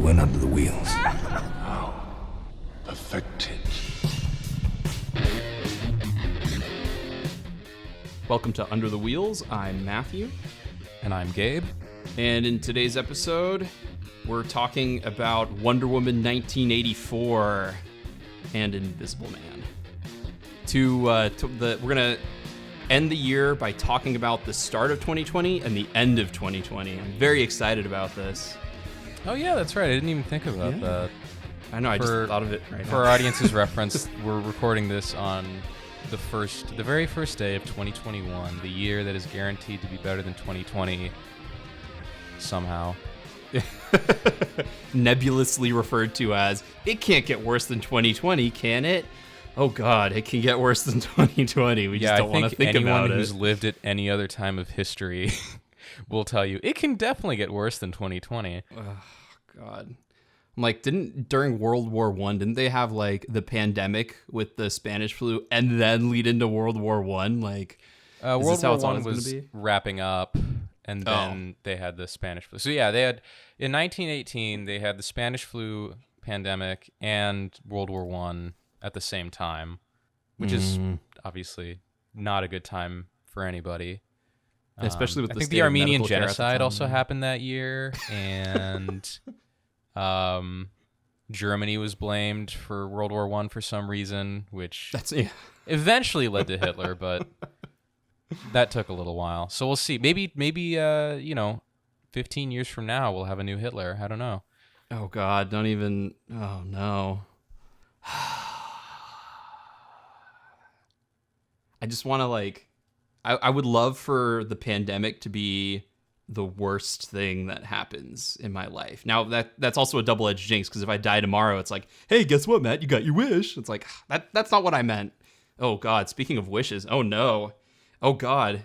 went under the wheels. How? Perfected. Welcome to Under the Wheels. I'm Matthew. And I'm Gabe. And in today's episode, we're talking about Wonder Woman 1984 and Invisible Man. We're going to end the year by talking about the start of 2020 and the end of 2020. I'm very excited about this. Oh, yeah, that's right. I didn't even think about that. I know, I just thought of it right now. For our audience's reference, we're recording this on the very first day of 2021, the year that is guaranteed to be better than 2020 somehow. Nebulously referred to as, it can't get worse than 2020, can it? Oh God, it can get worse than 2020. We just don't want to think about it. Anyone who's lived at any other time of history will tell you it can definitely get worse than 2020. Oh God. I'm like, during World War I, didn't they have like the pandemic with the Spanish flu and then lead into World War I? Like, World War I was wrapping up, and then they had the Spanish flu. So yeah, they had in 1918 they had the Spanish flu pandemic and World War I at the same time, which is obviously not a good time for anybody. Especially with I think the Armenian genocide also happened that year, and Germany was blamed for World War I for some reason, which eventually led to Hitler, but that took a little while. So we'll see. Maybe 15 years from now we'll have a new Hitler. I don't know. Oh God, don't even. Oh no. I just want to I would love for the pandemic to be the worst thing that happens in my life. Now that's also a double-edged jinx, because if I die tomorrow, it's like, hey, guess what, Matt? You got your wish. It's like, that's not what I meant. Oh God, speaking of wishes, oh no. Oh God,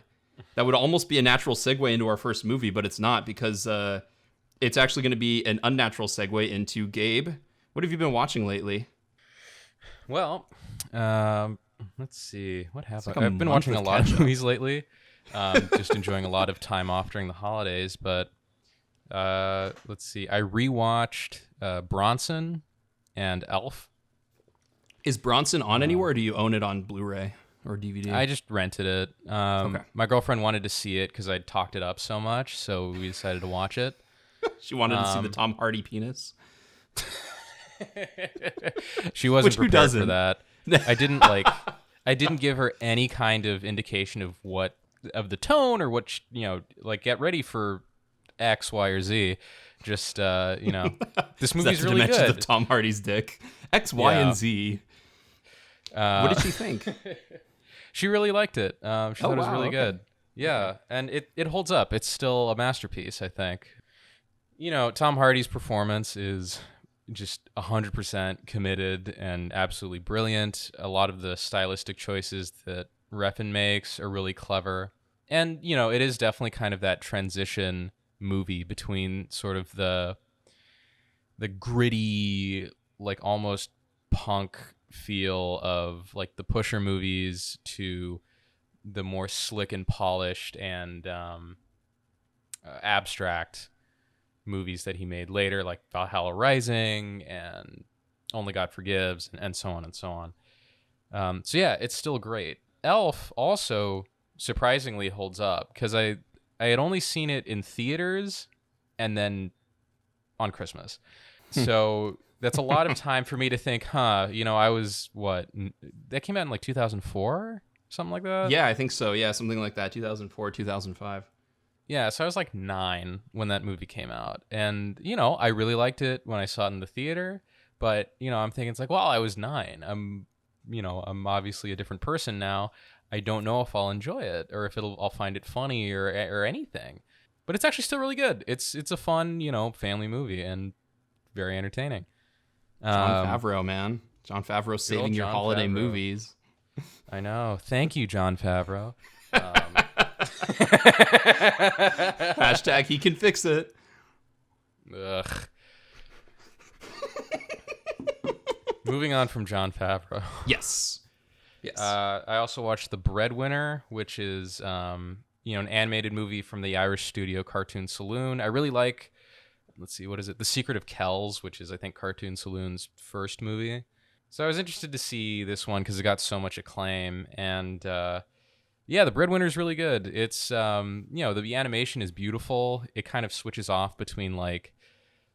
that would almost be a natural segue into our first movie, but it's not, because it's actually going to be an unnatural segue into Gabe. What have you been watching lately? Well, let's see. What happened? I've been watching a lot of movies lately. Just enjoying a lot of time off during the holidays. But let's see. I rewatched Bronson and Elf. Is Bronson on anywhere, or do you own it on Blu-ray or DVD? I just rented it. Okay. My girlfriend wanted to see it because I talked it up so much, so we decided to watch it. She wanted to see the Tom Hardy penis. She wasn't prepared for that. I didn't give her any kind of indication of the tone or what, get ready for X, Y, or Z. Just, this movie's really good. Dimensions of Tom Hardy's dick. X, Y, and Z. What did she think? She really liked it. She thought it was really good. Yeah, and it holds up. It's still a masterpiece, I think. Tom Hardy's performance is just 100% committed and absolutely brilliant. A lot of the stylistic choices that Refn makes are really clever. And, it is definitely kind of that transition movie between sort of the gritty, almost punk feel of the Pusher movies to the more slick and polished and abstract movies that he made later, like Valhalla Rising and Only God Forgives, and so on and so on. So yeah, it's still great. Elf also surprisingly holds up, because I had only seen it in theaters and then on Christmas. So that's a lot of time for me to think, I was, that came out in 2004? Something like that? Yeah, I think so. Yeah, something like that. 2004, 2005. Yeah, so I was 9 when that movie came out. And, I really liked it when I saw it in the theater. But, I'm thinking I was 9. I'm obviously a different person now. I don't know if I'll enjoy it or if I'll find it funny or anything. But it's actually still really good. It's a fun, family movie and very entertaining. Jon Favreau, man. Jon Favreau saving your holiday movies. I know. Thank you, Jon Favreau. Hashtag he can fix it. Ugh. Moving on from Jon Favreau. Yes. I also watched The Breadwinner, which is an animated movie from the Irish studio Cartoon Saloon. I really like let's see, what is it? The Secret of Kells, which is I think Cartoon Saloon's first movie. So I was interested to see this one because it got so much acclaim, and yeah, the Breadwinner is really good. It's the animation is beautiful. It kind of switches off between like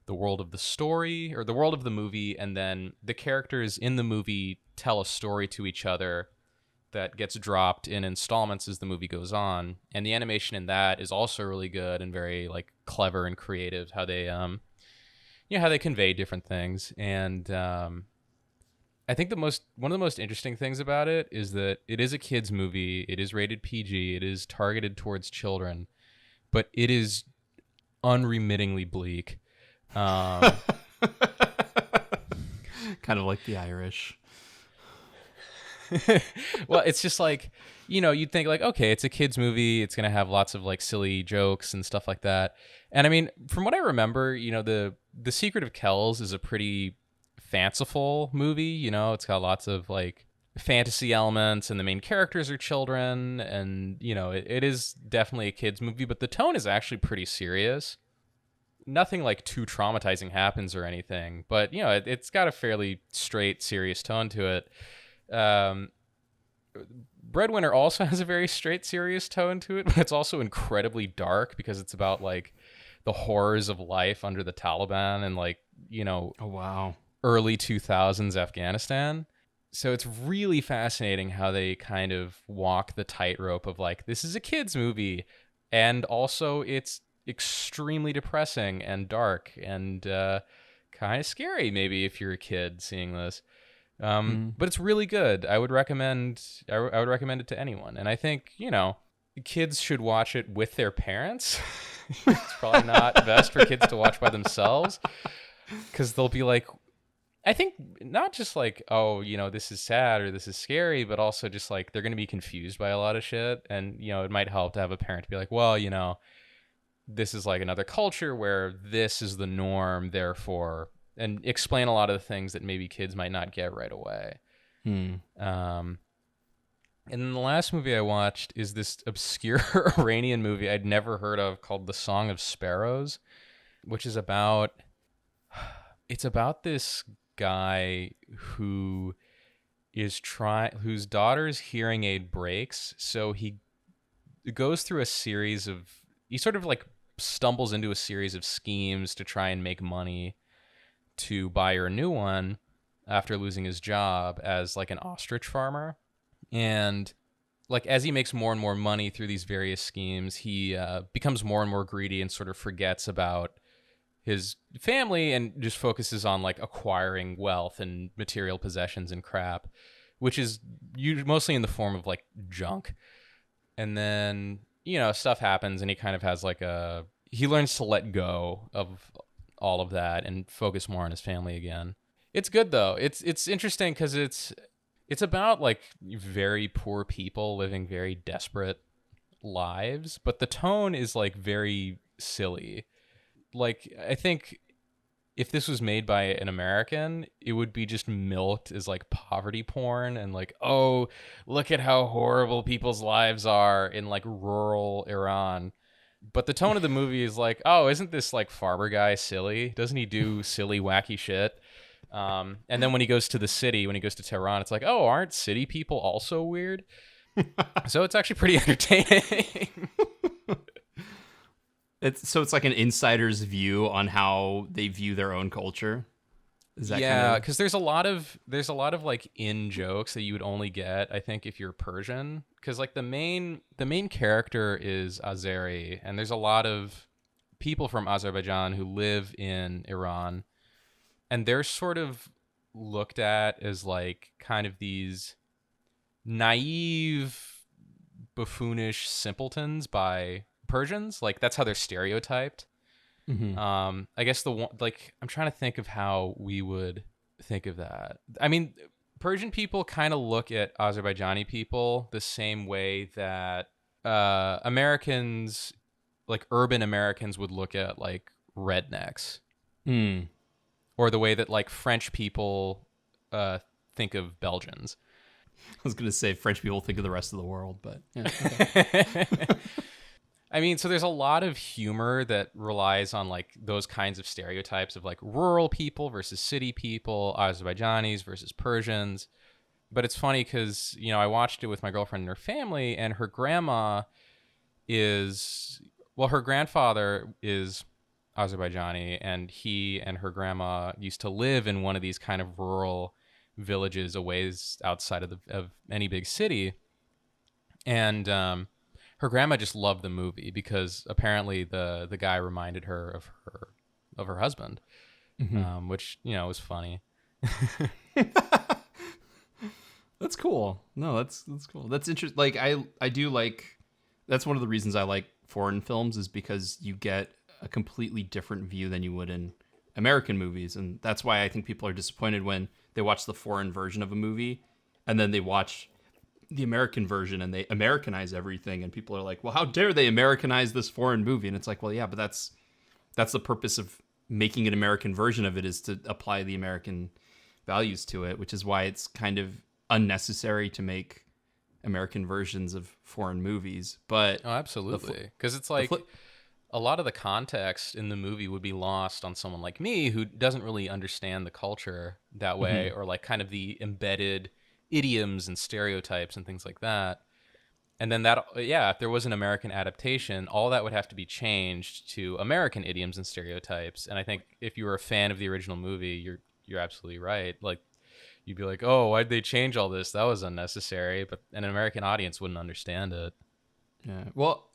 the world of the story or the world of the movie, and then the characters in the movie tell a story to each other that gets dropped in installments as the movie goes on. And the animation in that is also really good and very like clever and creative, how they how they convey different things. And I think one of the most interesting things about it is that it is a kids movie. It is rated PG. It is targeted towards children, but it is unremittingly bleak. Kind of like the Irish. Well, it's just like, you'd think like, okay, it's a kids movie. It's going to have lots of like silly jokes and stuff like that. And I mean, from what I remember, the Secret of Kells is a pretty fanciful movie. It's got lots of like fantasy elements, and the main characters are children, and it is definitely a kids movie, but the tone is actually pretty serious. Nothing like too traumatizing happens or anything, but it's got a fairly straight, serious tone to it. Breadwinner also has a very straight, serious tone to it, but it's also incredibly dark because it's about like the horrors of life under the Taliban and like Oh wow. early 2000s Afghanistan. So it's really fascinating how they kind of walk the tightrope of like, this is a kids movie, and also it's extremely depressing and dark and kind of scary maybe if you're a kid seeing this. But it's really good. I would recommend it to anyone. And I think, kids should watch it with their parents. It's probably not best for kids to watch by themselves, because they'll be like, I think not just like, oh, this is sad or this is scary, but also just like they're going to be confused by a lot of shit. And, it might help to have a parent to be like, well, this is like another culture where this is the norm, therefore, and explain a lot of the things that maybe kids might not get right away. And then the last movie I watched is this obscure Iranian movie I'd never heard of called The Song of Sparrows, which is about this guy whose daughter's hearing aid breaks, so he goes through he sort of like stumbles into a series of schemes to try and make money to buy her a new one after losing his job as like an ostrich farmer. And like as he makes more and more money through these various schemes, he becomes more and more greedy and sort of forgets about his family and just focuses on like acquiring wealth and material possessions and crap, which is mostly in the form of like junk. And then, stuff happens and he kind of has like he learns to let go of all of that and focus more on his family again. It's good though. It's interesting because it's about like very poor people living very desperate lives, but the tone is like very silly. Like, I think if this was made by an American, it would be just milked as like poverty porn and like, oh, look at how horrible people's lives are in like rural Iran. But the tone of the movie is like, oh, isn't this like farmer guy silly? Doesn't he do silly, wacky shit? And then when he goes to the city, when he goes to Tehran, it's like, oh, aren't city people also weird? So it's actually pretty entertaining. It's like an insider's view on how they view their own culture. Is that yeah, because there's a lot of like in jokes that you would only get, I think, if you're Persian. Because like the main character is Azeri, and there's a lot of people from Azerbaijan who live in Iran, and they're sort of looked at as like kind of these naive, buffoonish simpletons by Persians. Like that's how they're stereotyped. I guess the one, like, I'm trying to think of how we would think of that. I mean, Persian people kind of look at Azerbaijani people the same way that Americans, like urban Americans, would look at like rednecks, or the way that like French people think of Belgians. I was gonna say French people think of the rest of the world, but yeah, okay. I mean, so there's a lot of humor that relies on like those kinds of stereotypes of like rural people versus city people, Azerbaijanis versus Persians. But it's funny because, you know, I watched it with my girlfriend and her family, and her grandma is, well, her grandfather is Azerbaijani, and he and her grandma used to live in one of these kind of rural villages a ways outside of any big city. And her grandma just loved the movie because apparently the guy reminded her of her husband, which, you know, was funny. That's cool. No, that's cool. That's interesting. Like I do like, that's one of the reasons I like foreign films, is because you get a completely different view than you would in American movies. And that's why I think people are disappointed when they watch the foreign version of a movie and then they watch the American version and they Americanize everything. And people are like, well, how dare they Americanize this foreign movie? And it's like, well, yeah, but that's the purpose of making an American version of it, is to apply the American values to it, which is why it's kind of unnecessary to make American versions of foreign movies. But Oh, absolutely. Because it's like a lot of the context in the movie would be lost on someone like me who doesn't really understand the culture that way, or like kind of the embedded idioms and stereotypes and things like that. And then that, yeah, if there was an American adaptation, all that would have to be changed to American idioms and stereotypes. And I think if you were a fan of the original movie, you're absolutely right. Like, you'd be like, oh, why'd they change all this? That was unnecessary. But an American audience wouldn't understand it. Yeah. Well,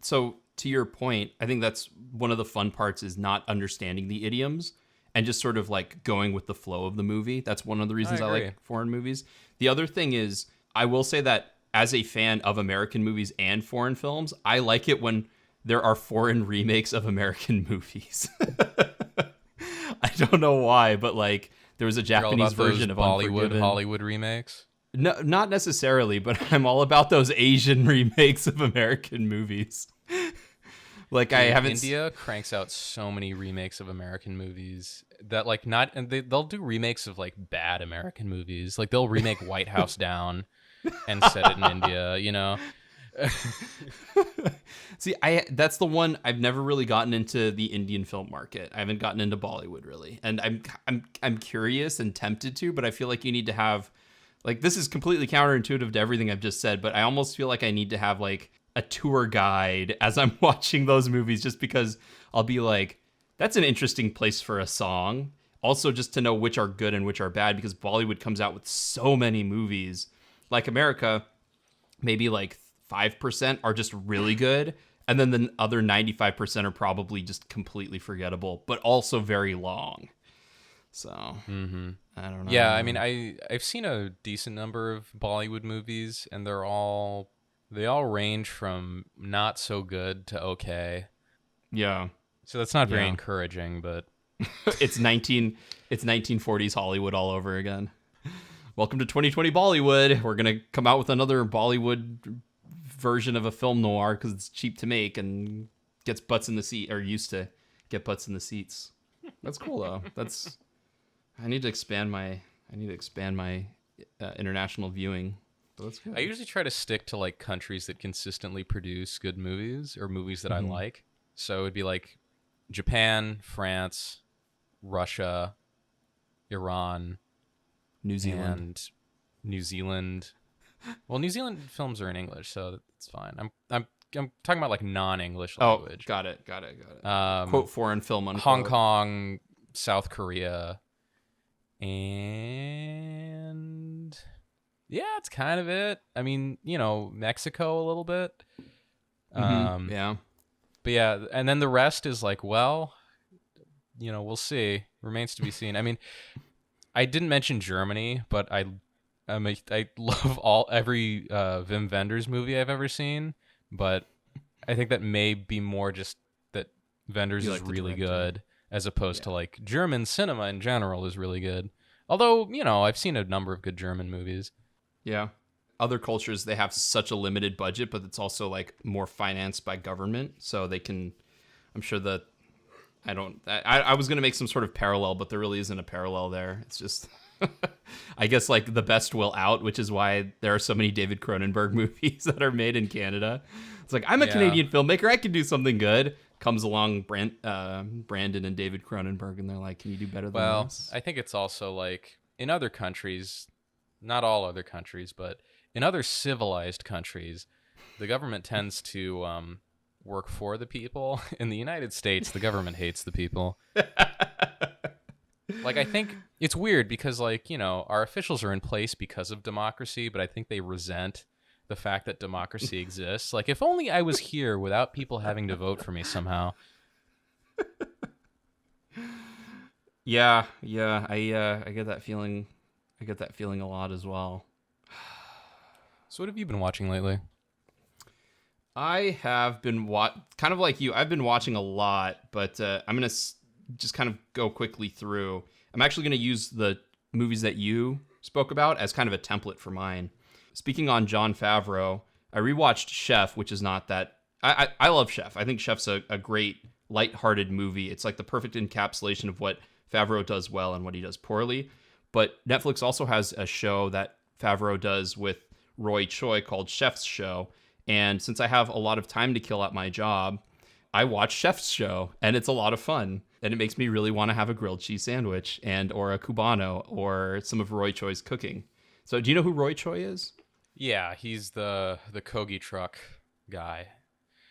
so to your point, I think that's one of the fun parts, is not understanding the idioms and just sort of like going with the flow of the movie. That's one of the reasons I like foreign movies. The other thing is, I will say that as a fan of American movies and foreign films, I like it when there are foreign remakes of American movies. I don't know why, but like, there was a Japanese version of Unforgiven. Hollywood remakes. No, not necessarily, but I'm all about those Asian remakes of American movies. Like, I haven't. India cranks out so many remakes of American movies that like not, and they'll do remakes of like bad American movies. Like they'll remake White House Down and set it in India. You know. See, that's the one I've never really gotten into, the Indian film market. I haven't gotten into Bollywood really, and I'm curious and tempted to, but I feel like you need to have, like, this is completely counterintuitive to everything I've just said, but I almost feel like I need to have like a tour guide as I'm watching those movies, just because I'll be like, that's an interesting place for a song. Also, just to know which are good and which are bad, because Bollywood comes out with so many movies. Like America, maybe like 5% are just really good, and then the other 95% are probably just completely forgettable, but also very long. So I don't know. Yeah, I mean, I've seen a decent number of Bollywood movies, and they all range from not so good to okay. Yeah. So that's not very encouraging, but it's 1940s Hollywood all over again. Welcome to 2020 Bollywood. We're gonna come out with another Bollywood version of a film noir because it's cheap to make and gets butts in the seat, or used to get butts in the seats. That's cool though. I need to expand my international viewing. So that's good. I usually try to stick to like countries that consistently produce good movies, or movies that I like. So it'd be like Japan, France, Russia, Iran, New Zealand. and New Zealand. Well, New Zealand films are in English, so it's fine. I'm talking about like non-English language. Got it. Quote foreign film, unquote. Hong Kong, South Korea, and yeah, it's kind of it. I mean, you know, Mexico a little bit. Yeah. But yeah, and then the rest is like, well, you know, we'll see. Remains to be seen. I mean, I didn't mention Germany, but I love every Wim Wenders movie I've ever seen, but I think that may be more just that Wenders is really good, as opposed to like German cinema in general is really good. Although, you know, I've seen a number of good German movies. Yeah. Other cultures, they have such a limited budget, but it's also like more financed by government, so they can, I'm sure that I was going to make some sort of parallel, but there really isn't a parallel there. It's just I guess like the best will out, which is why there are so many David Cronenberg movies that are made in Canada. It's like, I'm a Canadian filmmaker, I can do something good. Comes along Brandon and David Cronenberg, and they're like, can you do better than this? I think it's also like in other countries, not all other countries, but in other civilized countries, the government tends to work for the people. In the United States, the government hates the people. Like, I think it's weird because, like, you know, our officials are in place because of democracy, but I think they resent the fact that democracy exists. Like, if only I was here without people having to vote for me somehow. Yeah, I get that feeling. I get that feeling a lot as well. So what have you been watching lately? I have been kind of like you. I've been watching a lot, but I'm gonna just kind of go quickly through. I'm actually gonna use the movies that you spoke about as kind of a template for mine. Speaking on Jon Favreau, I rewatched Chef, which is not that. I love Chef. I think Chef's a great lighthearted movie. It's like the perfect encapsulation of what Favreau does well and what he does poorly. But Netflix also has a show that Favreau does with Roy Choi called Chef's Show. And since I have a lot of time to kill at my job, I watch Chef's Show, and it's a lot of fun. And it makes me really want to have a grilled cheese sandwich or a Cubano or some of Roy Choi's cooking. So do you know who Roy Choi is? Yeah, he's the Kogi truck guy.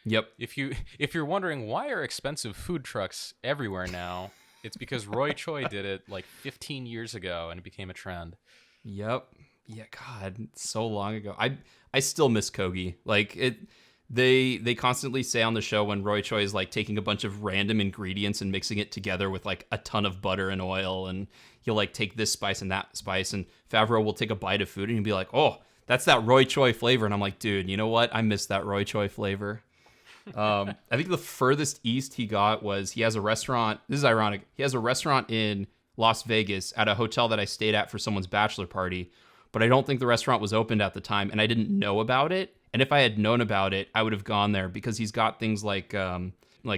Yep. If you're wondering why are expensive food trucks everywhere now, it's because Roy Choi did it like 15 years ago and it became a trend. Yep. Yeah, God, so long ago. I still miss Kogi. Like they constantly say on the show when Roy Choi is like taking a bunch of random ingredients and mixing it together with like a ton of butter and oil, and he'll like take this spice and that spice, and Favreau will take a bite of food and he'll be like, "Oh, that's that Roy Choi flavor." And I'm like, dude, you know what? I miss that Roy Choi flavor. I think the furthest east he got was he has a restaurant. This is ironic. He has a restaurant in Las Vegas at a hotel that I stayed at for someone's bachelor party, but I don't think the restaurant was opened at the time, and I didn't know about it. And if I had known about it, I would have gone there because he's got things like a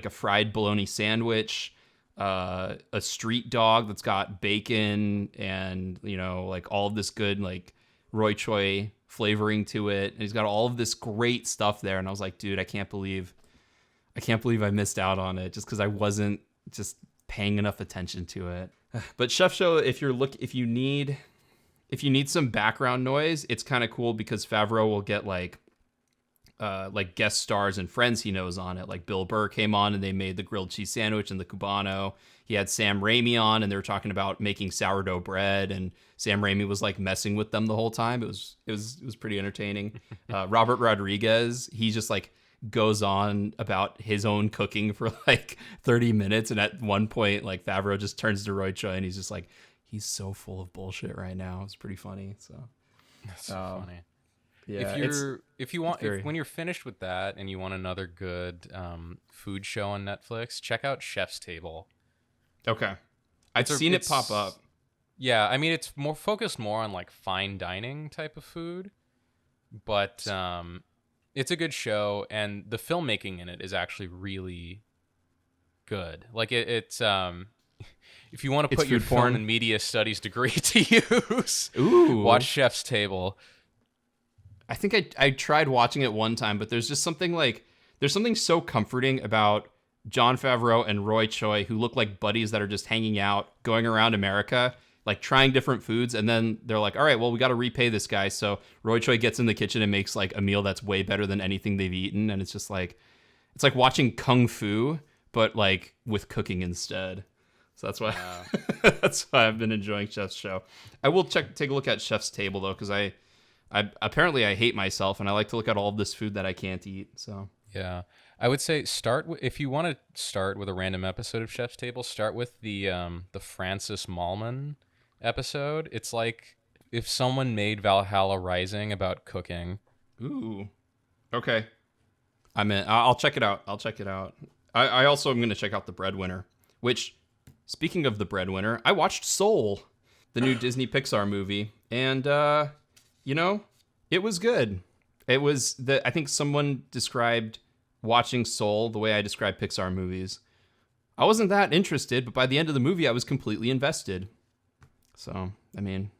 fried bologna sandwich, a street dog that's got bacon, and you know, like all of this good like Roy Choi flavoring to it. And he's got all of this great stuff there. And I was like, dude, I can't believe I missed out on it just because I wasn't just paying enough attention to it. But Chef Show, if you need some background noise, it's kind of cool because Favreau will get like guest stars and friends he knows on it. Like Bill Burr came on and they made the grilled cheese sandwich and the Cubano. He had Sam Raimi on and they were talking about making sourdough bread, and Sam Raimi was like messing with them the whole time. It was pretty entertaining. Robert Rodriguez, he just like goes on about his own cooking for like 30 minutes, and at one point like Favreau just turns to Roy Choi and he's just like, he's so full of bullshit right now. It's pretty funny. So that's so funny. Yeah, when you're finished with that and you want another good food show on Netflix, check out Chef's Table. Okay, I've seen it pop up. Yeah, I mean it's more focused on like fine dining type of food, but it's a good show, and the filmmaking in it is actually really good. Like it's if you want to put your film and media studies degree to use, watch Chef's Table. I think I tried watching it one time, but there's something so comforting about Jon Favreau and Roy Choi, who look like buddies that are just hanging out, going around America, like trying different foods. And then they're like, all right, well, we got to repay this guy. So Roy Choi gets in the kitchen and makes like a meal that's way better than anything they've eaten. And it's just like, it's like watching Kung Fu, but like with cooking instead. So that's why, that's why I've been enjoying Chef's Show. I will take a look at Chef's Table though, because I apparently I hate myself and I like to look at all of this food that I can't eat. So yeah, I would say if you want to start with a random episode of Chef's Table, start with the Francis Mallman episode. It's like if someone made Valhalla Rising about cooking. Ooh, okay, I'm in. I'll check it out. I also am going to check out The Breadwinner. Which, speaking of The Breadwinner, I watched Soul, the new Disney Pixar movie, and you know, it was good. It was I think someone described watching Soul the way I describe Pixar movies. I wasn't that interested, but by the end of the movie, I was completely invested. So I mean,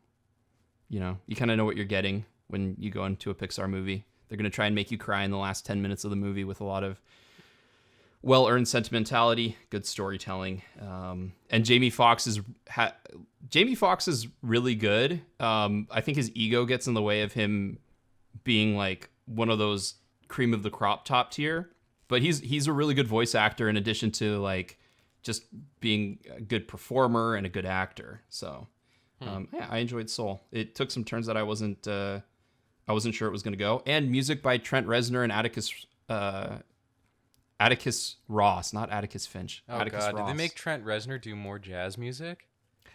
you kind of know what you're getting when you go into a Pixar movie. They're going to try and make you cry in the last 10 minutes of the movie with a lot of well-earned sentimentality, good storytelling. And Jamie Foxx is really good. I think his ego gets in the way of him being like one of those cream of the crop top tier, but he's a really good voice actor in addition to like just being a good performer and a good actor. So yeah, I enjoyed Soul. It took some turns that I wasn't sure it was going to go. And music by Trent Reznor and Atticus Ross, not Atticus Finch. Oh Atticus God! Ross. Did they make Trent Reznor do more jazz music?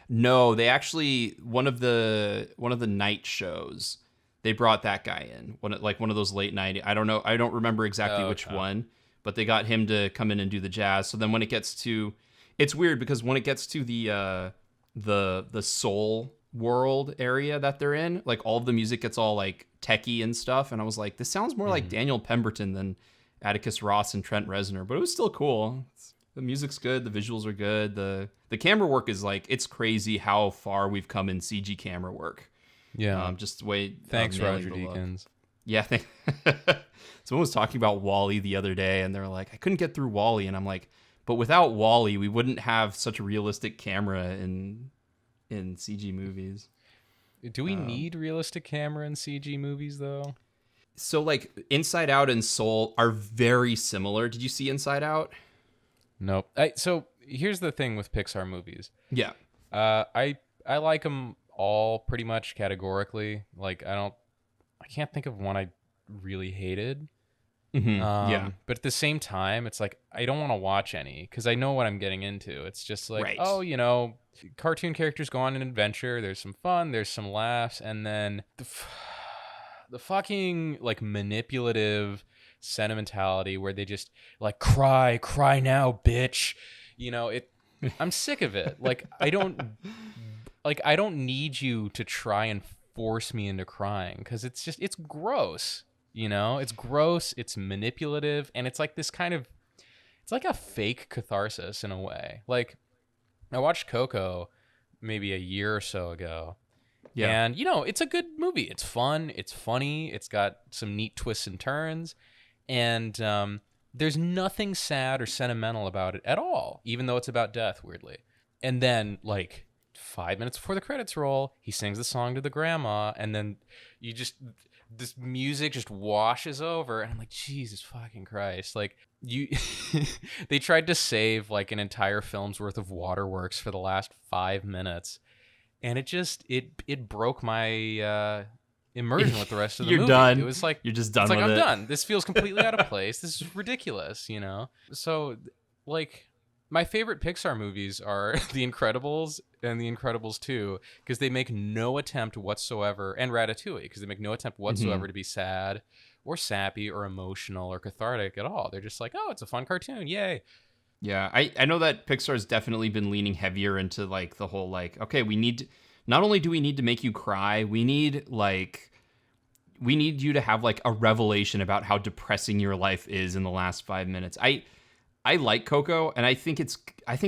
No, they actually one of the night shows. They brought that guy in, one of those late night. I don't know. I don't remember exactly which one, but they got him to come in and do the jazz. So then when it gets to, it's weird because when it gets to the soul world area that they're in, like all of the music gets all like techie and stuff, and I was like, this sounds more like Daniel Pemberton than Atticus Ross and Trent Reznor, but it was still cool. The music's good, the visuals are good, the camera work is like, it's crazy how far we've come in CG camera work. Yeah, just the way. Thanks, Roger Deakins. Yeah, someone was talking about WALL-E the other day, and they're like, I couldn't get through WALL-E, and I'm like, but without WALL-E, we wouldn't have such a realistic camera in CG movies. Do we need realistic camera in CG movies though? So like Inside Out and Soul are very similar. Did you see Inside Out? Nope. So here's the thing with Pixar movies. Yeah. I like them all pretty much categorically. Like I can't think of one I really hated. Yeah. But at the same time, it's like I don't want to watch any because I know what I'm getting into. It's just like, Right. oh, cartoon characters go on an adventure. There's some fun. There's some laughs, and then the fucking like manipulative sentimentality where they just like cry now, bitch. I'm sick of it. Like I don't need you to try and force me into crying because it's gross. It's gross, it's manipulative, and it's like this kind of, it's like a fake catharsis in a way. Like I watched Coco maybe a year or so ago. Yeah. And it's a good movie. It's fun, it's funny, it's got some neat twists and turns, and there's nothing sad or sentimental about it at all, even though it's about death, weirdly. And then like 5 minutes before the credits roll, he sings the song to the grandma, and then this music just washes over, and I'm like, Jesus fucking Christ. Like they tried to save like an entire film's worth of waterworks for the last 5 minutes, and it broke my immersion with the rest of the You're movie. done. It was like, you're just done it's like, with I'm it. done. This feels completely out of place. This is ridiculous, So like my favorite Pixar movies are The Incredibles and The Incredibles 2 because they make no attempt whatsoever, and Ratatouille because they make no attempt whatsoever to be sad or sappy or emotional or cathartic at all. They're just like, oh, it's a fun cartoon, yay. Yeah, I know that Pixar's definitely been leaning heavier into like the whole like, okay, not only do we need to make you cry, we need you to have like a revelation about how depressing your life is in the last 5 minutes. I like Coco, and I think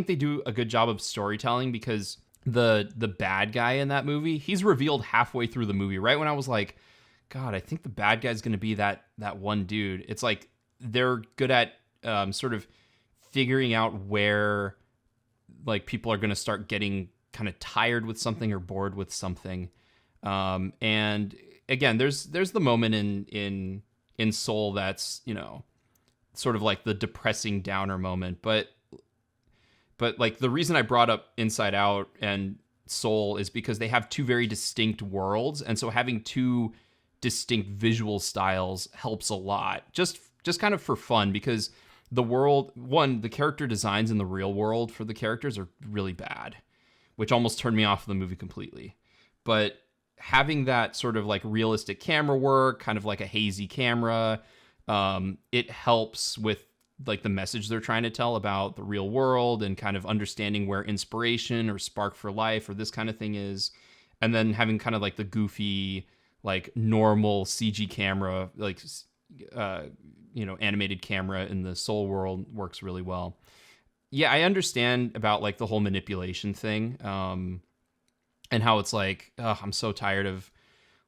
they do a good job of storytelling because the bad guy in that movie, he's revealed halfway through the movie, right when I was like, God, I think the bad guy's going to be that one dude. It's like they're good at sort of figuring out where like people are going to start getting kind of tired with something or bored with something. And again, there's the moment in Soul that's, sort of like the depressing downer moment, but like the reason I brought up Inside Out and Soul is because they have two very distinct worlds, and so having two distinct visual styles helps a lot, just kind of for fun, because the character designs in the real world for the characters are really bad, which almost turned me off of the movie completely. But having that sort of like realistic camera work, kind of like a hazy camera, it helps with like the message they're trying to tell about the real world and kind of understanding where inspiration or spark for life or this kind of thing is. And then having kind of like the goofy, like normal CG camera, like, animated camera in the Soul world works really well. Yeah, I understand about like the whole manipulation thing. and how it's like, oh, I'm so tired of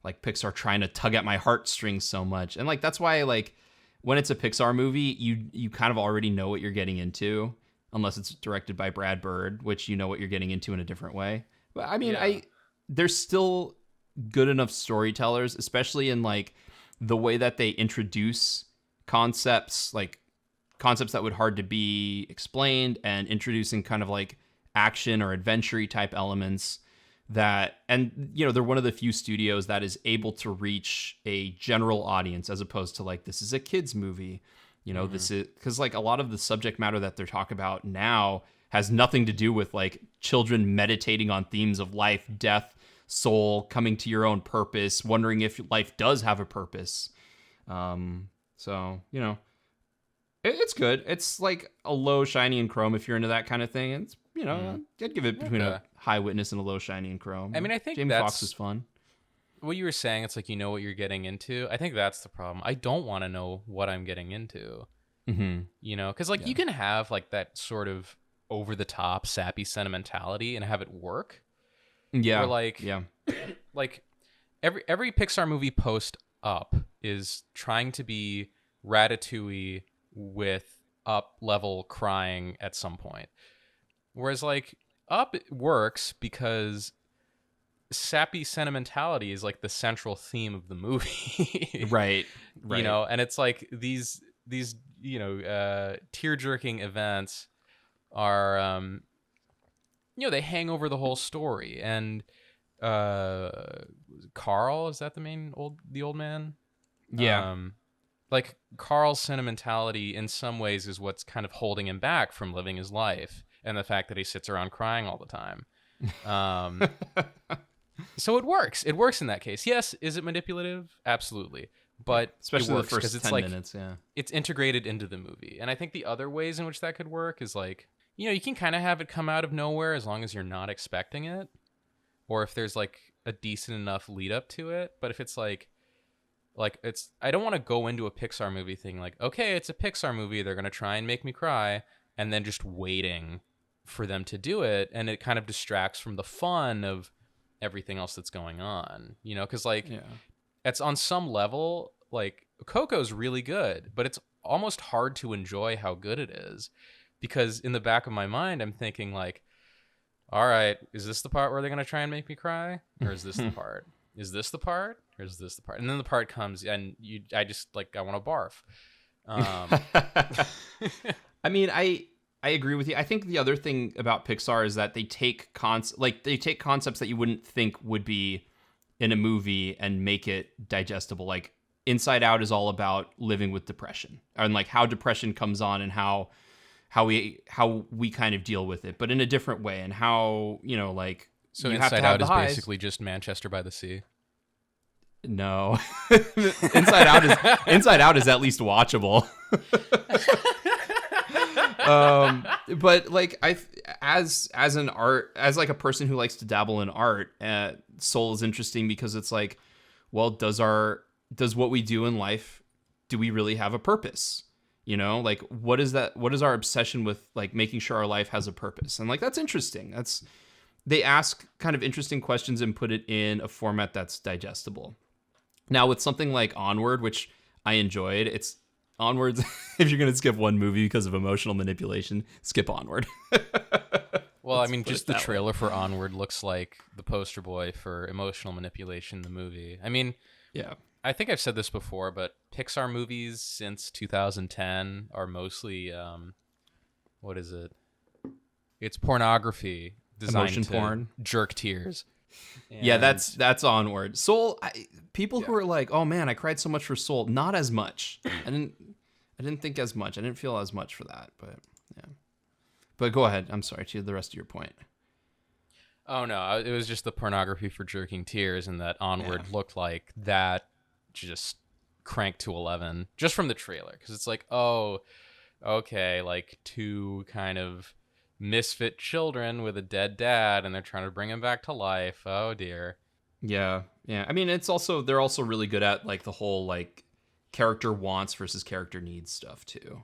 like Pixar trying to tug at my heartstrings so much. And like that's why like when it's a Pixar movie, you kind of already know what you're getting into, unless it's directed by Brad Bird, which you know what you're getting into in a different way. But I mean, Yeah. there's still good enough storytellers, especially in like the way that they introduce concepts, like concepts that would hard to be explained, and introducing kind of like action or adventure type elements that, and you know, they're one of the few studios that is able to reach a general audience as opposed to like, this is a kids movie, you know. This is because like a lot of the subject matter that they're talking about now has nothing to do with like children meditating on themes of life, death, soul, coming to your own purpose, wondering if life does have a purpose. So you know, it's good. It's like a low, shiny, and chrome if you're into that kind of thing. It's, you know, I'd give it between a high witness and a low, shiny, and chrome. I mean, I think Jamie Foxx is fun. What you were saying, it's like you know what you're getting into. I think that's the problem. I don't want to know what I'm getting into. Mm-hmm. You know, because like you can have like that sort of over the top, sappy sentimentality and have it work. Yeah. Or like, like every Pixar movie post Up is trying to be Ratatouille with Up level crying at some point. Whereas like Up works because sappy sentimentality is like the central theme of the movie. Right. You know, and it's like these you know, tear-jerking events are you know, they hang over the whole story. And Carl, is that the old man? Yeah. Like Carl's sentimentality in some ways is what's kind of holding him back from living his life, and the fact that he sits around crying all the time. So it works. It works in that case. Yes, is it manipulative? Absolutely. But especially it works the first it's 10 like, minutes, yeah. It's integrated into the movie. And I think the other ways in which that could work is like, you know, you can kind of have it come out of nowhere as long as you're not expecting it, or if there's like a decent enough lead up to it. But if it's like it's, I don't want to go into a Pixar movie thing like, okay, it's a Pixar movie, they're going to try and make me cry, and then just waiting for them to do it, and it kind of distracts from the fun of everything else that's going on, you know, because like it's on some level like Coco's really good, but it's almost hard to enjoy how good it is, because in the back of my mind I'm thinking like, all right, is this the part where they're gonna try and make me cry, or is this the part? Is this the part, or is this the part? And then the part comes, and I just like, I want to barf. I mean, I agree with you. I think the other thing about Pixar is that they take concepts that you wouldn't think would be in a movie and make it digestible. Like Inside Out is all about living with depression, and like how depression comes on, and how we kind of deal with it, but in a different way, and how, you know, like, so you Inside have to have Out the is highs. basically just Manchester by the Sea. No. Inside Out is at least watchable. But like as like a person who likes to dabble in art, Soul is interesting because it's like, well, does what we do in life, do we really have a purpose? You know, like what is our obsession with like making sure our life has a purpose? And like, that's interesting. They ask kind of interesting questions and put it in a format that's digestible. Now with something like Onward, which I enjoyed, it's Onward. If you're going to skip one movie because of emotional manipulation, skip Onward. Well, I mean, just the trailer for Onward looks like the poster boy for emotional manipulation, the movie. I mean, yeah, I think I've said this before, but Pixar movies since 2010 are mostly, what is it? It's pornography designed emotion to porn, jerk tears. And yeah, that's Onward. Soul. People who are like, "Oh man, I cried so much for Soul." Not as much. I didn't think as much. I didn't feel as much for that. But yeah. But go ahead. I'm sorry to the rest of your point. Oh no, it was just the pornography for jerking tears, and that Onward looked like that, just cranked to 11 just from the trailer, because it's like, oh, okay, like two kind of misfit children with a dead dad, and they're trying to bring him back to life. Oh dear. Yeah. I mean, they're also really good at like the whole like character wants versus character needs stuff too,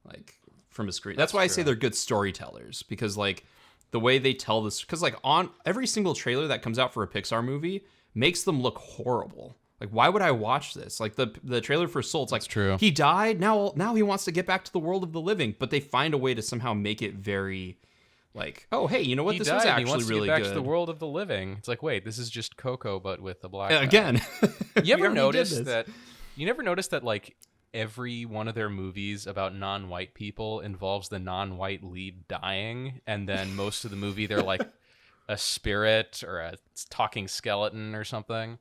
like from a screen. That's why I say they're good storytellers, because like the way they tell this, because like on every single trailer that comes out for a Pixar movie makes them look horrible. Like, why would I watch this? Like the trailer for Soul, it's like, true. He died, now he wants to get back to the world of the living, but they find a way to somehow make it very like, oh hey, you know what, He this died, was and actually he wants really to get back good. to the world of the living. It's like, wait, this is just Coco, but with a black guy. Again. You ever We already did notice this. that? You never noticed that like every one of their movies about non-white people involves the non-white lead dying, and then most of the movie they're like a spirit or a talking skeleton or something.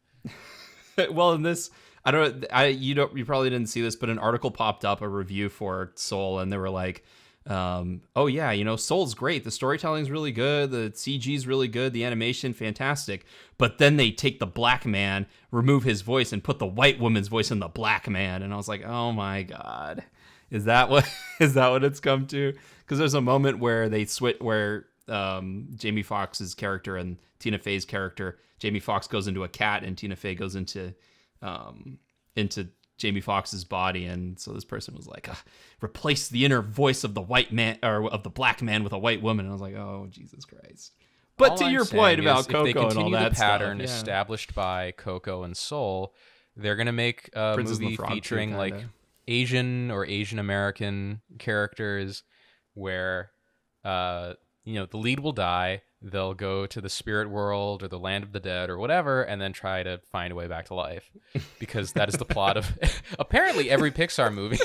Well, in this, you probably didn't see this, but an article popped up, a review for Soul, and they were like, oh yeah, you know, Soul's great. The storytelling's really good. The CG's really good. The animation, fantastic. But then they take the black man, remove his voice, and put the white woman's voice in the black man. And I was like, oh my God, is that what it's come to? Because there's a moment where they switch, where Jamie Foxx's character and Tina Fey's character, Jamie Foxx goes into a cat and Tina Fey goes into Jamie Foxx's body, and so this person was like, replace the inner voice of the white man or of the black man with a white woman. And I was like, oh Jesus Christ. But All to I'm your saying point is about if they Coco and all continue that the pattern stuff, yeah. established by Coco and Soul, they're gonna make a Princess and the movie Frog too, featuring like kinda. Asian or Asian American characters, where the lead will die. They'll go to the spirit world or the land of the dead or whatever, and then try to find a way back to life, because that is the plot of apparently every Pixar movie.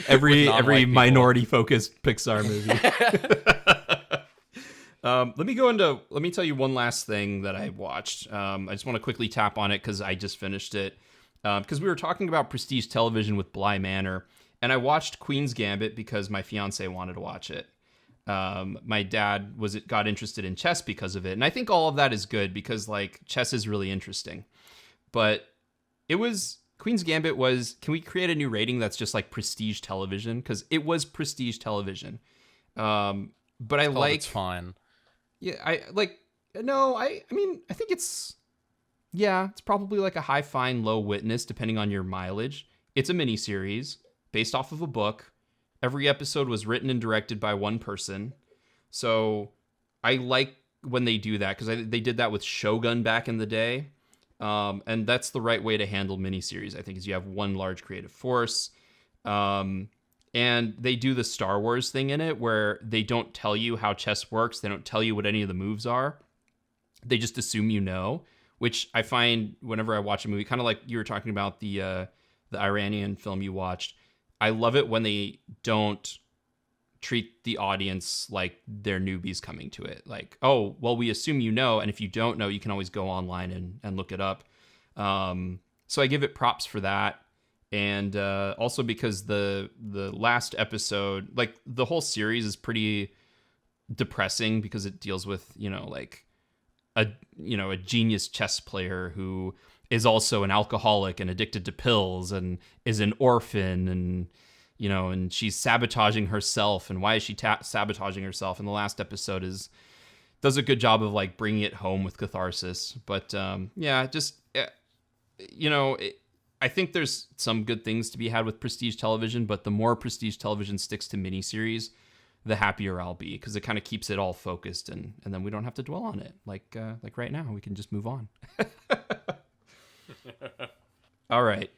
every minority focused Pixar movie. Let me tell you one last thing that I watched. I just want to quickly tap on it because I just finished it. Because we were talking about prestige television with Bly Manor, and I watched Queen's Gambit because my fiance wanted to watch it. My dad got interested in chess because of it, and I think all of that is good because like chess is really interesting. But Queen's Gambit was, can we create a new rating that's just like prestige television? Because it was prestige television. But I like, it's fine. yeah, I like, no, I mean, I think it's probably like a high fine, low witness, depending on your mileage. It's a miniseries based off of a book. Every episode was written and directed by one person. So I like when they do that because they did that with Shogun back in the day. And that's the right way to handle miniseries, I think, is you have one large creative force. And they do the Star Wars thing in it where they don't tell you how chess works. They don't tell you what any of the moves are. They just assume you know, which I find whenever I watch a movie, kind of like you were talking about the Iranian film you watched. I love it when they don't treat the audience like they're newbies coming to it. Like, oh, well, we assume you know, and if you don't know, you can always go online and look it up. So I give it props for that. And also because the last episode, like the whole series is pretty depressing because it deals with, like a genius chess player who is also an alcoholic and addicted to pills and is an orphan and she's sabotaging herself. And why is she sabotaging herself? And the last episode does a good job of like bringing it home with catharsis. But I think there's some good things to be had with prestige television, but the more prestige television sticks to miniseries, the happier I'll be because it kind of keeps it all focused and then we don't have to dwell on it. Like right now, we can just move on. All right.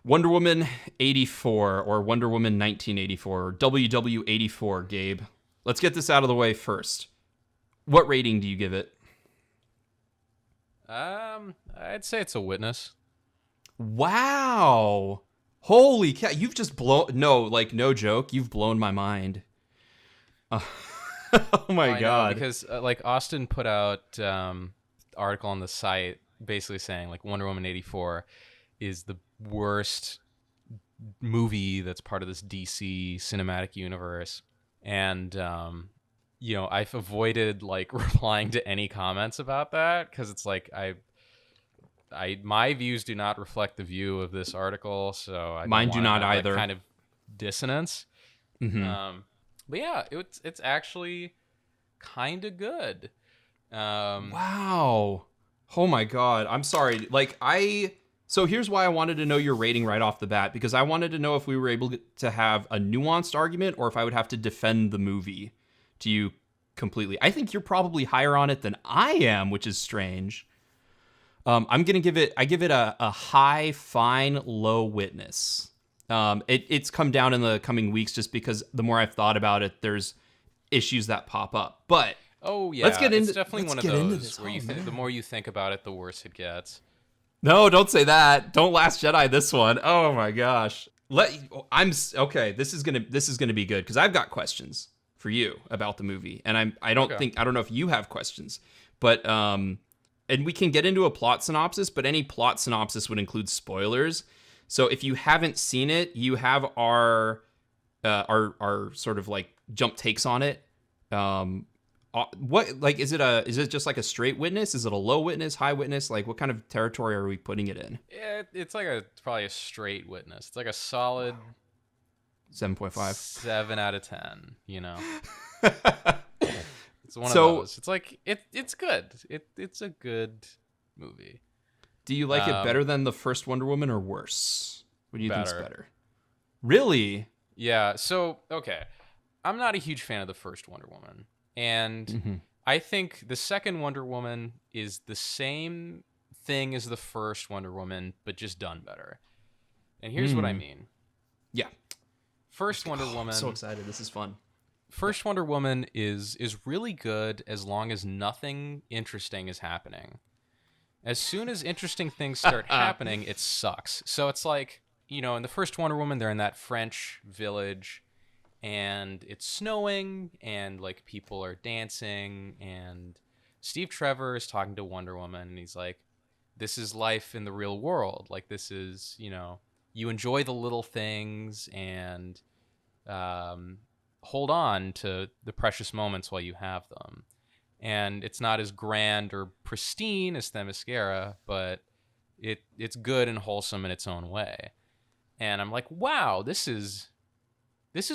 Wonder Woman 84 or Wonder Woman 1984 or WW84, Gabe. Let's get this out of the way first. What rating do you give it? I'd say it's a witness. Wow. Holy cow. You've just no joke. You've blown my mind. Oh my God. Because like Austin put out article on the site basically saying like Wonder Woman 84 is the worst movie that's part of this DC cinematic universe. And, I've avoided like replying to any comments about that because it's like my views do not reflect the view of this article. So mine do not either. Kind of dissonance. Mm-hmm. But yeah, it's actually kind of good. Wow. Oh my God. I'm sorry. So here's why I wanted to know your rating right off the bat, because I wanted to know if we were able to have a nuanced argument or if I would have to defend the movie to you completely. I think you're probably higher on it than I am, which is strange. I'm gonna give it a high fine, low witness. It's come down in the coming weeks just because the more I've thought about it, there's issues that pop up. But Oh yeah, let's get into, it's definitely let's one of get into those this. where the more you think about it, the worse it gets. No, don't say that. Don't Last Jedi this one. Oh my gosh. Okay. This is gonna be good because I've got questions for you about the movie, and I don't know if you have questions, but and we can get into a plot synopsis, but any plot synopsis would include spoilers. So if you haven't seen it, you have our sort of like jump takes on it. What, like, is it just like a straight witness? Is it a low witness, high witness? Like, what kind of territory are we putting it in? It's probably a straight witness. It's like a solid 7.5. 7 out of 10. You know, it's one of those. It's like it's good. It's a good movie. Do you like it better than the first Wonder Woman or worse? What do you think's better? Really? Yeah. So okay, I'm not a huge fan of the first Wonder Woman. And I think the second Wonder Woman is the same thing as the first Wonder Woman, but just done better. And here's what I mean. Yeah. First Wonder Woman. I'm so excited. This is fun. First Wonder Woman is really good as long as nothing interesting is happening. As soon as interesting things start happening, it sucks. So it's like, you know, in the first Wonder Woman, they're in that French village. And it's snowing, and like people are dancing, and Steve Trevor is talking to Wonder Woman, and he's like, "This is life in the real world. Like, this is, you know, you enjoy the little things, and hold on to the precious moments while you have them. And it's not as grand or pristine as Themyscira, but it's good and wholesome in its own way." And I'm like, wow, this is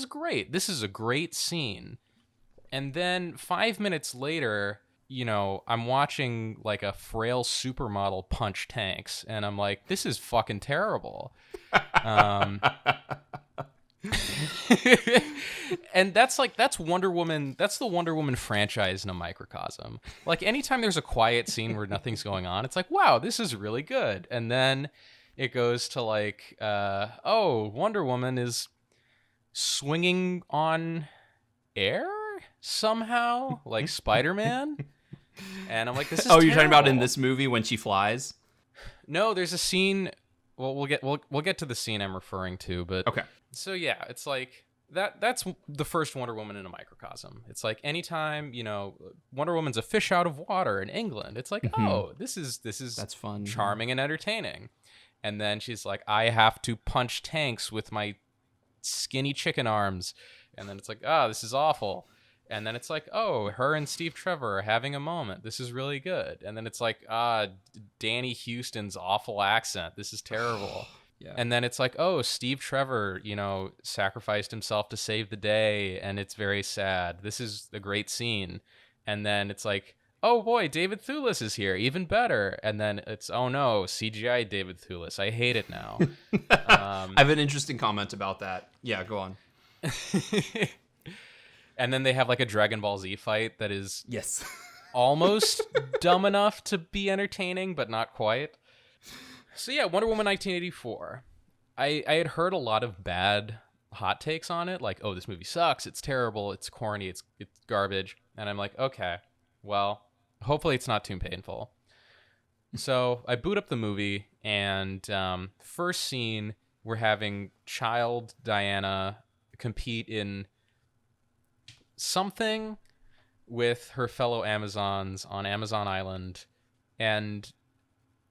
great. This is a great scene. And then 5 minutes later, you know, I'm watching like a frail supermodel punch tanks, and I'm like, this is fucking terrible. And that's Wonder Woman. That's the Wonder Woman franchise in a microcosm. Like, anytime there's a quiet scene where nothing's going on, it's like, wow, this is really good. And then it goes to like, Wonder Woman is swinging on air somehow, like Spider-Man. And I'm like, this is you're terrible. talking about in this movie when she flies? No, there's a scene. Well, we'll get to the scene I'm referring to, but okay. So yeah, it's like that's the first Wonder Woman in a microcosm. It's like anytime, you know, Wonder Woman's a fish out of water in England, it's like, oh, this is that's fun, charming and entertaining. And then she's like, I have to punch tanks with my skinny chicken arms. And then it's like, this is awful. And then it's like, her and Steve Trevor are having a moment. This is really good. And then it's like, Danny Houston's awful accent. This is terrible. Yeah. And then it's like, Steve Trevor, you know, sacrificed himself to save the day, and it's very sad. This is a great scene. And then it's like, oh boy, David Thewlis is here, even better. And then it's, oh no, CGI David Thewlis. I hate it now. I have an interesting comment about that. Yeah, go on. And then they have like a Dragon Ball Z fight that is yes, almost dumb enough to be entertaining, but not quite. So yeah, Wonder Woman 1984. I had heard a lot of bad hot takes on it, like, oh, this movie sucks, it's terrible, it's corny, it's garbage. And I'm like, okay, well, hopefully it's not too painful. So I boot up the movie, and first scene, we're having child Diana compete in something with her fellow Amazons on Amazon Island. And,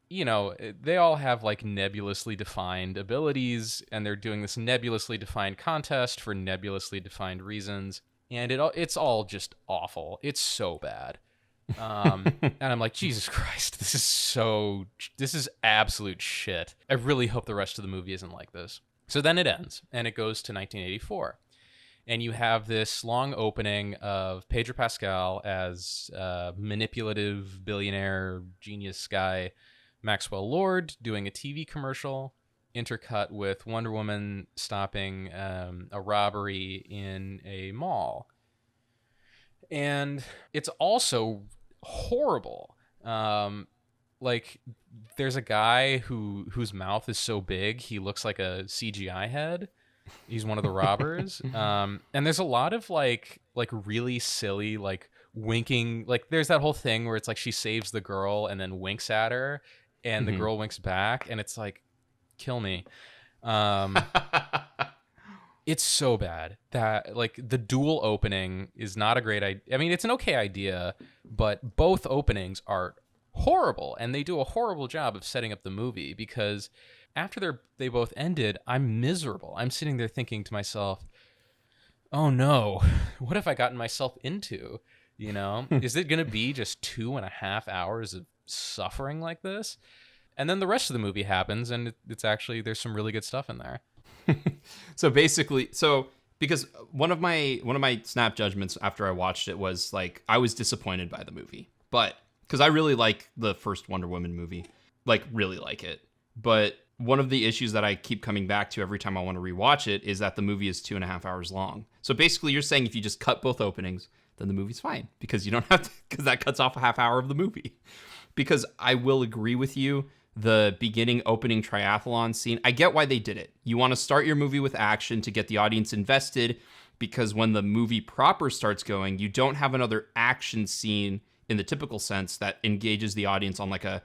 you know, they all have like nebulously defined abilities, and they're doing this nebulously defined contest for nebulously defined reasons. And it's all just awful. It's so bad. And I'm like, Jesus Christ, this is absolute shit. I really hope the rest of the movie isn't like this. So then it ends, and it goes to 1984. And you have this long opening of Pedro Pascal as manipulative billionaire genius guy Maxwell Lord doing a TV commercial, intercut with Wonder Woman stopping a robbery in a mall. And it's also horrible. Like there's a guy whose mouth is so big he looks like a CGI head. He's one of the robbers. And there's a lot of like really silly like winking. Like there's that whole thing where it's like she saves the girl and then winks at her, and the girl winks back, and it's like, kill me. It's so bad that like the dual opening is not a great idea. I mean, it's an okay idea, but both openings are horrible, and they do a horrible job of setting up the movie, because after they both ended, I'm miserable. I'm sitting there thinking to myself, oh no, what have I gotten myself into? You know, is it going to be just 2.5 hours of suffering like this? And then the rest of the movie happens, and it's actually, there's some really good stuff in there. So basically, because one of my snap judgments after I watched it was like, I was disappointed by the movie, but because I really like the first Wonder Woman movie, like really like it. But one of the issues that I keep coming back to every time I want to rewatch it is that the movie is 2.5 hours long. So basically you're saying if you just cut both openings, then the movie's fine, because you don't have to, because that cuts off a half hour of the movie. Because I will agree with you, the beginning opening triathlon scene, I get why they did it. You want to start your movie with action to get the audience invested, because when the movie proper starts going, you don't have another action scene in the typical sense that engages the audience on like a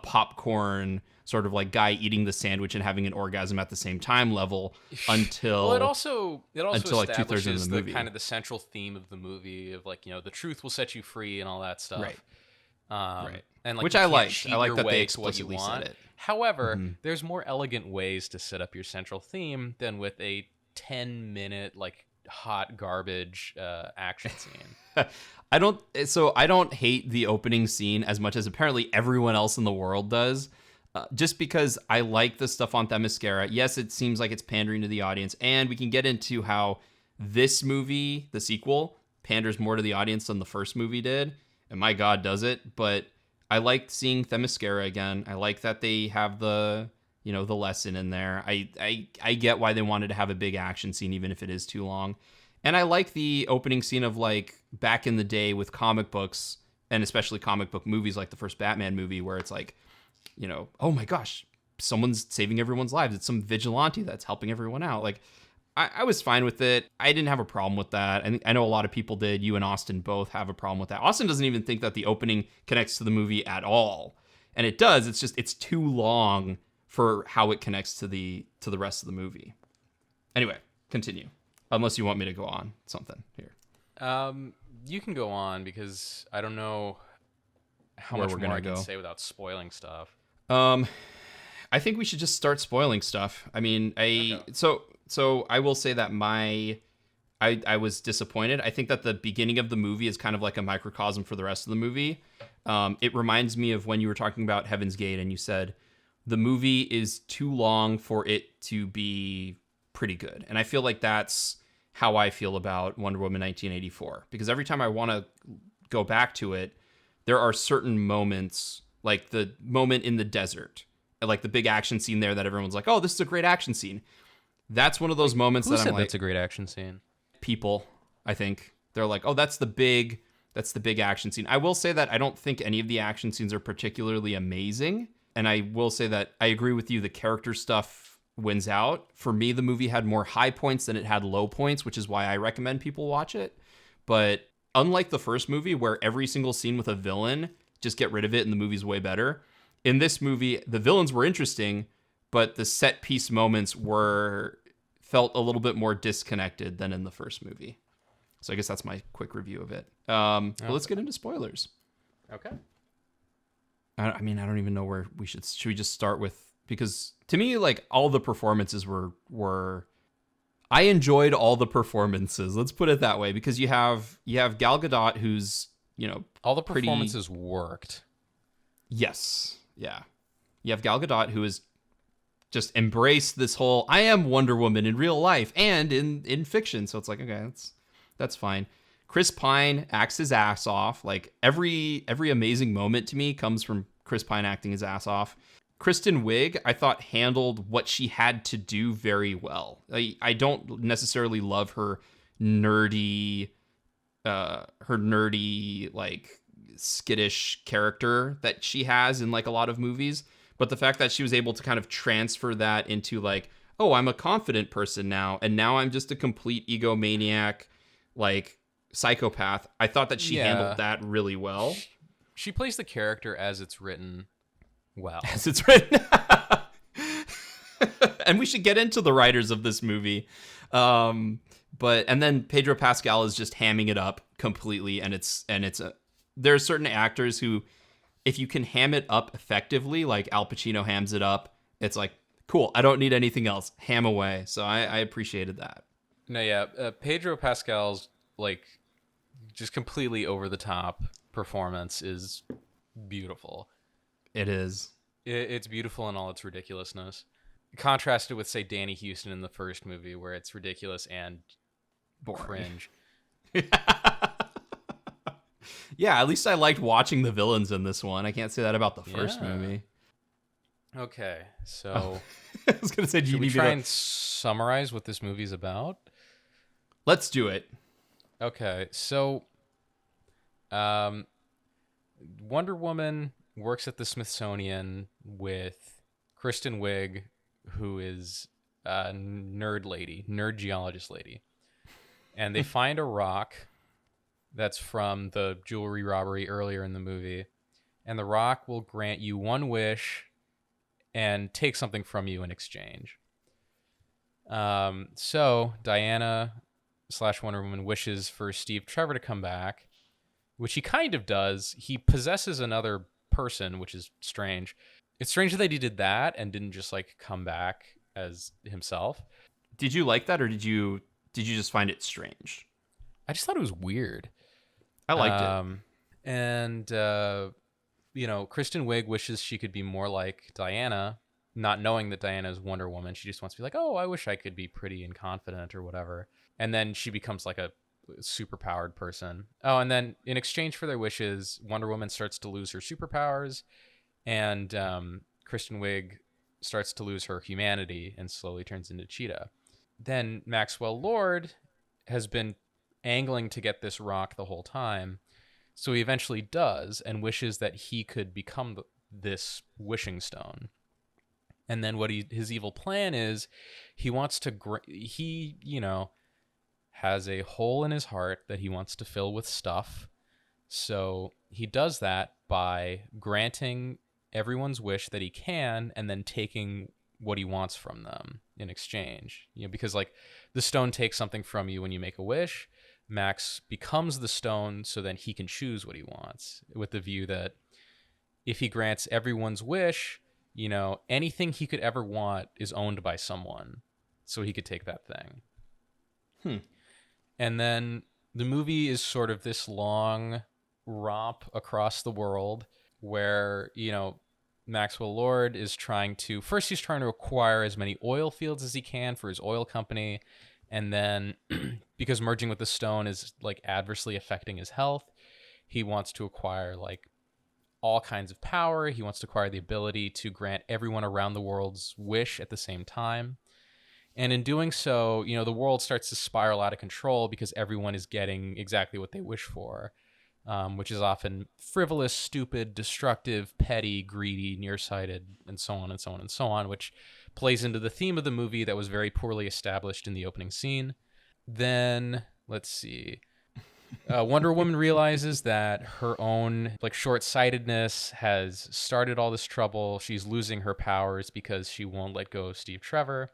popcorn sort of like guy eating the sandwich and having an orgasm at the same time level until well, it also like 2/3 establishes of the movie. kind of the central theme of the movie of like, you know, the truth will set you free and all that stuff. Right. Right. And like, Which you I can't liked. cheat I like your that way they to what you explicitly want. said it. However, there's more elegant ways to set up your central theme than with a 10-minute like hot garbage action scene. I don't hate the opening scene as much as apparently everyone else in the world does, just because I like the stuff on Themyscira. Yes, it seems like it's pandering to the audience, and we can get into how this movie, the sequel, panders more to the audience than the first movie did, and my God, does it. But I like seeing Themyscira again. I like that they have the lesson in there. I get why they wanted to have a big action scene, even if it is too long. And I like the opening scene of like back in the day with comic books, and especially comic book movies like the first Batman movie, where it's like, you know, oh my gosh, someone's saving everyone's lives. It's some vigilante that's helping everyone out. Like, I was fine with it. I didn't have a problem with that. I know a lot of people did. You and Austin both have a problem with that. Austin doesn't even think that the opening connects to the movie at all. And it does. It's just, it's too long for how it connects to the rest of the movie. Anyway, continue. Unless you want me to go on something here. You can go on, because I don't know how Where much we're more gonna I can go. say without spoiling stuff. I think we should just start spoiling stuff. I mean, Okay. So I will say that I was disappointed. I think that the beginning of the movie is kind of like a microcosm for the rest of the movie. It reminds me of when you were talking about Heaven's Gate and you said the movie is too long for it to be pretty good. And I feel like that's how I feel about Wonder Woman 1984. Because every time I want to go back to it, there are certain moments, like the moment in the desert, like the big action scene there that everyone's like, oh, this is a great action scene. That's one of those moments Who that said I'm like, that's a great action scene? people, I think. They're like, oh, that's the big action scene. I will say that I don't think any of the action scenes are particularly amazing. And I will say that I agree with you. The character stuff wins out. For me, the movie had more high points than it had low points, which is why I recommend people watch it. But unlike the first movie, where every single scene with a villain, just get rid of it and the movie's way better. In this movie, the villains were interesting, but the set piece moments felt a little bit more disconnected than in the first movie. So I guess that's my quick review of it. But let's get into spoilers. Okay. I mean, I don't even know where should we just start with, because to me, like, all the performances were I enjoyed all the performances. Let's put it that way, because you have Gal Gadot, who's, you know, All the performances worked. Yes. Yeah. You have Gal Gadot, who is just embraced this whole, I am Wonder Woman in real life and in fiction. So it's like, okay, that's fine. Chris Pine acts his ass off. Like every amazing moment to me comes from Chris Pine acting his ass off. Kristen Wiig, I thought, handled what she had to do very well. I don't necessarily love her nerdy her nerdy, like, skittish character that she has in like a lot of movies, but the fact that she was able to kind of transfer that into like, oh, I'm a confident person now, and now I'm just a complete egomaniac, like, psychopath. I thought that she handled that really well. She plays the character as it's written well. As it's written. And we should get into the writers of this movie. And then Pedro Pascal is just hamming it up completely, and there are certain actors who, if you can ham it up effectively, like Al Pacino hams it up, it's like, cool, I don't need anything else. Ham away. So I appreciated that. No, yeah. Pedro Pascal's, like, just completely over the top performance is beautiful. It is. It's beautiful in all its ridiculousness. Contrasted with, say, Danny Houston in the first movie, where it's ridiculous and Boring. Cringe. Yeah, at least I liked watching the villains in this one. I can't say that about the first movie. Okay, so I was gonna say, should we try and summarize what this movie's about? Let's do it. Okay, so Wonder Woman works at the Smithsonian with Kristen Wiig, who is a nerd geologist lady. And they find a rock that's from the jewelry robbery earlier in the movie. And the rock will grant you one wish and take something from you in exchange. So Diana / Wonder Woman wishes for Steve Trevor to come back, which he kind of does. He possesses another person, which is strange. It's strange that he did that and didn't just like come back as himself. Did you like that, or did you just find it strange? I just thought it was weird. I liked it. And Kristen Wiig wishes she could be more like Diana, not knowing that Diana is Wonder Woman. She just wants to be like, oh, I wish I could be pretty and confident or whatever. And then she becomes like a superpowered person. Oh, and then in exchange for their wishes, Wonder Woman starts to lose her superpowers, and Kristen Wiig starts to lose her humanity and slowly turns into Cheetah. Then Maxwell Lord has been angling to get this rock the whole time, so he eventually does and wishes that he could become this wishing stone. And then what his evil plan is, he wants to has a hole in his heart that he wants to fill with stuff. So he does that by granting everyone's wish that he can and then taking what he wants from them in exchange. Because like the stone takes something from you when you make a wish. Max becomes the stone so then he can choose what he wants, with the view that if he grants everyone's wish, anything he could ever want is owned by someone, so he could take that thing. And then the movie is sort of this long romp across the world where, Maxwell Lord is trying to acquire as many oil fields as he can for his oil company. And then because merging with the stone is like adversely affecting his health, he wants to acquire like all kinds of power. He wants to acquire the ability to grant everyone around the world's wish at the same time. And in doing so, the world starts to spiral out of control because everyone is getting exactly what they wish for, which is often frivolous, stupid, destructive, petty, greedy, nearsighted, and so on and so on and so on, which plays into the theme of the movie that was very poorly established in the opening scene. Then, let's see. Wonder Woman realizes that her own short-sightedness has started all this trouble. She's losing her powers because she won't let go of Steve Trevor.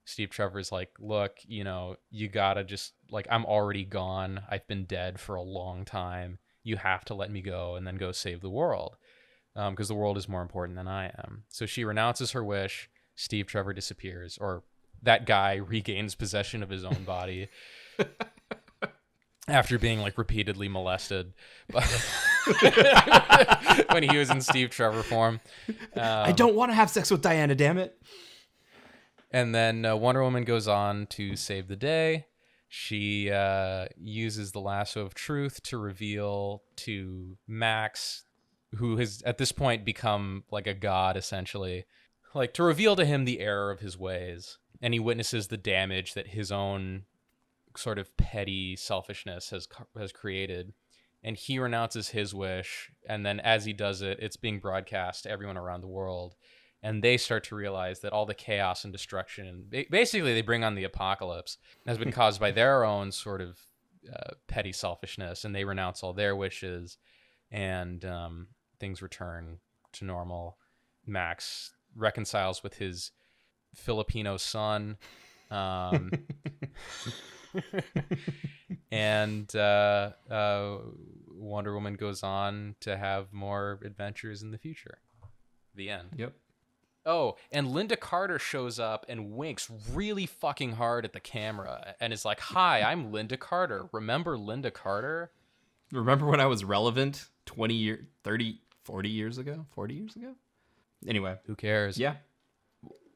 Steve Trevor's like, look, you gotta just, I'm already gone. I've been dead for a long time. You have to let me go and then go save the world, because the world is more important than I am. So she renounces her wish. Steve Trevor disappears, or that guy regains possession of his own body after being repeatedly molested when he was in Steve Trevor form. I don't want to have sex with Diana, damn it. And then Wonder Woman goes on to save the day. She uses the lasso of truth to reveal to Max, who has at this point become like a god, essentially, to reveal to him the error of his ways. And he witnesses the damage that his own sort of petty selfishness has created. And he renounces his wish, and then as he does it, it's being broadcast to everyone around the world, and they start to realize that all the chaos and destruction, basically they bring on the apocalypse, has been caused by their own sort of petty selfishness, and they renounce all their wishes, and things return to normal. Max reconciles with his Filipino son, and Wonder Woman goes on to have more adventures in the future. The end. Yep. Oh, and Linda Carter shows up and winks really fucking hard at the camera and is like, "Hi, I'm Linda Carter. Remember Linda Carter?" Remember when I was relevant 20 years, 30, 40 years ago? 40 years ago? Anyway. Who cares? Yeah.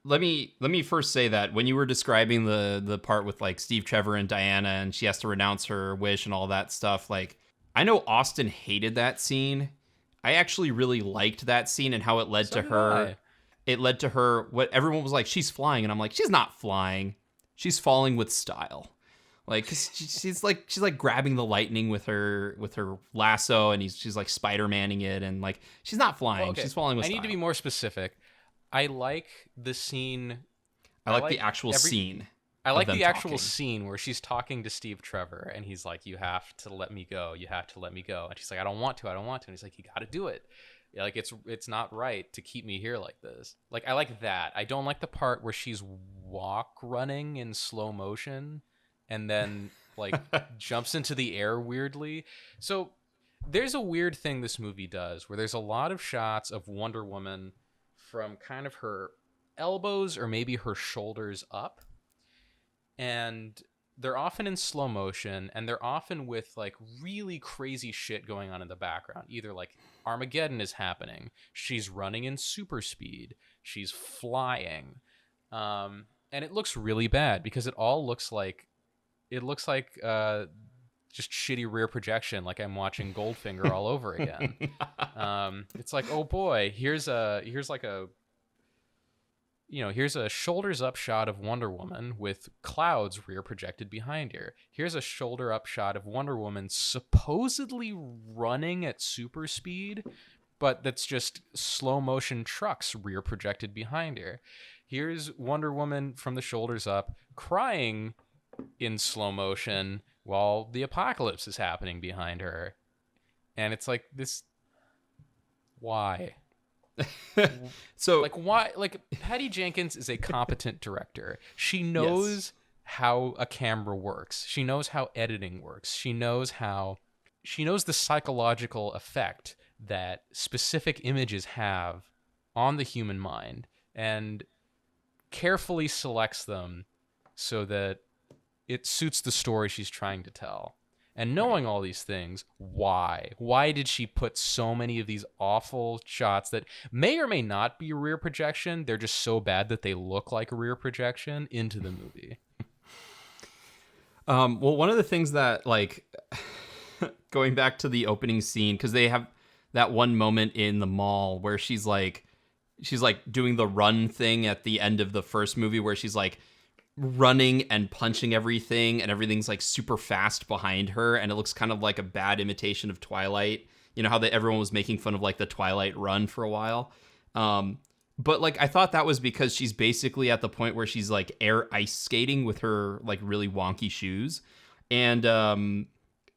Let me first say that when you were describing the part with like Steve Trevor and Diana and she has to renounce her wish and all that stuff, like I know Austin hated that scene. I actually really liked that scene and how it led to her. It led to her, what everyone was like, she's flying, and I'm like, she's not flying. She's falling with style. Like, 'cause she's like grabbing the lightning with her lasso, and she's like Spider-Manning it, and like she's not flying. Well, okay. She's falling with style. I need to be more specific. I like the scene. I like the actual scene. I like the actual talking. scene where she's talking to Steve Trevor, and he's like, "You have to let me go. You have to let me go." And she's like, "I don't want to. I don't want to." And he's like, "You got to do it. Like it's not right to keep me here like this." Like I like that. I don't like the part where she's running in slow motion and then like jumps into the air weirdly. So there's a weird thing this movie does where there's a lot of shots of Wonder Woman from kind of her elbows or maybe her shoulders up. And they're often in slow motion, and they're often with like really crazy shit going on in the background. Either like Armageddon is happening, she's running in super speed, she's flying, and it looks really bad because it all looks like just shitty rear projection, like I'm watching Goldfinger all over again. It's like, oh boy, here's a shoulders up shot of Wonder Woman with clouds rear projected behind her. Here's a shoulder up shot of Wonder Woman supposedly running at super speed, but that's just slow motion trucks rear projected behind her. Here's Wonder Woman from the shoulders up crying in slow motion while the apocalypse is happening behind her. And it's like, this, why? So like why? Like Patty Jenkins is a competent director. She knows how a camera works. She knows how editing works. She knows the psychological effect that specific images have on the human mind, and carefully selects them so that it suits the story she's trying to tell. And knowing all these things, why? Why did she put so many of these awful shots that may or may not be rear projection? They're just so bad that they look like a rear projection into the movie. Well, one of the things that, like, going back to the opening scene, because they have that one moment in the mall where she's like doing the run thing at the end of the first movie where she's like running and punching everything, and everything's like super fast behind her, and it looks kind of like a bad imitation of Twilight. You know how everyone was making fun of like the Twilight run for a while. But like I thought that was because she's basically at the point where she's like air ice skating with her like really wonky shoes. And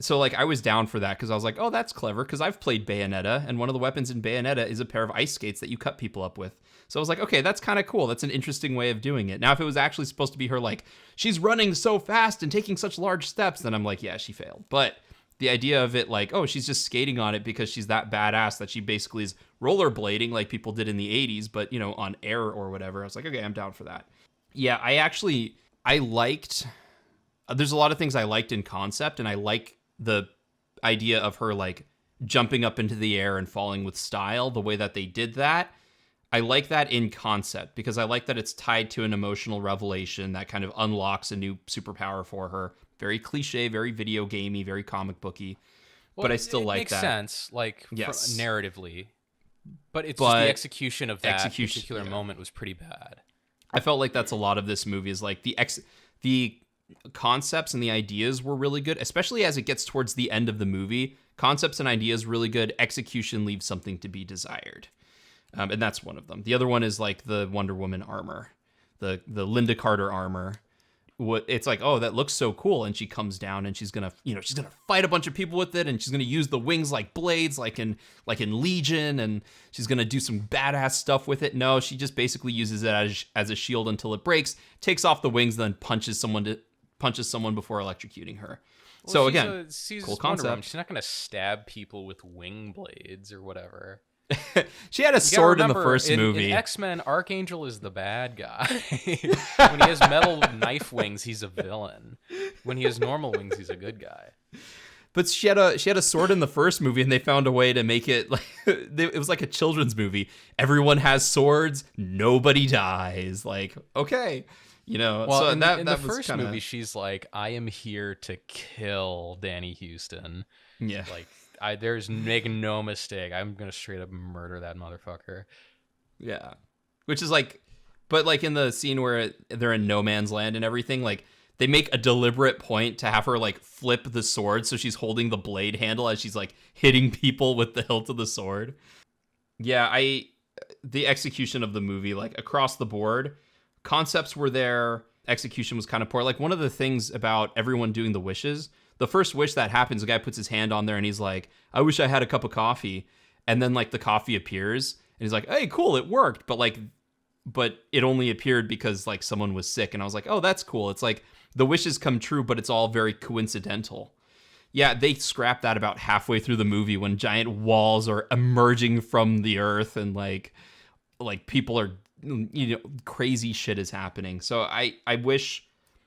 so like I was down for that because I was like, oh, that's clever, because I've played Bayonetta, and one of the weapons in Bayonetta is a pair of ice skates that you cut people up with. So I was like, okay, that's kind of cool. That's an interesting way of doing it. Now, if it was actually supposed to be her like, she's running so fast and taking such large steps, then I'm like, yeah, she failed. But the idea of it like, oh, she's just skating on it because she's that badass that she basically is rollerblading like people did in the 80s, but, you know, on air or whatever. I was like, okay, I'm down for that. Yeah, I liked, there's a lot of things I liked in concept, and I like the idea of her like jumping up into the air and falling with style, the way that they did that. I like that in concept because I like that it's tied to an emotional revelation that kind of unlocks a new superpower for her. Very cliche, very video gamey, very comic booky. Well, but I still like that. It makes sense, like yes. narratively. But it's just the execution of that particular moment was pretty bad. I felt like that's a lot of this movie is like the concepts and the ideas were really good, especially as it gets towards the end of the movie. Concepts and ideas really good. Execution leaves something to be desired. And that's one of them. The other one is like the Wonder Woman armor, the Linda Carter armor. It's like, oh, that looks so cool. And she comes down and she's gonna fight a bunch of people with it, and she's gonna use the wings like blades, like in Legion, and she's gonna do some badass stuff with it. No, she just basically uses it as a shield until it breaks, takes off the wings, then punches someone before electrocuting her. Well, so again, she's cool Wonder Woman. concept. She's not gonna stab people with wing blades or whatever. She had a sword in the first movie. In X-Men, Archangel is the bad guy. When he has metal knife wings, he's a villain. When he has normal wings, he's a good guy. But she had a sword in the first movie, and they found a way to make it like it was like a children's movie. Everyone has swords, nobody dies. Like, okay, Well, so in that the was first kinda, movie, she's like, "I am here to kill Danny Houston." yeah. Like, make no mistake, I'm gonna straight up murder that motherfucker. Yeah. Which is like, but like in the scene where they're in no man's land and everything, like they make a deliberate point to have her like flip the sword so she's holding the blade handle as she's like hitting people with the hilt of the sword. Yeah, the execution of the movie, like across the board, concepts were there, execution was kind of poor. Like one of the things about everyone doing the wishes, the first wish that happens, the guy puts his hand on there and he's like, I wish I had a cup of coffee. And then like the coffee appears and he's like, hey, cool, it worked. But it only appeared because like someone was sick. And I was like, oh, that's cool. It's like the wishes come true, but it's all very coincidental. Yeah, they scrapped that about halfway through the movie when giant walls are emerging from the earth and like people are, crazy shit is happening. So I wish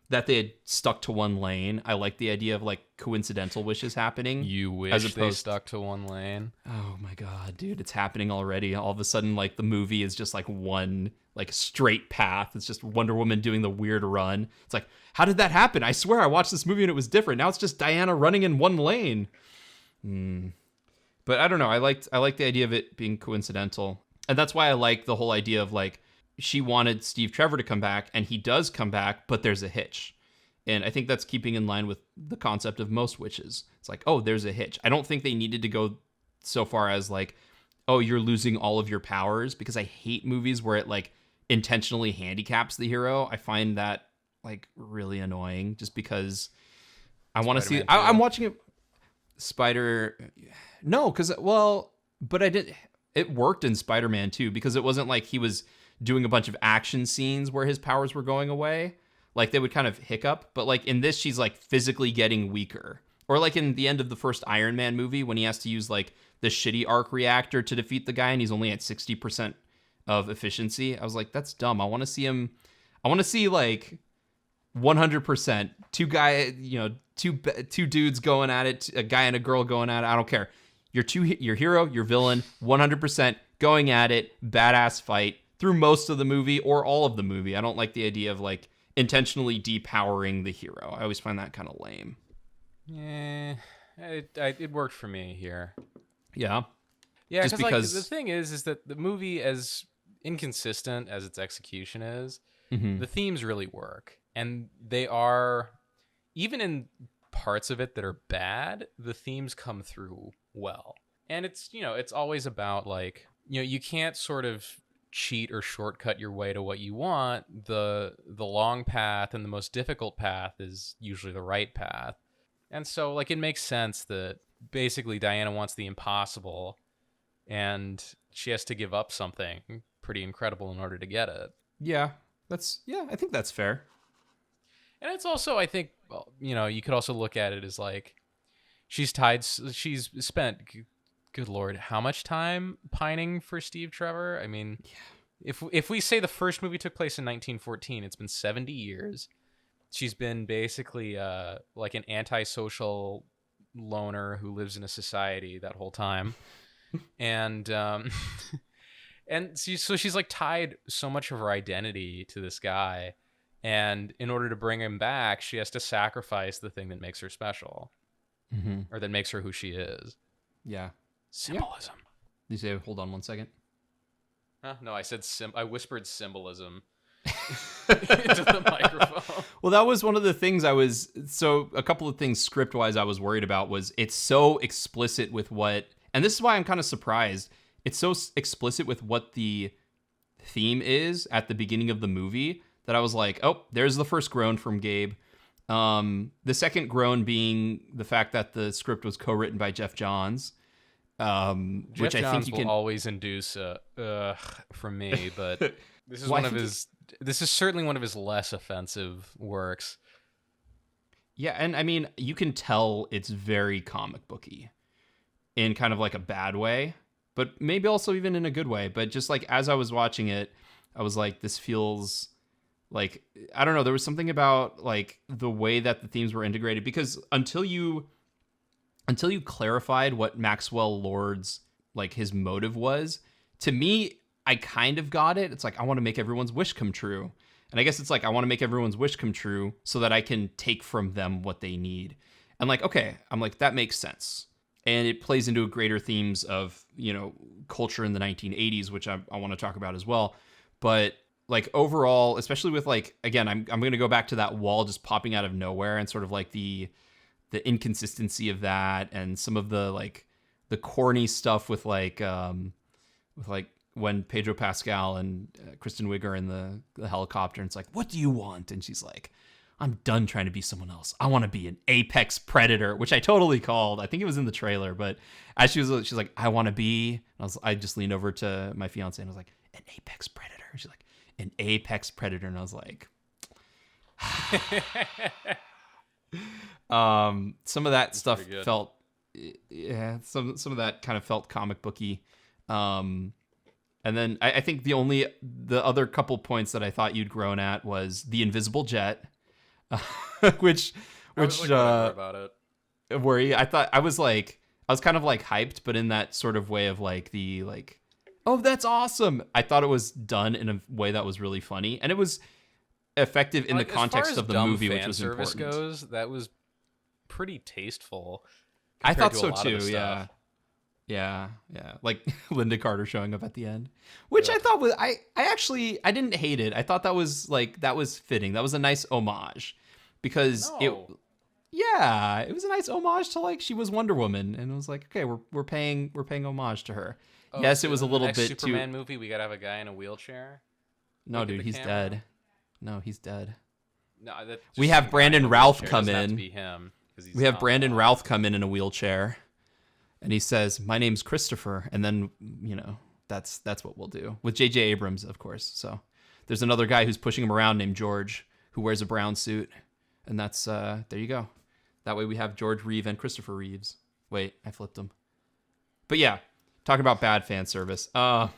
that they had stuck to one lane. I like the idea of like coincidental wishes happening. You wish they stuck to one lane? Oh my god, dude, it's happening already. All of a sudden, like the movie is just like one like straight path. It's just Wonder Woman doing the weird run. It's like, how did that happen? I swear I watched this movie and it was different. Now it's just Diana running in one lane. But I don't know. I like the idea of it being coincidental. And that's why I like the whole idea of like, she wanted Steve Trevor to come back, and he does come back, but there's a hitch. And I think that's keeping in line with the concept of most witches. It's like, oh, there's a hitch. I don't think they needed to go so far as like, oh, you're losing all of your powers, because I hate movies where it like intentionally handicaps the hero. I find that like really annoying just because I want to see. I'm watching it. No, because, well, but I did. It worked in Spider-Man too, because it wasn't like he was doing a bunch of action scenes where his powers were going away. Like they would kind of hiccup, but like in this, she's like physically getting weaker. Or like in the end of the first Iron Man movie when he has to use like the shitty arc reactor to defeat the guy and he's only at 60% of efficiency. I was like, that's dumb. I want to see like 100%. Two dudes going at it, a guy and a girl going at it. I don't care. Your hero, your villain, 100% going at it, badass fight through most of the movie or all of the movie. I don't like the idea of like intentionally depowering the hero. I always find that kind of lame. Yeah, it worked for me here. Yeah. Yeah, just because like, the thing is that the movie, as inconsistent as its execution is, the themes really work. And they are, even in parts of it that are bad, the themes come through well. And it's, it's always about like, you can't sort of cheat or shortcut your way to what you want. The long path and the most difficult path is usually the right path. And so like it makes sense that basically Diana wants the impossible and she has to give up something pretty incredible in order to get it. Yeah, I think that's fair. And it's also, I think, well, you could also look at it as like she's spent, good Lord, how much time pining for Steve Trevor? I mean, if we say the first movie took place in 1914, it's been 70 years. She's been basically like an antisocial loner who lives in a society that whole time. And so she's like tied so much of her identity to this guy. And in order to bring him back, she has to sacrifice the thing that makes her special, or that makes her who she is. Yeah. Symbolism. You say, hold on one second. Huh? No, I said I whispered symbolism. into the microphone. Well, that was one of the things a couple of things script wise I was worried about was it's so explicit with what, and this is why I'm kind of surprised. It's so explicit with what the theme is at the beginning of the movie that I was like, oh, there's the first groan from Gabe. The second groan being the fact that the script was co-written by Jeff Johns. Which I think you can always induce from me, but this is this is certainly one of his less offensive works. Yeah, and I mean, you can tell it's very comic booky in kind of like a bad way, but maybe also even in a good way. But just like as I was watching it, I was like, this feels like, I don't know, there was something about like the way that the themes were integrated, because until you clarified what Maxwell Lord's, like, his motive was, to me, I kind of got it. It's like, I want to make everyone's wish come true. And I guess it's like, I want to make everyone's wish come true so that I can take from them what they need. And like, okay, I'm like, that makes sense. And it plays into greater themes of, you know, culture in the 1980s, which I want to talk about as well. But like overall, especially with like, again, I'm going to go back to that wall just popping out of nowhere and sort of like the inconsistency of that, and some of the like the corny stuff with like when Pedro Pascal and Kristen Wiig are in the helicopter, and it's like, what do you want? And she's like, I'm done trying to be someone else. I want to be an apex predator, which I totally called. I think it was in the trailer, but as she's like, I want to be, I just leaned over to my fiance and I was like, an apex predator. She's like, an apex predator. And I was like, some of that stuff felt, yeah, some of that kind of felt comic booky. And then I think the other couple points that I thought you'd grown at was the invisible jet, which about it. Where I was kind of like hyped, but in that sort of way of like oh, that's awesome. I thought it was done in a way that was really funny, and it was effective in the context of the movie, which was important. Goes, that was pretally tasteful. I thought so too. Yeah. Like Linda Carter showing up at the end, which I thought was, I didn't hate it. I thought that was fitting. That was a nice homage, because it was a nice homage to, like, she was Wonder Woman, and it was like, okay, we're paying homage to her. Oh, yes, so it was a little bit too. Superman movie. We gotta have a guy in a wheelchair. No, dude, he's dead. No, he's dead. No, we have Brandon Routh come in. Have to be him, we have Brandon Routh come in a wheelchair, and he says, "My name's Christopher," and then, you know, that's what we'll do with J.J. Abrams, of course. So there's another guy who's pushing him around named George, who wears a brown suit, and that's there you go. That way we have George Reeve and Christopher Reeves. Wait, I flipped them. But yeah, talking about bad fan service. But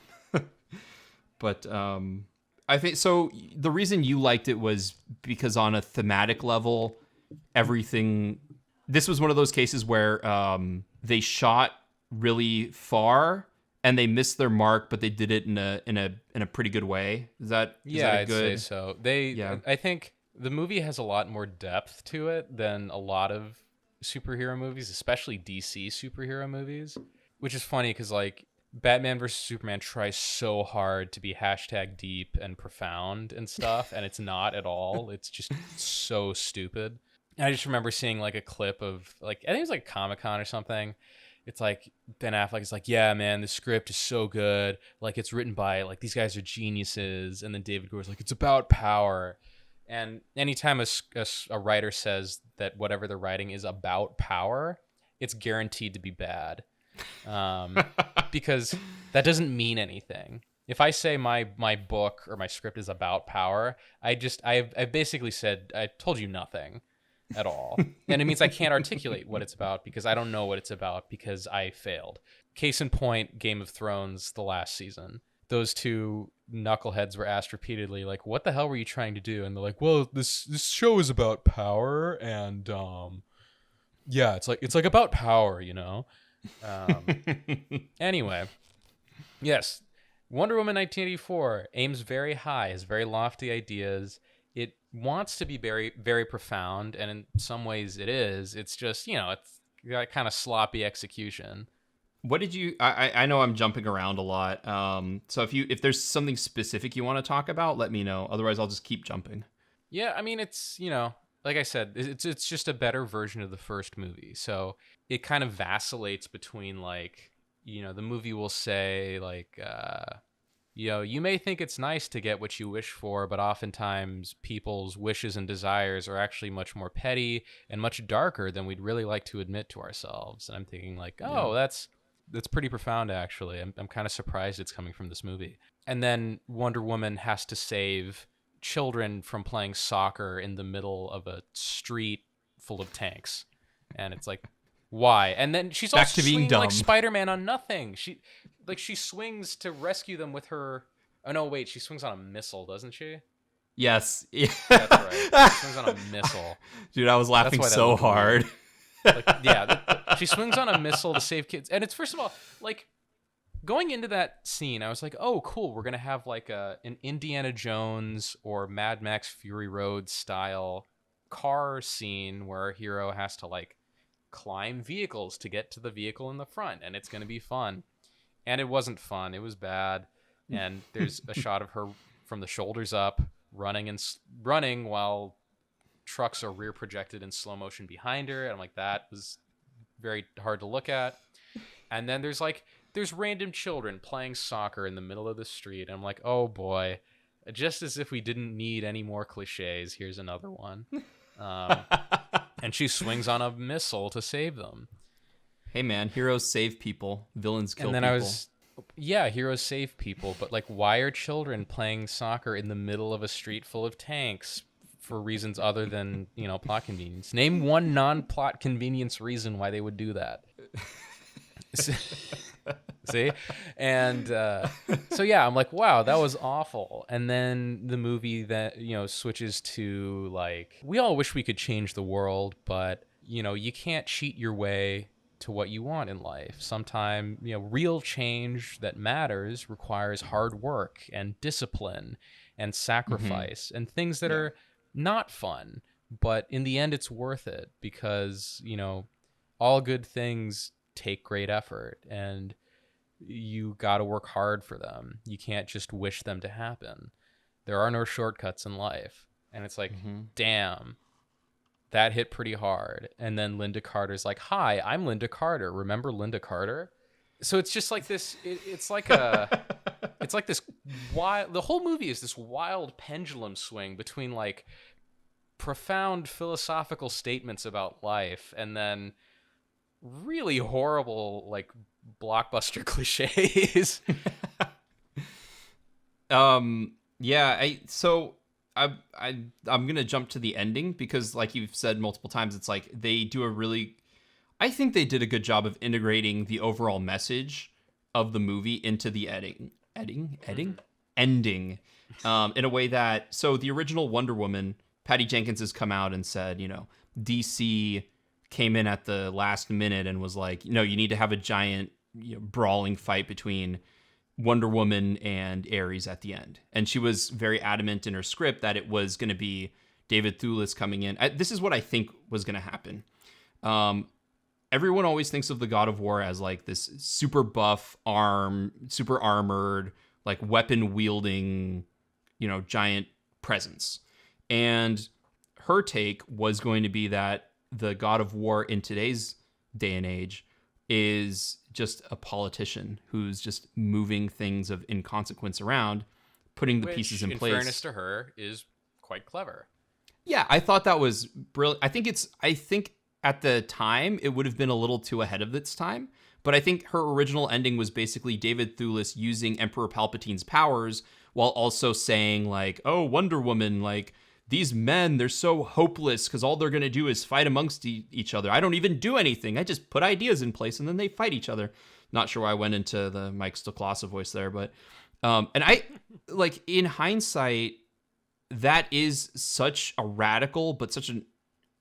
I think so. The reason you liked it was because on a thematic level, everything. This was one of those cases where they shot really far and they missed their mark, but they did it in a pretty good way. Is that I'd good? say so. I think the movie has a lot more depth to it than a lot of superhero movies, especially DC superhero movies, which is funny because, like, Batman vs. Superman tries so hard to be #deep and profound and stuff, and it's not at all. It's just so stupid. And I just remember seeing, like, a clip of, like, I think it was like Comic-Con or something. It's like Ben Affleck is like, yeah, man, the script is so good. Like, it's written by, like, these guys are geniuses. And then David Gore's like, it's about power. And anytime a writer says that whatever they're writing is about power, it's guaranteed to be bad. Because that doesn't mean anything. If I say my book or my script is about power, I basically said, I told you nothing at all. And it means I can't articulate what it's about because I don't know what it's about because I failed. Case in point, Game of Thrones, the last season. Those two knuckleheads were asked repeatedly, like, what the hell were you trying to do? And they're like, well, this show is about power, and yeah, it's like about power, you know? Anyway, yes, Wonder Woman 1984 aims very high, has very lofty ideas. It wants to be very, very profound, and in some ways it is. It's just, you know, it's got kind of sloppy execution. What did you? I know I'm jumping around a lot. So if there's something specific you want to talk about, let me know. Otherwise, I'll just keep jumping. Yeah, I mean, it's, like I said, it's just a better version of the first movie. So it kind of vacillates between, like, the movie will say, like, you may think it's nice to get what you wish for, but oftentimes people's wishes and desires are actually much more petty and much darker than we'd really like to admit to ourselves. And I'm thinking, like, oh, that's pretty profound, actually. I'm kind of surprised it's coming from this movie. And then Wonder Woman has to save children from playing soccer in the middle of a street full of tanks. And it's like, why? And then she's Back also to being swinging dumb. like Spider-Man on nothing. She swings to rescue them with her... Oh, no, wait. She swings on a missile, doesn't she? Yes. Yeah. That's right. She swings on a missile. Dude, I was laughing why that so looked hard. Like, yeah, she swings on a missile to save kids. And it's, first of all, like, going into that scene, I was like, oh, cool. We're going to have, like, an Indiana Jones or Mad Max Fury Road style car scene where a hero has to, like, climb vehicles to get to the vehicle in the front. And it's going to be fun. And it wasn't fun. It was bad. And there's a shot of her from the shoulders up running while trucks are rear projected in slow motion behind her. And I'm like, that was very hard to look at. And then there's random children playing soccer in the middle of the street. And I'm like, oh boy, just as if we didn't need any more cliches, here's another one. And she swings on a missile to save them. Hey man, heroes save people, villains kill And then people. Heroes save people, but, like, why are children playing soccer in the middle of a street full of tanks for reasons other than, plot convenience? Name one non-plot convenience reason why they would do that. See? And so, yeah, I'm like, wow, that was awful. And then the movie that, switches to, like, we all wish we could change the world, but, you can't cheat your way to what you want in life. Sometimes, real change that matters requires hard work and discipline and sacrifice and things that are not fun, but in the end it's worth it because, all good things take great effort and you got to work hard for them. You can't just wish them to happen. There are no shortcuts in life. And it's like, damn, that hit pretty hard. And then Linda Carter's like, hi, I'm Linda Carter. Remember Linda Carter? So it's just like this, it's like this wild, the whole movie is this wild pendulum swing between, like, profound philosophical statements about life and then really horrible, like, blockbuster cliches. I'm gonna jump to the ending because, like you've said multiple times, it's like I think they did a good job of integrating the overall message of the movie into the ending in a way that, so the original Wonder Woman, Patty Jenkins has come out and said, DC came in at the last minute and was like, no, you need to have a giant brawling fight between Wonder Woman and Ares at the end. And she was very adamant in her script that it was going to be David Thewlis coming in. This is what I think was going to happen. Everyone always thinks of the God of War as, like, this super buff super armored, like, weapon wielding, giant presence. And her take was going to be that the God of War in today's day and age is just a politician who's just moving things of inconsequence around, putting the pieces in place. In fairness to her, is quite clever. Yeah, I thought that was brilliant. I think at the time it would have been a little too ahead of its time, but I think her original ending was basically David Thewlis using Emperor Palpatine's powers while also saying, like, oh, Wonder Woman, like, these men, they're so hopeless because all they're going to do is fight amongst each other. I don't even do anything. I just put ideas in place and then they fight each other. Not sure why I went into the Mike Stoklasa voice there, but and I, like, in hindsight, that is such a radical but such an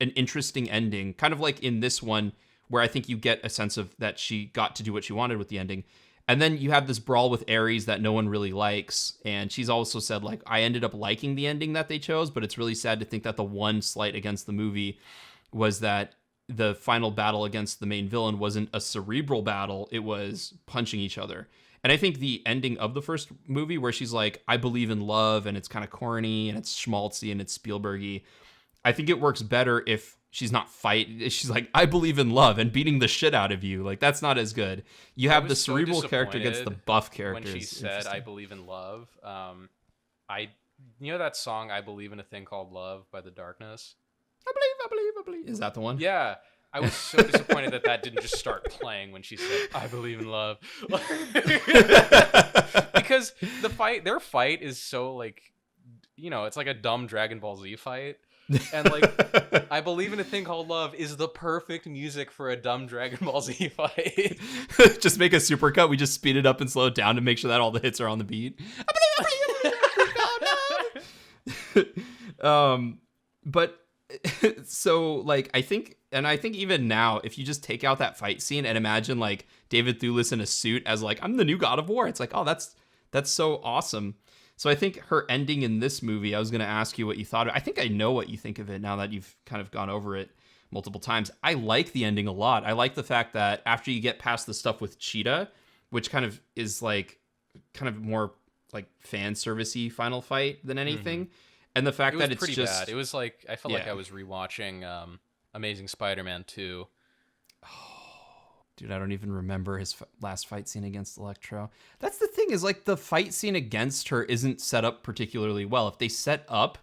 interesting ending, kind of like in this one where I think you get a sense of that she got to do what she wanted with the ending. And then you have this brawl with Ares that no one really likes. And she's also said, like, I ended up liking the ending that they chose, but it's really sad to think that the one slight against the movie was that the final battle against the main villain wasn't a cerebral battle, it was punching each other. And I think the ending of the first movie where she's like, I believe in love, and it's kind of corny and it's schmaltzy and it's Spielbergy, I think it works better if she's not she's like, I believe in love and beating the shit out of you. Like, that's not as good. You have the cerebral character against the buff character. When she said, I believe in love, you know that song, I Believe in a Thing Called Love by The Darkness? I believe. Is that the one? Yeah. I was so disappointed that didn't just start playing when she said, I believe in love. Because their fight is so, like, you know, it's like a dumb Dragon Ball Z fight. And, like, I Believe in a Thing Called Love is the perfect music for a dumb Dragon Ball Z fight. Just make a supercut. We just speed it up and slow it down to make sure that all the hits are on the beat. But so, like, I think even now, if you just take out that fight scene and imagine, like, David Thewlis in a suit as, like, I'm the new God of War, it's like, oh, that's so awesome. So I think her ending in this movie, I was going to ask you what you thought of it. I think I know what you think of it now that you've kind of gone over it multiple times. I like the ending a lot. I like the fact that after you get past the stuff with Cheetah, which kind of is like kind of more like fan servicey final fight than anything. And the fact that it's pretty just bad. It was like, I felt like I was rewatching Amazing Spider-Man 2. Dude, I don't even remember his last fight scene against Electro. That's the thing, is like the fight scene against her isn't set up particularly well. If they set up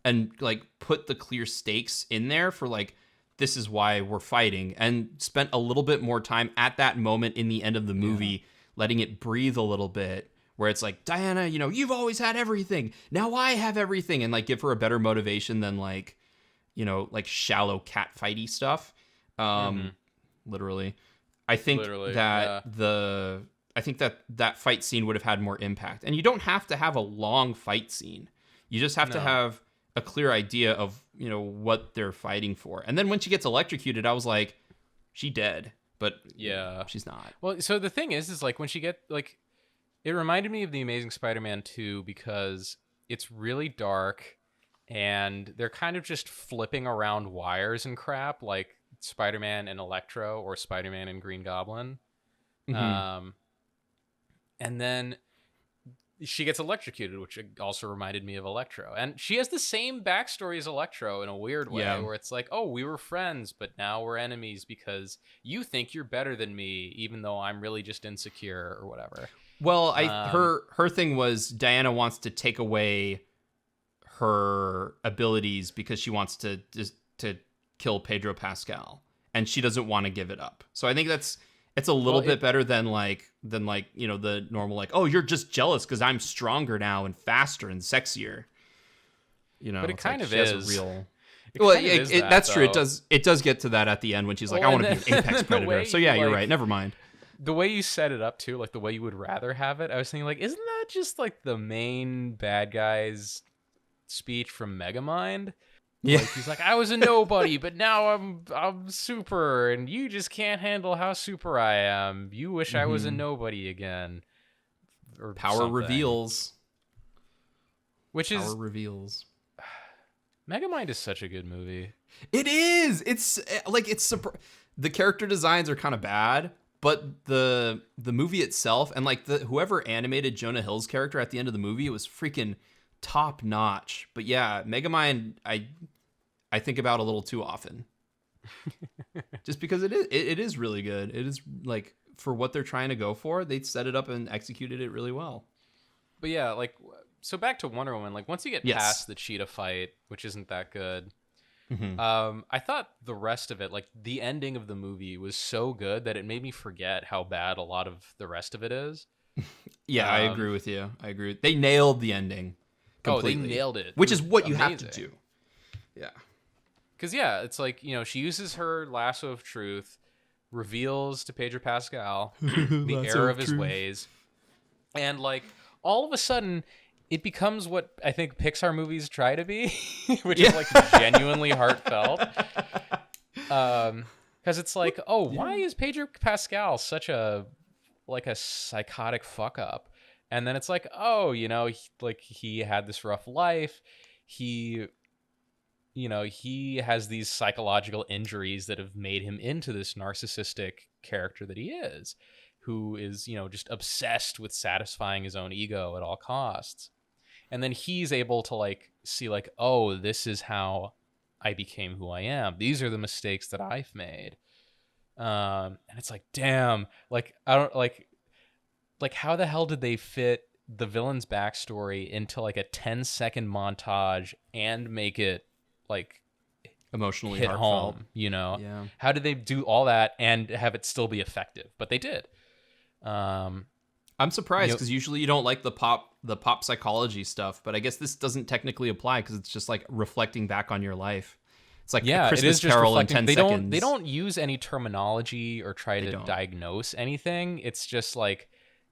and like put the clear stakes in there for like, this is why we're fighting, and spent a little bit more time at that moment in the end of the movie, letting it breathe a little bit, where it's like, Diana, you know, you've always had everything. Now I have everything. And like give her a better motivation than like, you know, like shallow cat fighty stuff. Literally. I think that I think that fight scene would have had more impact. And you don't have to have a long fight scene. You just have to have a clear idea of, you know, what they're fighting for. And then when she gets electrocuted, I was like, she dead. But yeah, she's not. Well, so the thing is like when she like, it reminded me of the Amazing Spider-Man 2 because it's really dark and they're kind of just flipping around wires and crap, like Spider-Man and Electro or Spider-Man and Green Goblin. And then she gets electrocuted, which also reminded me of Electro. And she has the same backstory as Electro in a weird way, where it's like, oh, we were friends, but now we're enemies because you think you're better than me, even though I'm really just insecure or whatever. Well, her thing was Diana wants to take away her abilities because she wants to kill Pedro Pascal, and she doesn't want to give it up. So I think it's a little bit better than like you know, the normal like, oh, you're just jealous because I'm stronger now and faster and sexier. You know, but it kind like of is that's true. It does get to that at the end when she's like, I want to be an apex predator. So yeah, you're right. Never mind. The way you set it up too, like the way you would rather have it, I was thinking like, isn't that just like the main bad guy's speech from Megamind? Yeah, like, he's like, I was a nobody, but now I'm super, and you just can't handle how super I am. You wish I was a nobody again. Or Power something. reveals. Power reveals. Megamind is such a good movie. It is. It's like the character designs are kind of bad. But the movie itself, and like whoever animated Jonah Hill's character at the end of the movie, it was freaking top notch. But yeah, Megamind, I think about a little too often, just because it is really good. It is like for what they're trying to go for, they set it up and executed it really well. But yeah, like so back to Wonder Woman. Like once you get past the cheetah fight, which isn't that good. I thought the rest of it, like the ending of the movie, was so good that it made me forget how bad a lot of the rest of it is. Yeah, I agree with you. They nailed the ending completely. Oh, they nailed it. Which is what you have to do. Yeah. Because, yeah, it's like, you know, she uses her lasso of truth, reveals to Pedro Pascal the error of his ways, and, like, all of a sudden, it becomes what I think Pixar movies try to be, which is, like, genuinely heartfelt. Because it's like, oh, why is Pedro Pascal such a psychotic fuck-up? And then it's like, oh, you know, he had this rough life. He he has these psychological injuries that have made him into this narcissistic character that he is, who is, just obsessed with satisfying his own ego at all costs. And then he's able to like see like, oh, this is how I became who I am. These are the mistakes that I've made. And it's like, damn, like I don't like how the hell did they fit the villain's backstory into like a 10-second montage and make it like Emotionally hit heartfelt. home, Yeah. How did they do all that and have it still be effective? But they did. I'm surprised because usually you don't like the pop psychology stuff, but I guess this doesn't technically apply because it's just like reflecting back on your life. It's like a it Christmas is just Carol in reflecting. 10 seconds. They don't use any terminology or try to don't. diagnose anything. It's just like,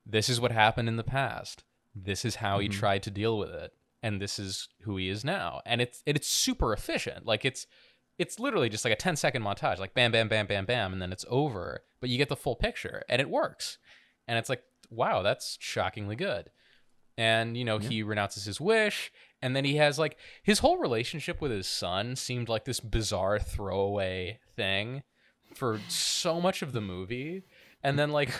this is what happened in the past. This is how he tried to deal with it, and this is who he is now. And it's super efficient. Like it's literally just like a 10-second montage, like bam, bam, bam, bam, bam, and then it's over. But you get the full picture, and it works. And it's like, wow, that's shockingly good. And, he renounces his wish. And then he has like his whole relationship with his son seemed like this bizarre throwaway thing for so much of the movie. And then like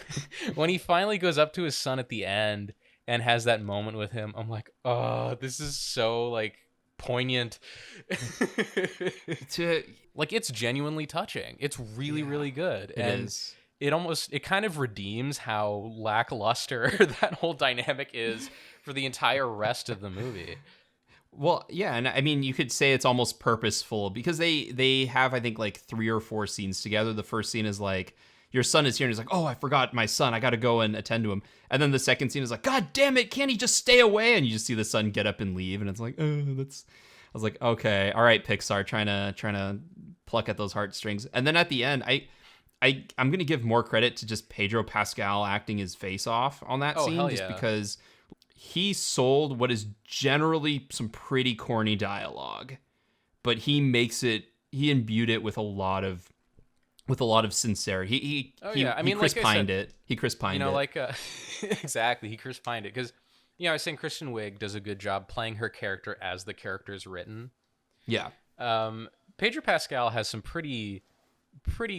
when he finally goes up to his son at the end and has that moment with him, I'm like, oh, this is so like poignant. Like it's genuinely touching. It's really, really good. It is. It kind of redeems how lackluster that whole dynamic is for the entire rest of the movie. Well, yeah, and I mean, you could say it's almost purposeful because they have, I think, like 3 or 4 scenes together. The first scene is like, your son is here, and he's like, oh, I forgot my son. I got to go and attend to him. And then the second scene is like, God damn it, can't he just stay away? And you just see the son get up and leave, and it's like, that's. I was like, okay, all right, Pixar, trying to pluck at those heartstrings. And then at the end, I'm gonna give more credit to just Pedro Pascal acting his face off on that scene, hell just yeah. because he sold what is generally some pretty corny dialogue, but he imbued it with a lot of sincerity. He Chris Pined it. He Chris Pined it. Like exactly, he Chris Pined it because I was saying Kristen Wiig does a good job playing her character as the character's written. Yeah. Pedro Pascal has some pretty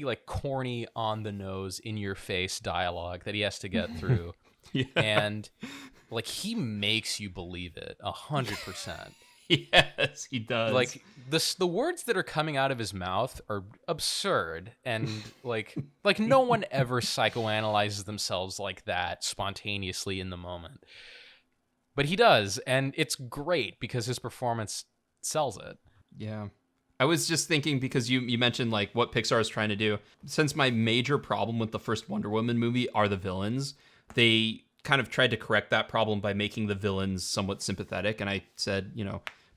like corny, on the nose, in your face dialogue that he has to get through. Yeah. And like he makes you believe it 100%. Yes, he does. Like the words that are coming out of his mouth are absurd, and like no one ever psychoanalyzes themselves like that spontaneously in the moment. But he does, and it's great because his performance sells it. Yeah. I was just thinking because you mentioned like what Pixar is trying to do. Since my major problem with the first Wonder Woman movie are the villains, they kind of tried to correct that problem by making the villains somewhat sympathetic. And I said,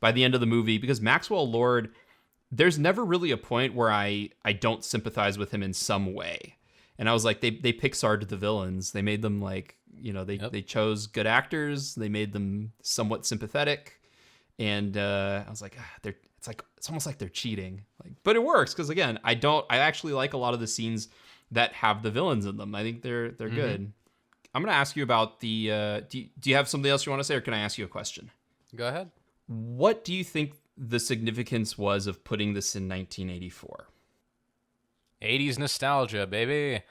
by the end of the movie, because Maxwell Lord, there's never really a point where I don't sympathize with him in some way. And I was like, they Pixar'd the villains. They made them like, they chose good actors. They made them somewhat sympathetic. And I was like, it's almost like they're cheating. But it works because again, I actually like a lot of the scenes that have the villains in them. I think they're good. I'm gonna ask you about the. Do you have something else you want to say, or can I ask you a question? Go ahead. What do you think the significance was of putting this in 1984? 80s nostalgia, baby.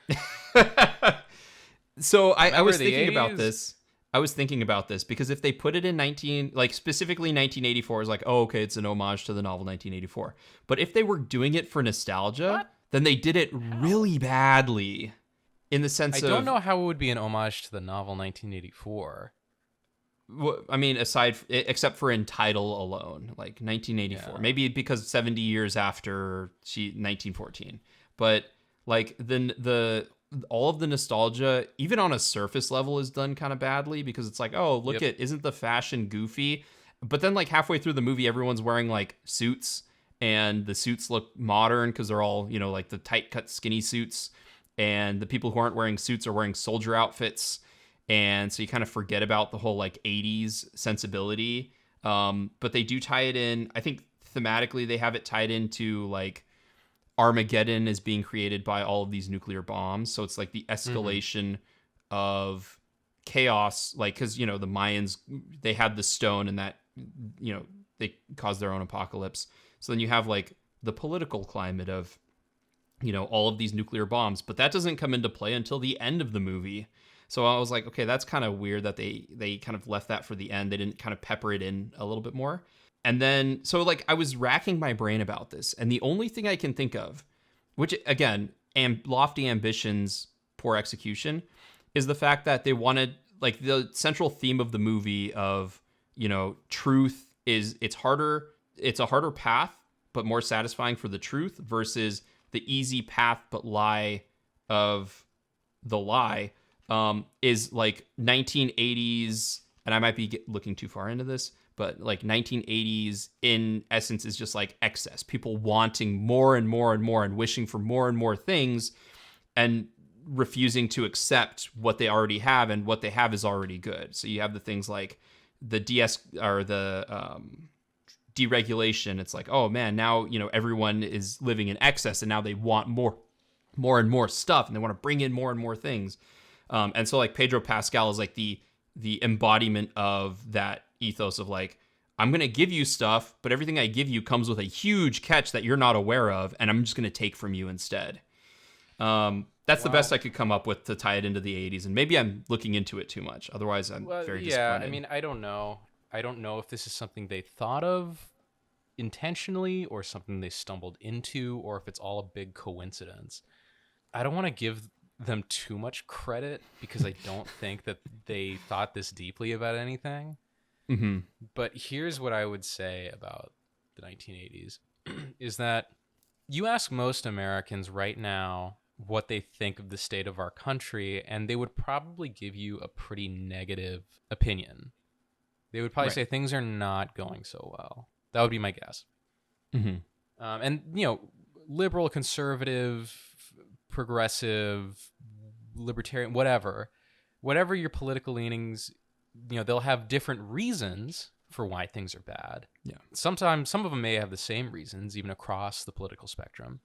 So I was thinking 80s? about this. I was thinking about this because if they put it in specifically 1984, is like, oh, okay, it's an homage to the novel 1984. But if they were doing it for nostalgia, then they did it really badly. In the sense I don't know how it would be an homage to the novel 1984. I mean, except for in title alone, like 1984, maybe because 70 years after 1914. But like then all of the nostalgia, even on a surface level, is done kind of badly because it's like, oh, look isn't the fashion goofy? But then like halfway through the movie, everyone's wearing like suits, and the suits look modern because they're all like the tight cut skinny suits, and the people who aren't wearing suits are wearing soldier outfits. And so you kind of forget about the whole like 80s sensibility. But they do tie it in. I think thematically they have it tied into like Armageddon is being created by all of these nuclear bombs. So it's like the escalation of chaos, like, because, the Mayans, they had the stone and that, they caused their own apocalypse. So then you have like the political climate of, you know, all of these nuclear bombs, but that doesn't come into play until the end of the movie. So I was like, okay, that's kind of weird that they kind of left that for the end. They didn't kind of pepper it in a little bit more. And then, so like I was racking my brain about this, and the only thing I can think of, which again, lofty ambitions, poor execution, is the fact that they wanted, like, the central theme of the movie of, you know, truth is, it's a harder path, but more satisfying for the truth versus the easy path but lie of the lie, is like 1980s, and I might be looking too far into this, but like 1980s in essence is just like excess, people wanting more and more and more and wishing for more and more things and refusing to accept what they already have, and what they have is already good. So you have the things like the deregulation. It's like, oh man, now, you know, everyone is living in excess, and now they want more and more stuff, and they want to bring in more and more things. And so like Pedro Pascal is like the embodiment of that ethos of like, I'm going to give you stuff, but everything I give you comes with a huge catch that you're not aware of, and I'm just going to take from you instead. That's the best I could come up with to tie it into the 80s, and maybe I'm looking into it too much. Otherwise, I'm very disappointed. Yeah, I mean, I don't know. I don't know if this is something they thought of intentionally or something they stumbled into, or if it's all a big coincidence. I don't want to give them too much credit because I don't think that they thought this deeply about anything. Mm-hmm. But here's what I would say about the 1980s is that you ask most Americans right now what they think of the state of our country, and they would probably give you a pretty negative opinion. They would probably say things are not going so well. That would be my guess. Mm-hmm. And, you know, liberal, conservative, progressive, libertarian, whatever your political leanings, you know, they'll have different reasons for why things are bad. Yeah. Sometimes some of them may have the same reasons, even across the political spectrum.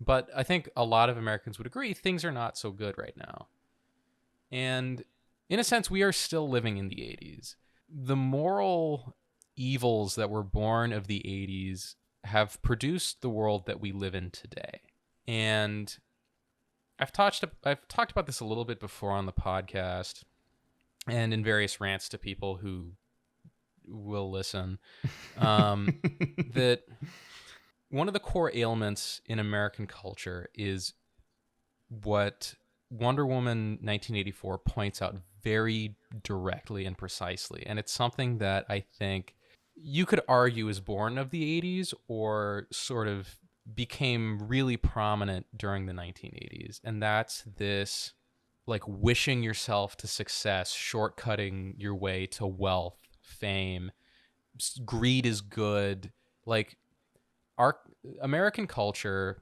But I think a lot of Americans would agree things are not so good right now. And in a sense, we are still living in the 80s. The moral evils that were born of the 80s have produced the world that we live in today. And I've talked about this a little bit before on the podcast and in various rants to people who will listen, that one of the core ailments in American culture is what Wonder Woman 1984 points out very directly and precisely. And it's something that I think you could argue is born of the 80s or sort of became really prominent during the 1980s. And that's this like wishing yourself to success, shortcutting your way to wealth, fame, greed is good. Like our American culture,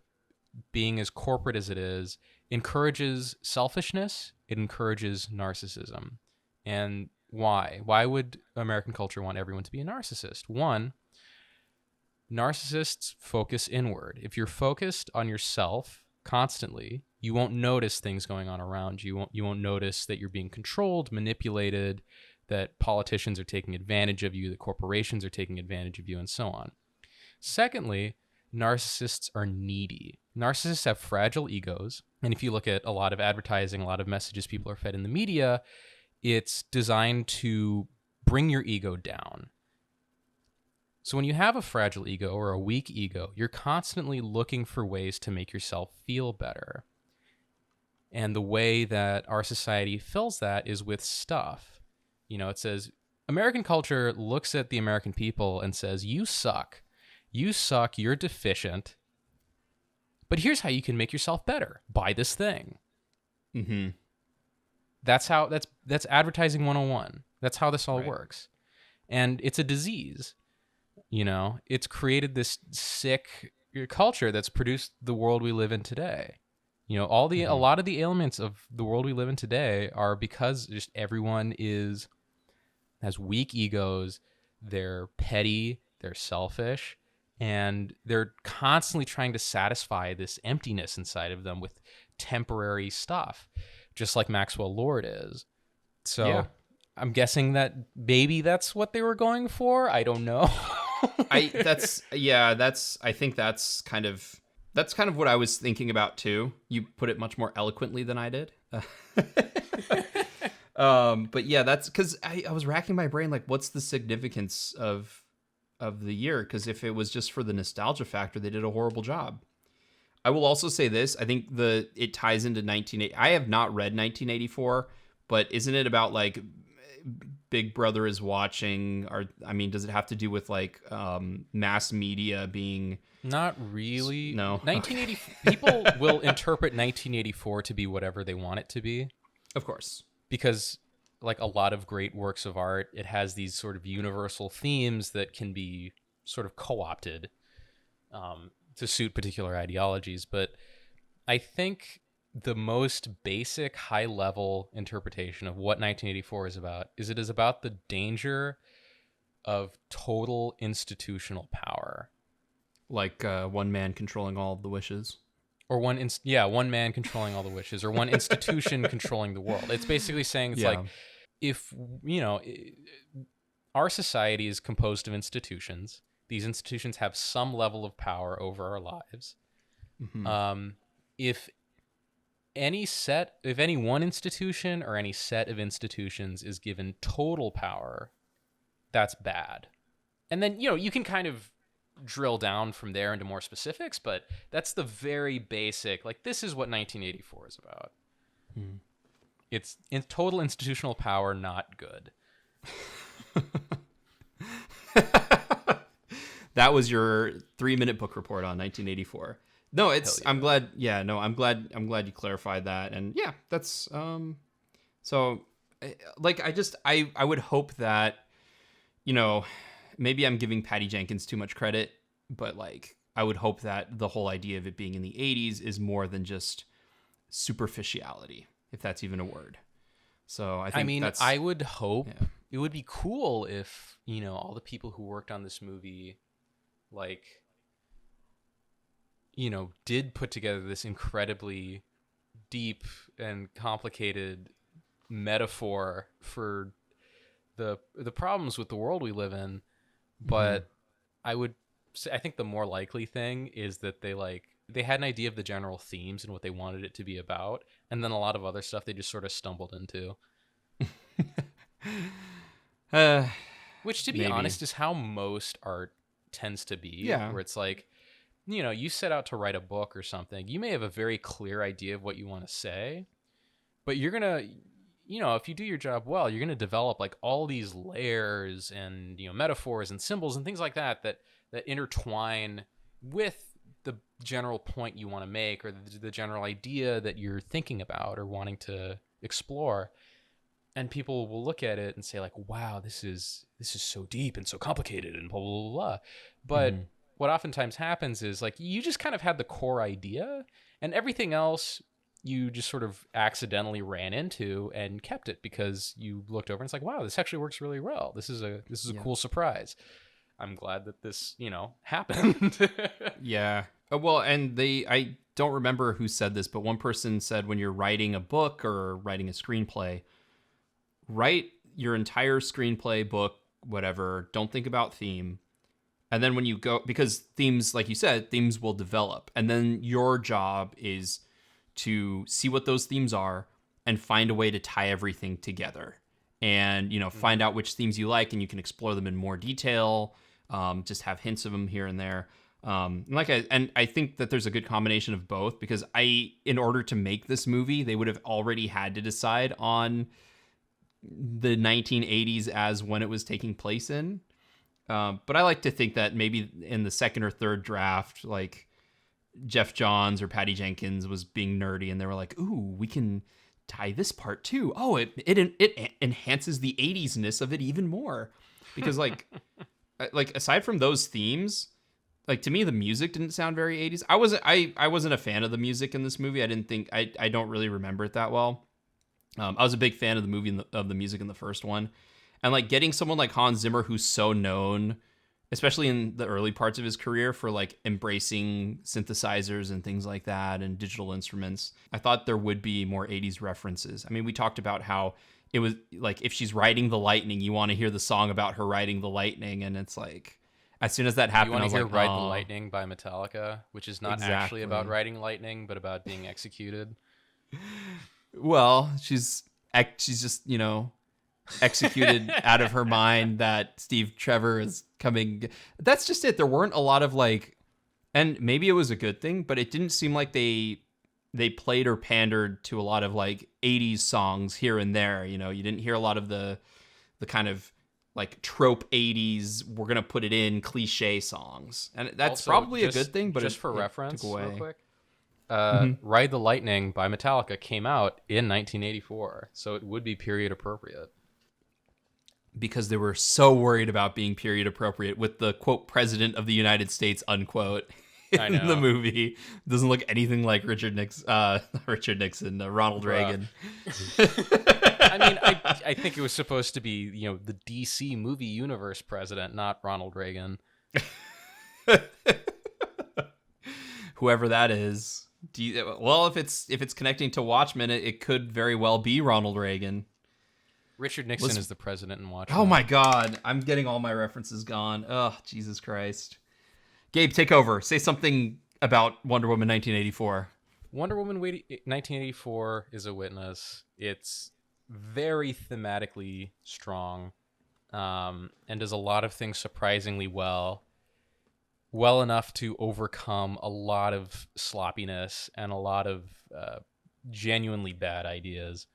being as corporate as it is, encourages selfishness. It encourages narcissism. And why? Why would American culture want everyone to be a narcissist? One, narcissists focus inward. If you're focused on yourself constantly, you won't notice things going on around you. You won't notice that you're being controlled, manipulated, that politicians are taking advantage of you, that corporations are taking advantage of you, and so on. Secondly, narcissists are needy. Narcissists have fragile egos. And if you look at a lot of advertising, a lot of messages people are fed in the media, it's designed to bring your ego down. So when you have a fragile ego or a weak ego, you're constantly looking for ways to make yourself feel better. And the way that our society fills that is with stuff. You know, it says, American culture looks at the American people and says, you suck. You suck, you're deficient. But here's how you can make yourself better. Buy this thing. Mm-hmm. That's advertising 101. That's how this all works. And it's a disease. You know, it's created this sick culture that's produced the world we live in today. You know, a lot of the ailments of the world we live in today are because just everyone has weak egos, they're petty, they're selfish, and they're constantly trying to satisfy this emptiness inside of them with temporary stuff, just like Maxwell Lord is. So I'm guessing that maybe that's what they were going for. I don't know. I think that's kind of what I was thinking about too. You put it much more eloquently than I did. But yeah, that's because I was racking my brain like, what's the significance of the year? Because if it was just for the nostalgia factor, they did a horrible job. I will also say this: I think it ties into 1980. I have not read 1984, but isn't it about like Big Brother is watching? Or I mean, does it have to do with like mass media being? Not really. No. 1980. People will interpret 1984 to be whatever they want it to be. Of course. Because like a lot of great works of art, it has these sort of universal themes that can be sort of co-opted to suit particular ideologies. But I think the most basic high-level interpretation of what 1984 is about is it is about the danger of total institutional power. Like one man controlling all of the wishes. Or one man controlling all the wishes, or one institution controlling the world. It's basically saying like, if, our society is composed of institutions. These institutions have some level of power over our lives. Mm-hmm. If any one institution or any set of institutions is given total power, that's bad. And then, you can kind of drill down from there into more specifics, but that's the very basic, like, this is what 1984 is about. It's in total institutional power, not good. That was your 3-minute book report on 1984. No, it's I'm glad you clarified that. And yeah, that's so like I would hope that, maybe I'm giving Patty Jenkins too much credit, but like I would hope that the whole idea of it being in the 80s is more than just superficiality, if that's even a word. So I would hope it would be cool if, all the people who worked on this movie, like, did put together this incredibly deep and complicated metaphor for the problems with the world we live in. But I think the more likely thing is that they had an idea of the general themes and what they wanted it to be about, and then a lot of other stuff they just sort of stumbled into. Which, to be honest, is how most art tends to be. Yeah. Where it's like, you set out to write a book or something. You may have a very clear idea of what you want to say, but you're gonna, if you do your job well, you're gonna develop like all these layers and metaphors and symbols and things like that intertwine with the general point you want to make, or the general idea that you're thinking about or wanting to explore. And people will look at it and say like, wow, this is so deep and so complicated and blah, blah, blah, blah. But what oftentimes happens is like, you just kind of had the core idea, and everything else you just sort of accidentally ran into and kept it because you looked over and it's like, wow, this actually works really well. This is a cool surprise. I'm glad that this, happened. Yeah. Well, and I don't remember who said this, but one person said when you're writing a book or writing a screenplay, write your entire screenplay, book, whatever. Don't think about theme. And then when you go, because themes, like you said, themes will develop. And then your job is to see what those themes are and find a way to tie everything together. And, find out which themes you like, and you can explore them in more detail. Just have hints of them here and there. I think that there's a good combination of both, because in order to make this movie, they would have already had to decide on the 1980s as when it was taking place in. But I like to think that maybe in the second or third draft, like Jeff Johns or Patty Jenkins was being nerdy, and they were like, "Ooh, we can tie this part too. Oh, it enhances the 80s-ness of it even more," because like aside from those themes, like to me the music didn't sound very 80s. I wasn't a fan of the music in this movie. I don't really remember it that well. I was a big fan of the movie of the music in the first one. And like getting someone like Hans Zimmer, who's so known, especially in the early parts of his career, for like embracing synthesizers and things like that and digital instruments, I thought there would be more 80s references. I mean, we talked about how it was like, if she's riding the lightning, you want to hear the song about her riding the lightning. And it's like, as soon as that You happened, want I to was hear like, "Ride the oh, Lightning" by Metallica, which is not actually exactly. about riding lightning, but about being executed. Well, she's just, executed out of her mind that Steve Trevor is coming. That's just it. There weren't a lot of like, and maybe it was a good thing, but it didn't seem like they played or pandered to a lot of like 80s songs here and there. You didn't hear a lot of the kind of like trope 80s, we're going to put it in cliche songs. And that's Also, probably a good thing, but just it, for it reference, took away. real quick, Mhm. "Ride the Lightning" by Metallica came out in 1984, so it would be period appropriate. Because they were so worried about being period appropriate with the quote president of the United States unquote I in know. the movie. Doesn't look anything like Richard Nixon, Ronald Bruh. Reagan. I mean, I think it was supposed to be, the DC movie universe president, not Ronald Reagan. Whoever that is. Well, if it's connecting to Watchmen, it could very well be Ronald Reagan. Richard Nixon is the president in Watchmen. Oh my God, I'm getting all my references gone. Oh, Jesus Christ. Gabe, take over. Say something about Wonder Woman 1984. Wonder Woman 1984 is a witness. It's very thematically strong, and does a lot of things surprisingly well enough to overcome a lot of sloppiness and a lot of genuinely bad ideas.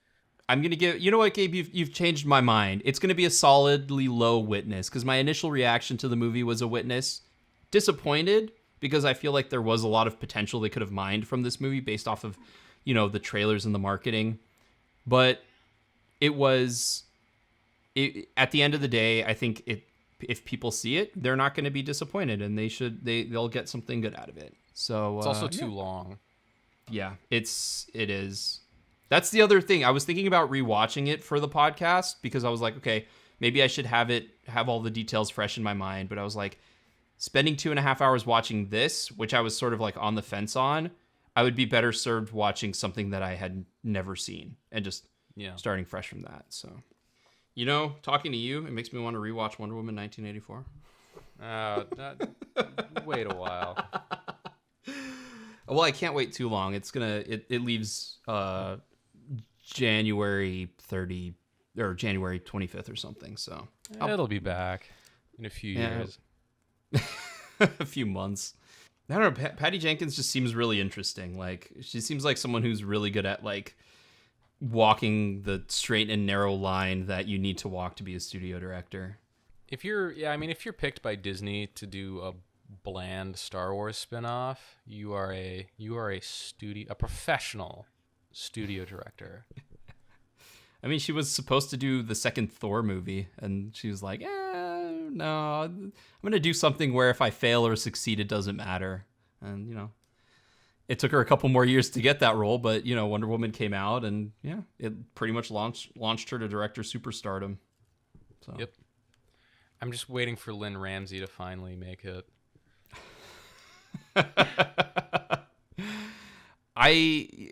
I'm going to give, you know what, Gabe, you've changed my mind. It's going to be a solidly low witness, because my initial reaction to the movie was a witness. Disappointed, because I feel like there was a lot of potential they could have mined from this movie based off of, the trailers and the marketing. But it was, at the end of the day, I think if people see it, they're not going to be disappointed, and they'll get something good out of it. So It's also too long. Yeah, it is. That's the other thing. I was thinking about rewatching it for the podcast, because I was like, okay, maybe I should have all the details fresh in my mind. But I was like, spending 2.5 hours watching this, which I was sort of like on the fence on, I would be better served watching something that I had never seen and just starting fresh from that. So, talking to you, it makes me want to rewatch Wonder Woman 1984. Wait a while. Well, I can't wait too long. It leaves January 30 or January 25th or something. So It'll be back in a few years. A few months. I don't know. Patty Jenkins just seems really interesting. Like, she seems like someone who's really good at like walking the straight and narrow line that you need to walk to be a studio director. If you're picked by Disney to do a bland Star Wars spinoff, you are a professional studio director. I mean, she was supposed to do the second Thor movie, and she was like, no, I'm going to do something where if I fail or succeed, it doesn't matter. And, it took her a couple more years to get that role, but, Wonder Woman came out, and, it pretty much launched her to director superstardom. So. Yep. I'm just waiting for Lynn Ramsey to finally make it.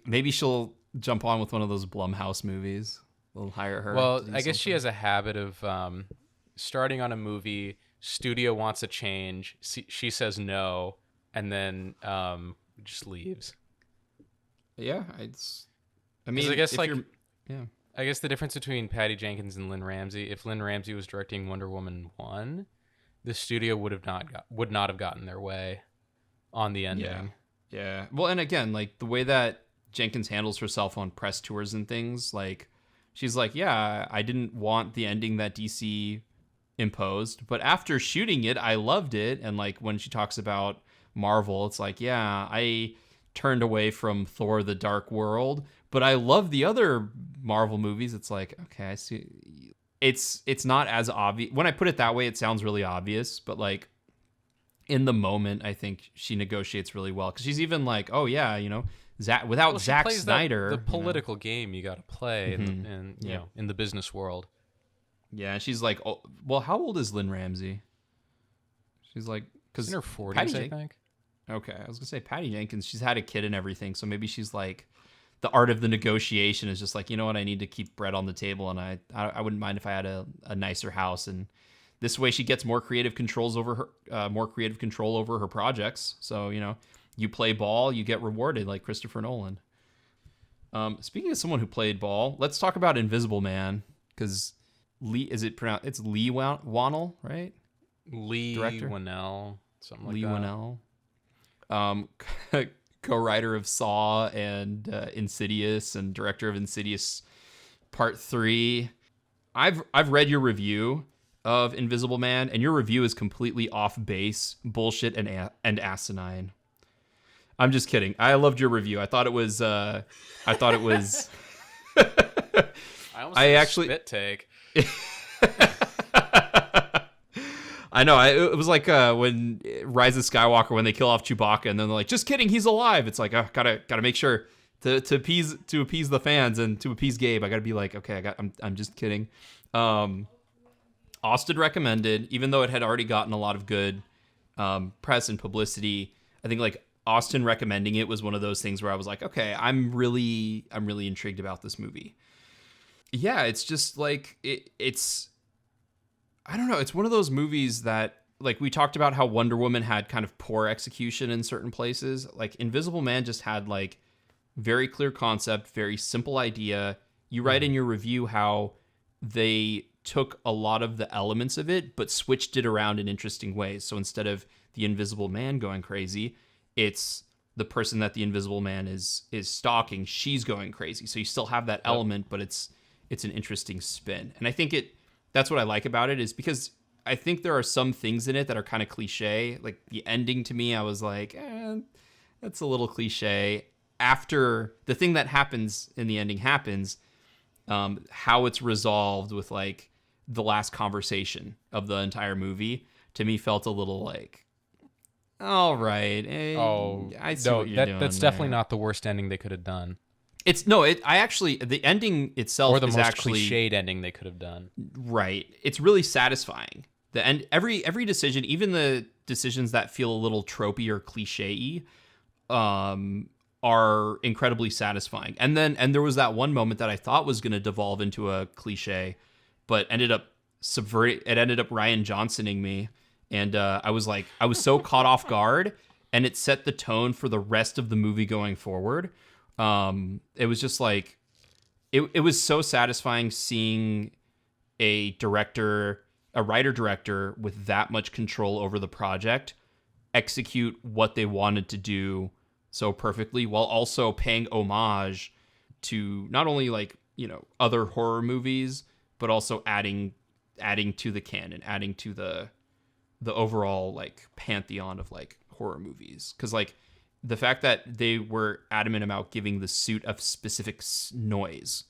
Maybe she'll jump on with one of those Blumhouse movies. We'll hire her. Well, I guess she has a habit of starting on a movie, studio wants a change, she says no, and then just leaves. Yeah, I guess the difference between Patty Jenkins and Lynn Ramsey, if Lynn Ramsey was directing Wonder Woman 1, the studio would not have gotten their way on the ending. Yeah. Well, and again, like the way that Jenkins handles herself on press tours and things, like she's like, yeah, I didn't want the ending that DC imposed, but after shooting it, I loved it. And like when she talks about Marvel, it's like, yeah, I turned away from Thor: The Dark World, but I love the other Marvel movies. It's like, okay, I see. It's not as obvious. When I put it that way, it sounds really obvious, but like in the moment, I think she negotiates really well, because she's even like, oh yeah, Zack Snyder, the political game you got to play in the business world. Yeah, she's like, oh, well, how old is Lynn Ramsey? She's like, because in her 40s, I think. Okay, I was gonna say Patty Jenkins. She's had a kid and everything, so maybe she's like, the art of the negotiation is just like, you know what, I need to keep bread on the table, and I wouldn't mind if I had a nicer house and this way she gets more creative control over her projects. So, you play ball, you get rewarded, like Christopher Nolan. Speaking of someone who played ball, let's talk about Invisible Man, because it's Lee Wannell, right? Lee Director? Wannell, something like Lee that. Wannell. Co-writer of Saw and Insidious, and director of Insidious Part 3. I've read your review of Invisible Man, and your review is completely off base, bullshit, and asinine. I'm just kidding. I loved your review. I thought it was. I almost I did a actually spit take. I know. It was like when Rise of Skywalker, when they kill off Chewbacca, and then they're like, "Just kidding, he's alive." It's like, gotta make sure to appease the fans and to appease Gabe. I gotta be like, okay, I'm just kidding. Austin recommended, even though it had already gotten a lot of good press and publicity. I think like Austin recommending it was one of those things where I was like, okay, I'm really intrigued about this movie. Yeah, it's just like it's. I don't know. It's one of those movies that, like, we talked about how Wonder Woman had kind of poor execution in certain places. Like, Invisible Man just had, like, very clear concept, very simple idea. You write in your review how they took a lot of the elements of it, but switched it around in interesting ways. So instead of the Invisible Man going crazy, it's the person that the Invisible Man is stalking. She's going crazy. So you still have that element, but it's an interesting spin. And I think that's what I like about it, is because I think there are some things in it that are kind of cliche. Like the ending, to me, I was like, that's a little cliche. After the thing that happens in the ending happens, how it's resolved with like the last conversation of the entire movie, to me felt a little like, all right, I see what you're doing. That's definitely not the worst ending they could have done. The ending itself or the is most actually cliched ending they could have done. Right. It's really satisfying. The end, every decision, even the decisions that feel a little tropey or cliche-y, are incredibly satisfying. And there was that one moment that I thought was going to devolve into a cliche, but ended up Ryan Johnsoning me, and I was so caught off guard, and it set the tone for the rest of the movie going forward. It was just like, it was so satisfying seeing a writer-director with that much control over the project execute what they wanted to do so perfectly, while also paying homage to not only like, other horror movies, but also adding to the canon, adding to the overall like pantheon of like horror movies. Because like, the fact that they were adamant about giving the suit a specific noise,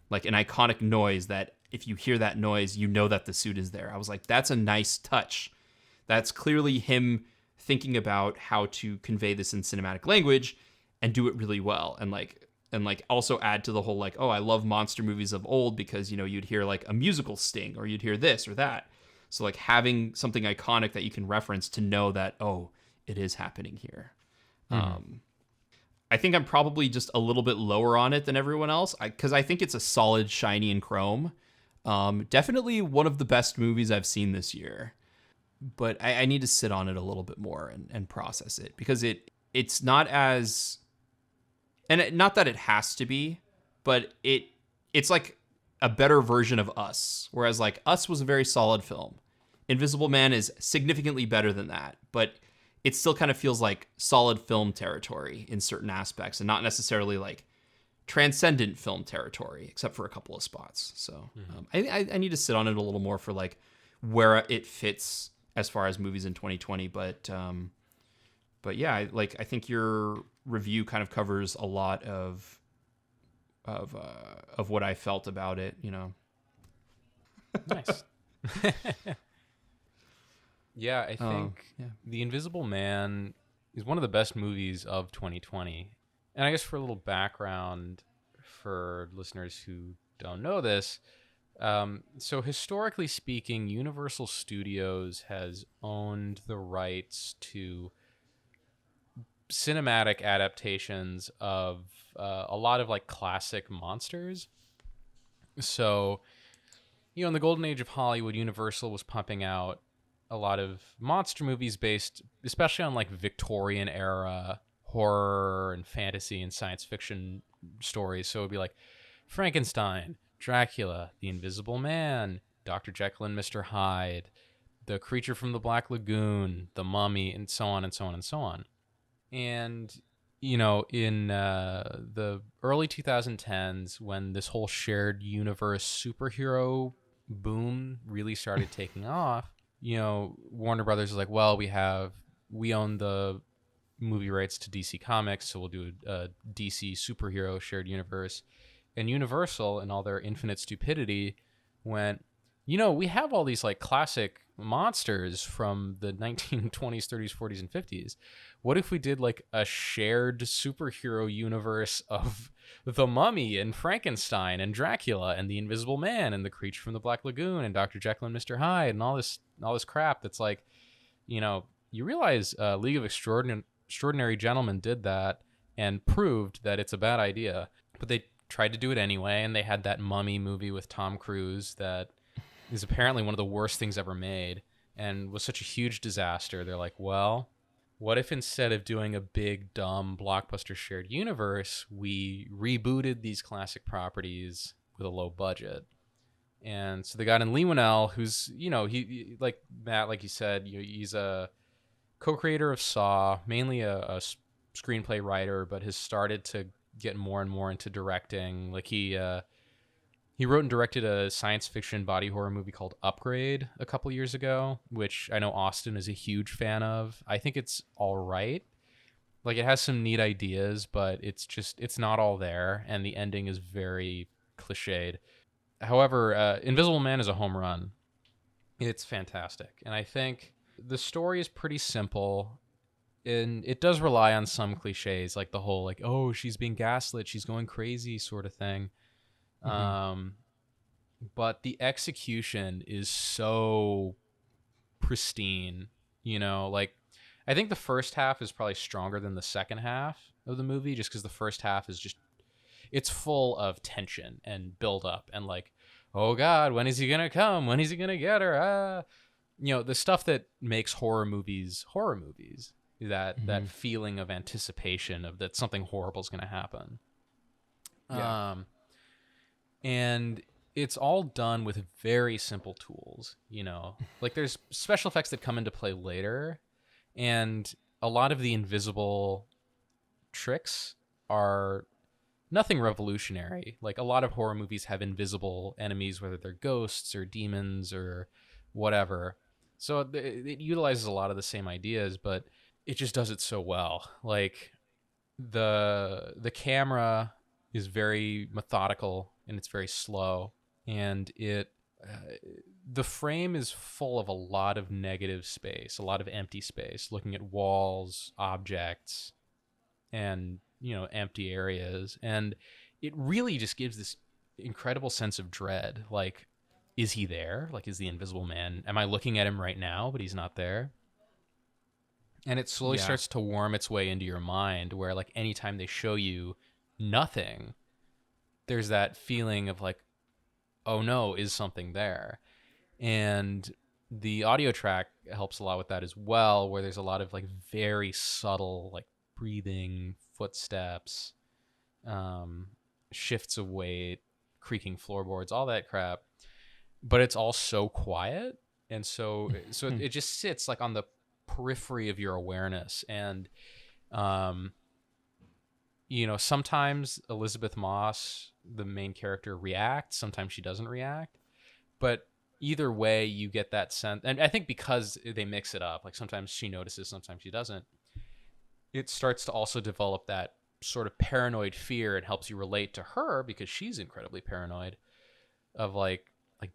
like an iconic noise that if you hear that noise, you know that the suit is there. I was like, that's a nice touch. That's clearly him thinking about how to convey this in cinematic language and do it really well. And also add to the whole, like, oh, I love monster movies of old because, you'd hear like a musical sting, or you'd hear this or that. So like having something iconic that you can reference to know that, oh, it is happening here. I think I'm probably just a little bit lower on it than everyone else, because I think it's a solid shiny and chrome. Definitely one of the best movies I've seen this year, but I need to sit on it a little bit more and process it, because it's not as, and not that it has to be, but it's like a better version of Us, whereas like Us was a very solid film. Invisible Man is significantly better than that, but it still kind of feels like solid film territory in certain aspects, and not necessarily like transcendent film territory, except for a couple of spots. So I need to sit on it a little more for like where it fits as far as movies in 2020. But yeah, I think your review kind of covers a lot of what I felt about it. Nice. Yeah, I think The Invisible Man is one of the best movies of 2020. And I guess for a little background for listeners who don't know this, so historically speaking, Universal Studios has owned the rights to cinematic adaptations of a lot of like classic monsters. So, in the golden age of Hollywood, Universal was pumping out a lot of monster movies based especially on like Victorian era horror and fantasy and science fiction stories. So it'd be like Frankenstein, Dracula, The Invisible Man, Dr. Jekyll and Mr. Hyde, The Creature from the Black Lagoon, The Mummy, and so on and so on and so on. And in the early 2010s, when this whole shared universe superhero boom really started taking off, Warner Brothers is like, well, we own the movie rights to DC Comics, so we'll do a DC superhero shared universe. And Universal, in all their infinite stupidity, went, we have all these like classic monsters from the 1920s, 30s, 40s, and 50s. What if we did like a shared superhero universe of the Mummy and Frankenstein and Dracula and the Invisible Man and the Creature from the Black Lagoon and Dr. Jekyll and Mr. Hyde and all this crap that's like, you realize League of Extraordinary Gentlemen did that and proved that it's a bad idea, but they tried to do it anyway, and they had that Mummy movie with Tom Cruise that is apparently one of the worst things ever made and was such a huge disaster. They're like, well, what if instead of doing a big, dumb, blockbuster shared universe, we rebooted these classic properties with a low budget? And so they got in Leigh Whannell, who's, he like Matt, like you said, he's a co-creator of Saw, mainly a screenplay writer, but has started to get more and more into directing. Like he wrote and directed a science fiction body horror movie called Upgrade a couple years ago, which I know Austin is a huge fan of. I think it's all right. Like, it has some neat ideas, but it's not all there, and the ending is very cliched. However, Invisible Man is a home run. It's fantastic. And I think the story is pretty simple, and it does rely on some cliches, like the whole, like, oh, she's being gaslit, she's going crazy sort of thing. Mm-hmm. But the execution is so pristine, like, I think the first half is probably stronger than the second half of the movie, just because the first half is it's full of tension and build up and like, oh God, when is he going to come? When is he going to get her? The stuff that makes horror movies, that feeling of anticipation of that something horrible is going to happen. Yeah. And it's all done with very simple tools, like there's special effects that come into play later, and a lot of the invisible tricks are nothing revolutionary. Like, a lot of horror movies have invisible enemies, whether they're ghosts or demons or whatever. So it utilizes a lot of the same ideas, but it just does it so well. Like, the camera is very methodical and it's very slow, and the frame is full of a lot of negative space, a lot of empty space, looking at walls, objects, and empty areas, and it really just gives this incredible sense of dread. Like, is he there? Like, is the Invisible Man, am I looking at him right now, but he's not there? And it slowly starts to worm its way into your mind, where like anytime they show you nothing, there's that feeling of like, oh no, is something there? And the audio track helps a lot with that as well, where there's a lot of like very subtle, like breathing, footsteps, shifts of weight, creaking floorboards, all that crap. But it's all so quiet, and so it just sits like on the periphery of your awareness. And sometimes Elizabeth Moss, the main character, reacts, sometimes she doesn't react, but either way you get that sense. And I think because they mix it up, like sometimes she notices, sometimes she doesn't, it starts to also develop that sort of paranoid fear. It helps you relate to her because she's incredibly paranoid, of like,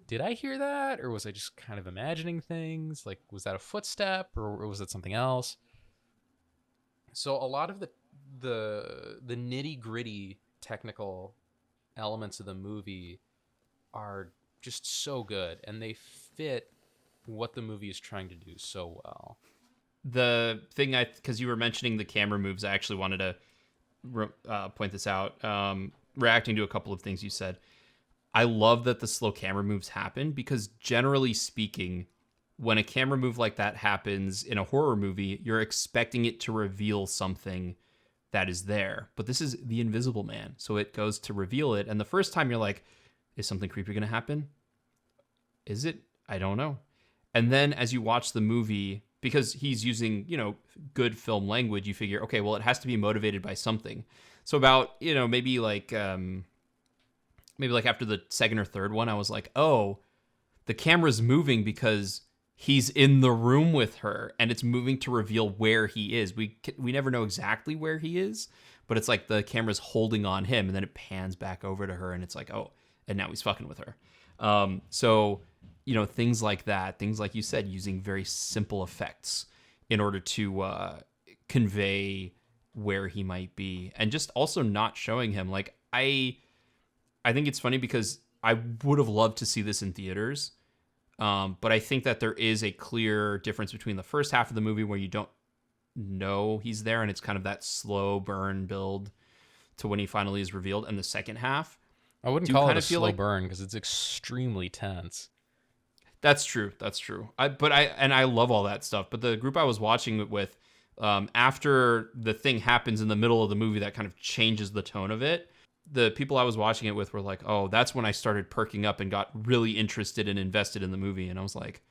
did I hear that? Or was I just kind of imagining things? Like, was that a footstep or was it something else? So a lot of the nitty gritty technical elements of the movie are just so good, and they fit what the movie is trying to do so well. The thing, because you were mentioning the camera moves, I actually wanted to point this out, reacting to a couple of things you said. I love that the slow camera moves happen because generally speaking, when a camera move like that happens in a horror movie, you're expecting it to reveal something that is there. But this is the Invisible Man, so it goes to reveal it. And the first time you're like, is something creepy going to happen? Is it? I don't know. And then as you watch the movie, because he's using, good film language, you figure, okay, well, it has to be motivated by something. So about, maybe like after the second or third one, I was like, oh, the camera's moving because he's in the room with her and it's moving to reveal where he is. We never know exactly where he is, but it's like the camera's holding on him and then it pans back over to her and it's like, oh, and now he's fucking with her. So, things like that, things like you said, using very simple effects in order to convey where he might be, and just also not showing him. Like, I think it's funny because I would have loved to see this in theaters, but I think that there is a clear difference between the first half of the movie where you don't know he's there and it's kind of that slow burn build to when he finally is revealed, and the second half. I wouldn't call it a slow burn because it's extremely tense. That's true. I love all that stuff. But the group I was watching it with, after the thing happens in the middle of the movie that kind of changes the tone of it, the people I was watching it with were like, oh, that's when I started perking up and got really interested and invested in the movie. And I was like,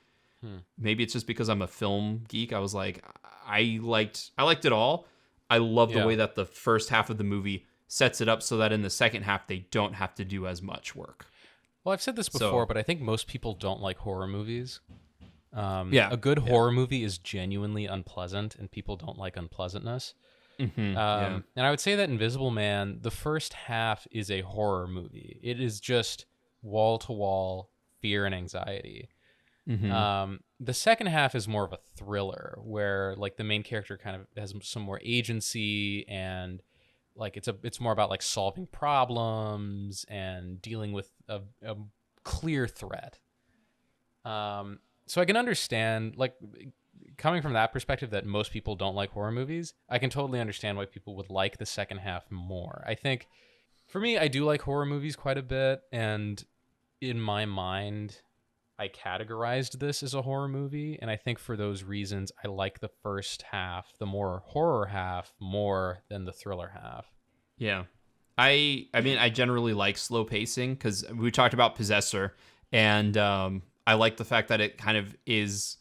maybe it's just because I'm a film geek. I was like, I liked it all. I love the way that the first half of the movie sets it up so that in the second half they don't have to do as much work. Well, I've said this before, but I think most people don't like horror movies. A good horror movie is genuinely unpleasant, and people don't like unpleasantness. Mm-hmm. And I would say that Invisible Man, the first half is a horror movie. It is just wall-to-wall fear and anxiety. Mm-hmm. The second half is more of a thriller, where like the main character kind of has some more agency, and like it's more about like solving problems and dealing with a clear threat. So I can understand, like, coming from that perspective, that most people don't like horror movies. I can totally understand why people would like the second half more. I think for me, I do like horror movies quite a bit, and in my mind, I categorized this as a horror movie, and I think for those reasons, I like the first half, the more horror half, more than the thriller half. Yeah. I mean, I generally like slow pacing because we talked about Possessor, and I like the fact that it kind of is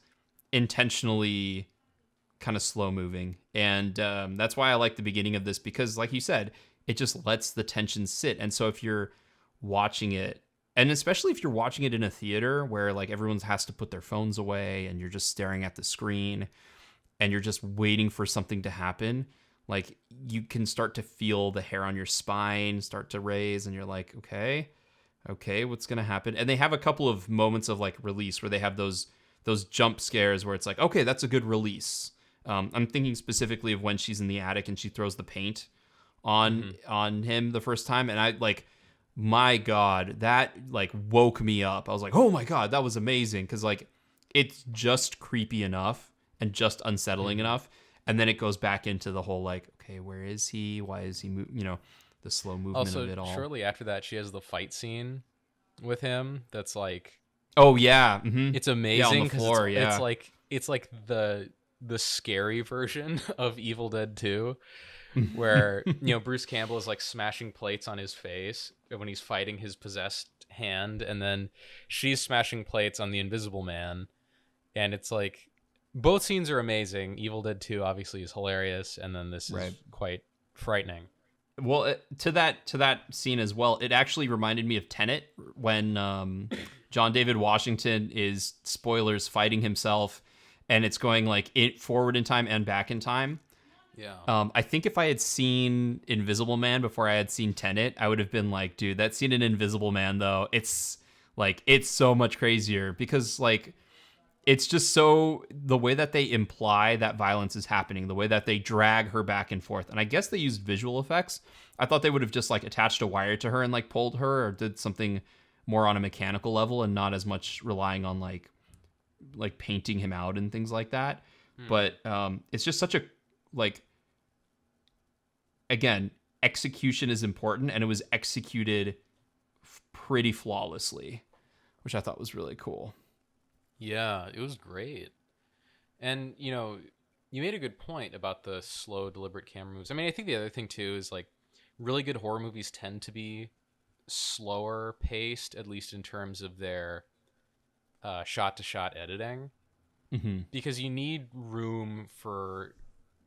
intentionally kind of slow moving. And that's why I like the beginning of this, because like you said, it just lets the tension sit. And so if you're watching it, and especially if you're watching it in a theater where like everyone has to put their phones away and you're just staring at the screen and you're just waiting for something to happen, like you can start to feel the hair on your spine start to raise and you're like, okay, what's going to happen? And they have a couple of moments of like release where they have those jump scares where it's like, okay, that's a good release. I'm thinking specifically of when she's in the attic and she throws the paint on him the first time. And I like, my God, that like woke me up. I was like, oh my God, that was amazing. Cause like, it's just creepy enough and just unsettling enough. And then it goes back into the whole like, okay, where is he? Why is he the slow movement of it all. Shortly after that, she has the fight scene with him. That's like, oh yeah, mm-hmm. It's amazing because it's like the scary version of Evil Dead 2, where Bruce Campbell is like smashing plates on his face when he's fighting his possessed hand, and then she's smashing plates on the Invisible Man, and it's like both scenes are amazing. Evil Dead 2 obviously is hilarious, and then this is quite frightening. Well, to that scene as well, it actually reminded me of Tenet when John David Washington is, spoilers, fighting himself, and it's going like forward in time and back in time. Yeah. I think if I had seen Invisible Man before I had seen Tenet, I would have been like, dude, that scene in Invisible Man though, it's so much crazier because like it's just so the way that they imply that violence is happening, the way that they drag her back and forth. And I guess they used visual effects. I thought they would have just like attached a wire to her and like pulled her or did something more on a mechanical level and not as much relying on like painting him out and things like that. But it's just such a like, again, execution is important, and it was executed pretty flawlessly, which I thought was really cool. Yeah, it was great. And, you know, you made a good point about the slow, deliberate camera moves. I mean, I think the other thing, too, is like really good horror movies tend to be slower paced, at least in terms of their shot-to-shot editing, because you need room for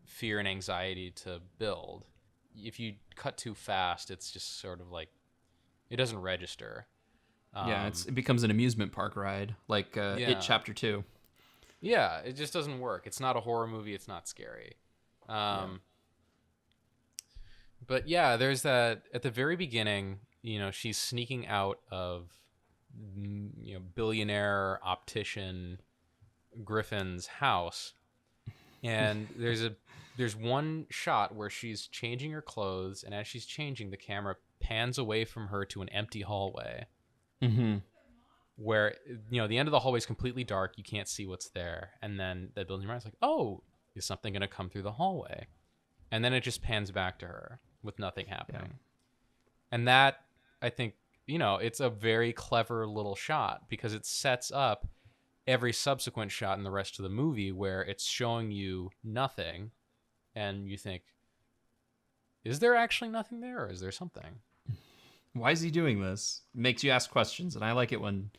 fear and anxiety to build. If you cut too fast, it's just sort of like, it doesn't register. Yeah, it becomes an amusement park ride, like It Chapter 2. Yeah, it just doesn't work. It's not a horror movie. It's not scary. But yeah, there's that at the very beginning, you know, she's sneaking out of, you know, billionaire optician Griffin's house. And there's one shot where she's changing her clothes, and as she's changing, the camera pans away from her to an empty hallway. Where, you know, the end of the hallway is completely dark. You can't see what's there. And then the building is like, oh, is something going to come through the hallway? And then it just pans back to her with nothing happening. Yeah. And that, I think, you know, it's a very clever little shot because it sets up every subsequent shot in the rest of the movie where it's showing you nothing. And you think, is there actually nothing there, or is there something? Why is he doing this? It makes you ask questions, and I like it when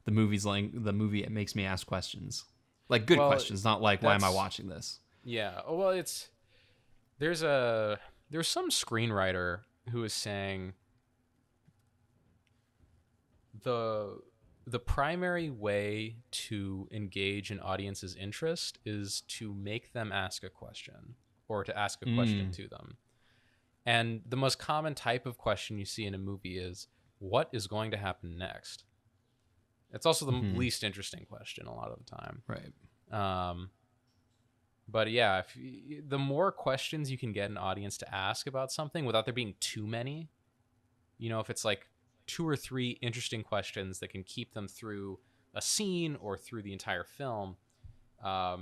the movie it makes me ask questions, like good questions, not like why am I watching this? Yeah. Oh, well, there's some screenwriter who is saying the primary way to engage an audience's interest is to make them ask a question or to ask a question to them. And the most common type of question you see in a movie is, what is going to happen next? It's also the least interesting question a lot of the time. Right. But yeah, the more questions you can get an audience to ask about something without there being too many, you know, if it's like 2 or 3 interesting questions that can keep them through a scene or through the entire film, I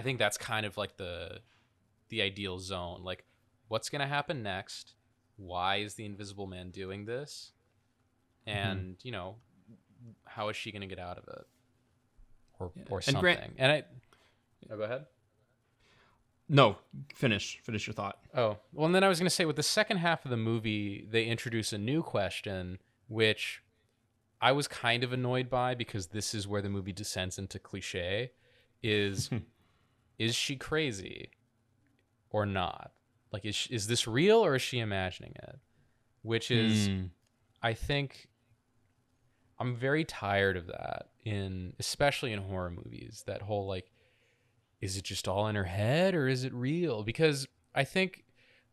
think that's kind of like the ideal zone. Like, what's going to happen next? Why is the Invisible Man doing this? And, you know, how is she going to get out of it? Or something. Go ahead. No, finish your thought. Oh, well, and then I was going to say with the second half of the movie, they introduce a new question, which I was kind of annoyed by because this is where the movie descends into cliche, is she crazy or not? Like, is this real or is she imagining it? Which is, I think, I'm very tired of that especially in horror movies. That whole like, is it just all in her head or is it real? Because I think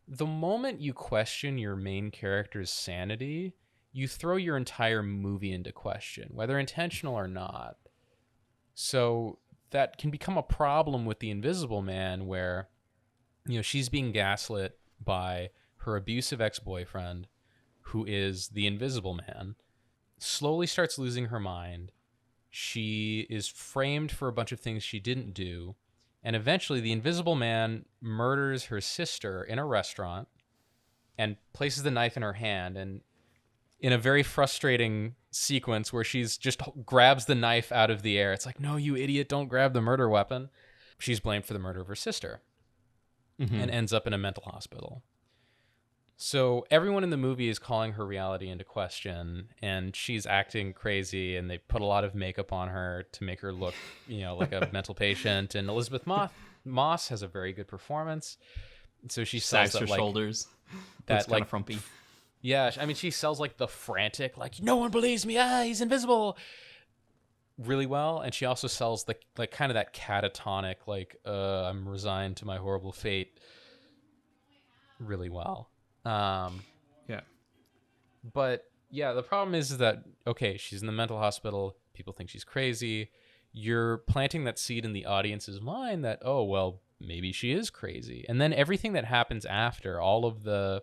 the moment you question your main character's sanity, you throw your entire movie into question, whether intentional or not. So that can become a problem with the Invisible Man where, you know, she's being gaslit by her abusive ex-boyfriend, who is the Invisible Man, slowly starts losing her mind. She is framed for a bunch of things she didn't do. And eventually the Invisible Man murders her sister in a restaurant and places the knife in her hand. And in a very frustrating sequence where she's just grabs the knife out of the air, it's like, no, you idiot, don't grab the murder weapon. She's blamed for the murder of her sister. And ends up in a mental hospital. So everyone in the movie is calling her reality into question, and she's acting crazy, and they put a lot of makeup on her to make her look, you know, like a mental patient. And Elizabeth Moss has a very good performance. So she sells her like, shoulders. That's kind of frumpy. Yeah, I mean, she sells like the frantic, like, no one believes me, he's invisible, really well. And she also sells the like kind of that catatonic, like, I'm resigned to my horrible fate, really well. Yeah. But yeah, the problem is that, okay, she's in the mental hospital. People think she's crazy. You're planting that seed in the audience's mind that, oh, well, maybe she is crazy. And then everything that happens after, all of the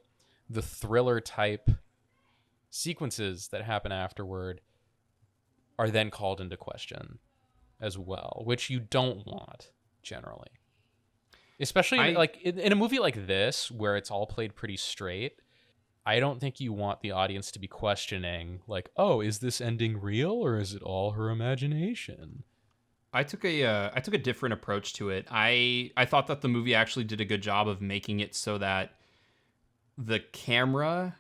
thriller type sequences that happen afterward are then called into question as well, which you don't want generally. Especially in a movie like this, where it's all played pretty straight, I don't think you want the audience to be questioning, like, oh, is this ending real or is it all her imagination? I took a different approach to it. I thought that the movie actually did a good job of making it so that the camera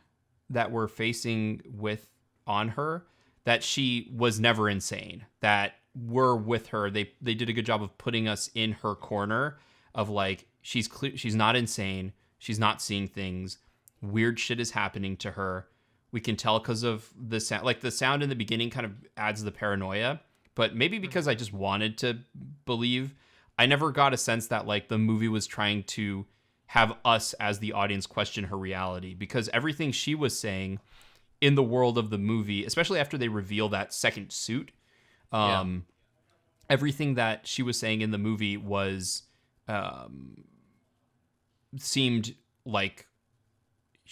that we're facing with on her, that she was never insane, that we're with her. They did a good job of putting us in her corner of like, she's not insane, she's not seeing things, weird shit is happening to her. We can tell because of the sound. Like the sound in the beginning kind of adds the paranoia, but maybe because I just wanted to believe, I never got a sense that like the movie was trying to have us as the audience question her reality, because everything she was saying in the world of the movie, especially after they reveal that second suit, everything that she was saying in the movie was seemed like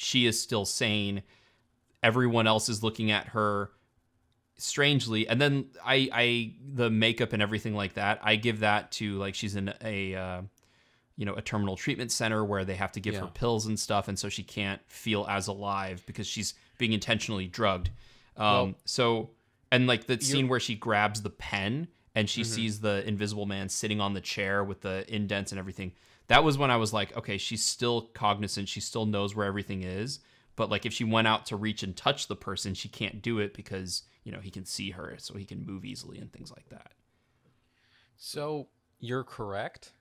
she is still sane. Everyone else is looking at her strangely, and then I the makeup and everything like that, I give that to like she's in a terminal treatment center where they have to give her pills and stuff, and so she can't feel as alive because she's being intentionally drugged. So, and like the scene where she grabs the pen and she sees the Invisible Man sitting on the chair with the indents and everything. That was when I was like, okay, she's still cognizant. She still knows where everything is. But like if she went out to reach and touch the person, she can't do it because, he can see her, so he can move easily and things like that. So you're correct,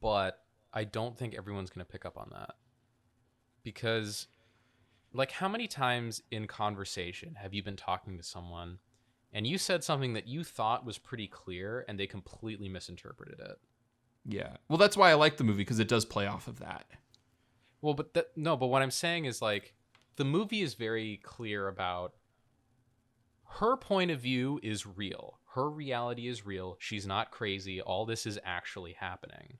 but I don't think everyone's going to pick up on that. Because, like, how many times in conversation have you been talking to someone and you said something that you thought was pretty clear and they completely misinterpreted it? Yeah. Well, that's why I like the movie, because it does play off of that. Well, but what I'm saying is, like, the movie is very clear about her point of view is real. Her reality is real. She's not crazy. All this is actually happening.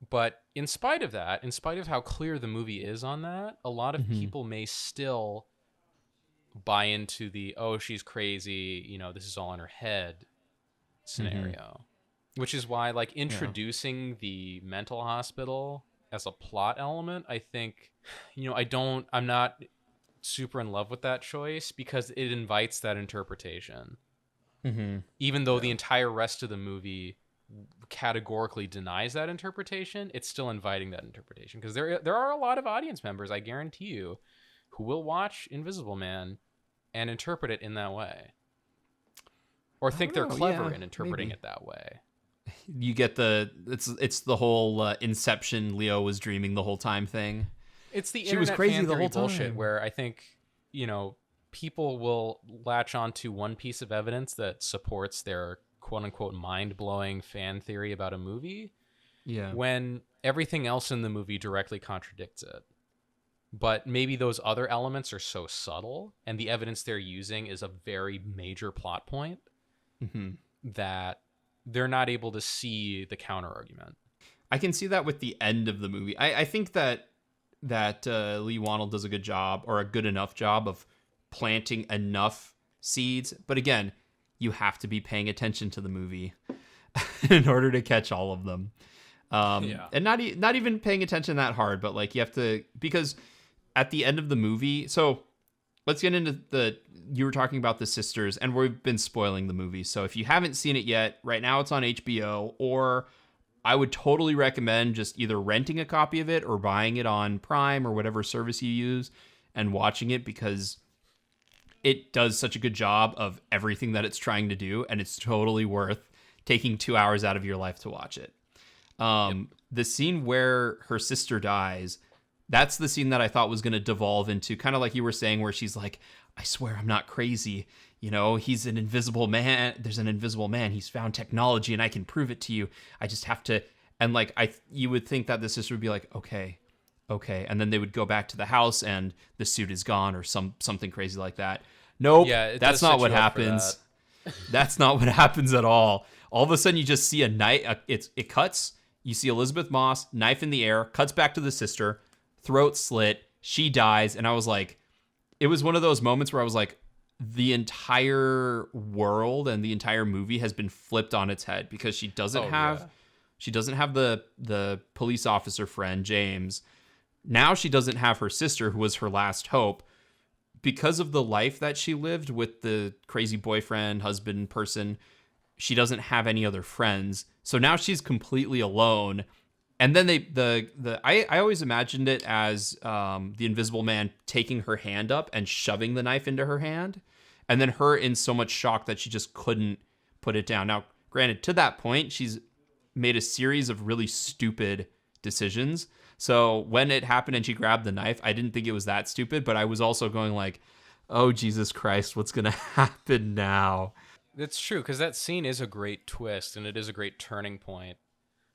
But in spite of that, in spite of how clear the movie is on that, a lot of people may still buy into the, oh, she's crazy, this is all in her head scenario. Which is why, like, introducing the mental hospital as a plot element, I think, I'm not super in love with that choice because it invites that interpretation. Even though the entire rest of the movie categorically denies that interpretation, it's still inviting that interpretation, because there are a lot of audience members, I guarantee you, who will watch Invisible Man and interpret it in that way, or think they're clever in interpreting it that way. You get it's the whole Inception, Leo was dreaming the whole time thing. It's the she was crazy fan the whole bullshit time, where I think people will latch onto one piece of evidence that supports their quote unquote mind-blowing fan theory about a movie, when everything else in the movie directly contradicts it. But maybe those other elements are so subtle and the evidence they're using is a very major plot point that they're not able to see the counter argument. I can see that with the end of the movie. I think that Lee Wannell does a good job, or a good enough job, of planting enough seeds. But again, you have to be paying attention to the movie in order to catch all of them. And not even paying attention that hard, but like you have to, because at the end of the movie, so let's get into you were talking about the sisters, and we've been spoiling the movie. So if you haven't seen it yet, right now it's on HBO, or I would totally recommend just either renting a copy of it or buying it on Prime or whatever service you use and watching it, because it does such a good job of everything that it's trying to do, and it's totally worth taking 2 hours out of your life to watch it. The scene where her sister dies, that's the scene that I thought was going to devolve into kind of like you were saying, where she's like, I swear I'm not crazy. He's an invisible man. There's an invisible man. He's found technology and I can prove it to you. I just have to. And like, you would think that the sister would be like, okay. And then they would go back to the house and the suit is gone, or something crazy like that. Nope. Yeah, that's not what happens. That's not what happens at all. All of a sudden you just see a knife. It cuts. You see Elizabeth Moss, knife in the air, cuts back to the sister, throat slit. She dies. And I was like, it was one of those moments where I was like, the entire world and the entire movie has been flipped on its head, because she doesn't have the police officer friend, James, Now she doesn't have her sister, who was her last hope. Because of the life that she lived with the crazy boyfriend, husband person, she doesn't have any other friends. So now she's completely alone. And then I always imagined it as the Invisible Man taking her hand up and shoving the knife into her hand, and then her in so much shock that she just couldn't put it down. Now, granted, to that point, she's made a series of really stupid decisions. So when it happened and she grabbed the knife, I didn't think it was that stupid, but I was also going like, oh, Jesus Christ, what's going to happen now? That's true, because that scene is a great twist, and it is a great turning point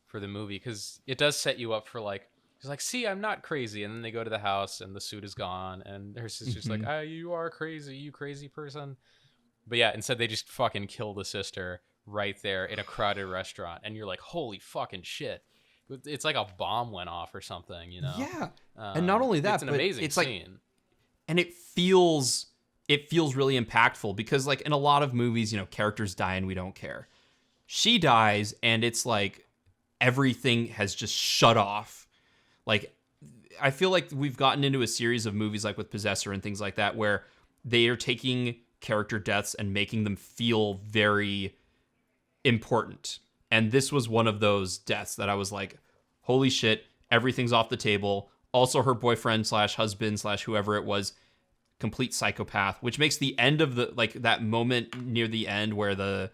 for the movie, because it does set you up for like, she's like, see, I'm not crazy, and then they go to the house and the suit is gone, and her sister's like, you are crazy, you crazy person. But yeah, instead they just fucking kill the sister right there in a crowded restaurant, and you're like, holy fucking shit. It's like a bomb went off or something, you know? Yeah. And not only that, it's an but amazing it's scene. like, and it feels really impactful, because like in a lot of movies, you know, characters die and we don't care. She dies and it's like everything has just shut off. Like, I feel like we've gotten into a series of movies like with Possessor and things like that, where they are taking character deaths and making them feel very important. And this was one of those deaths that I was like, holy shit, everything's off the table. Also, her boyfriend / husband / whoever it was, complete psychopath, which makes the end of the, like, that moment near the end where the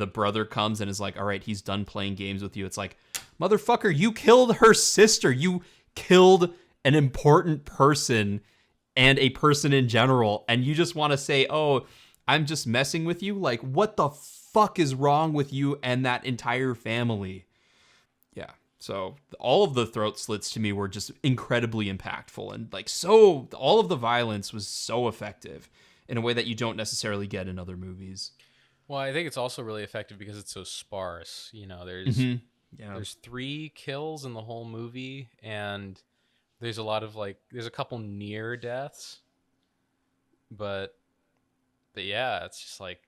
brother comes and is like, all right, he's done playing games with you. It's like, motherfucker, you killed her sister. You killed an important person and a person in general. And you just want to say, oh, I'm just messing with you. Like, what the fuck is wrong with you and that entire family? Yeah. So all of the throat slits to me were just incredibly impactful, and like, so all of the violence was so effective in a way that you don't necessarily get in other movies. Well, I think it's also really effective because it's so sparse. You know, there's there's 3 kills in the whole movie, and there's a lot of like, there's a couple near deaths, but yeah, it's just like,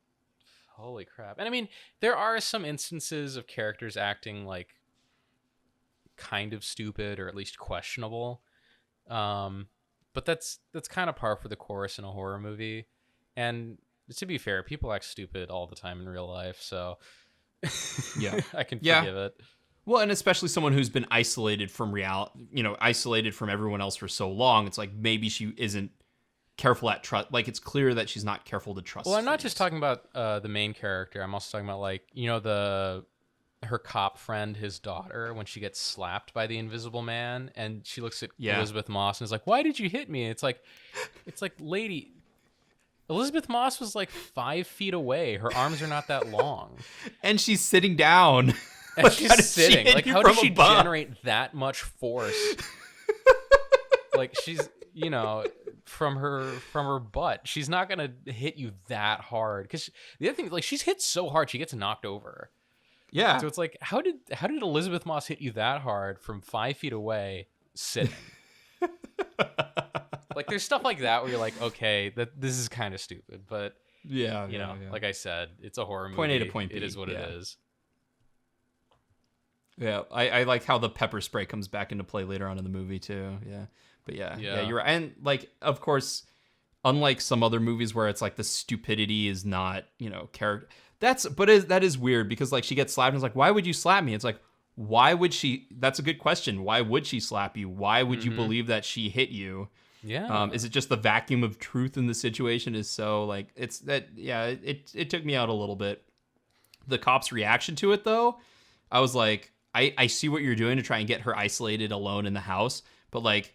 holy crap. And I mean, there are some instances of characters acting like kind of stupid or at least questionable, but that's kind of par for the course in a horror movie. And to be fair, people act stupid all the time in real life, so yeah, I can forgive it. Well, and especially someone who's been isolated from reality, you know, isolated from everyone else for so long. It's like, maybe she isn't careful at trust. Like, it's clear that she's not careful to trust. Well, I'm not just talking about the main character. I'm also talking about, like, you know, her cop friend, his daughter, when she gets slapped by the Invisible Man, and she looks at Elizabeth Moss and is like, "Why did you hit me?" It's like, lady, Elizabeth Moss was like 5 feet away. Her arms are not that long, and she's sitting down. And she's sitting. Like, how does she generate that much force? Like, she's, you know, from her butt, she's not gonna hit you that hard. Because the other thing, like, she's hit so hard she gets knocked over. Yeah. So it's like, how did Elizabeth Moss hit you that hard from 5 feet away sitting? Like, there's stuff like that where you're like, okay, this is kind of stupid, but you know, like I said, it's a horror movie. Point A to point B. It is what it is. Yeah, I like how the pepper spray comes back into play later on in the movie too. Yeah, but yeah, you're right. And like, of course, unlike some other movies where it's like the stupidity is not, you know, character. That is weird, because like, she gets slapped and it's like, why would you slap me? It's like, why would she? That's a good question. Why would she slap you? Why would you believe that she hit you? Yeah. Is it just the vacuum of truth in the situation is so like, it's that, yeah, it took me out a little bit. The cop's reaction to it though, I was like, I see what you're doing to try and get her isolated alone in the house, but like,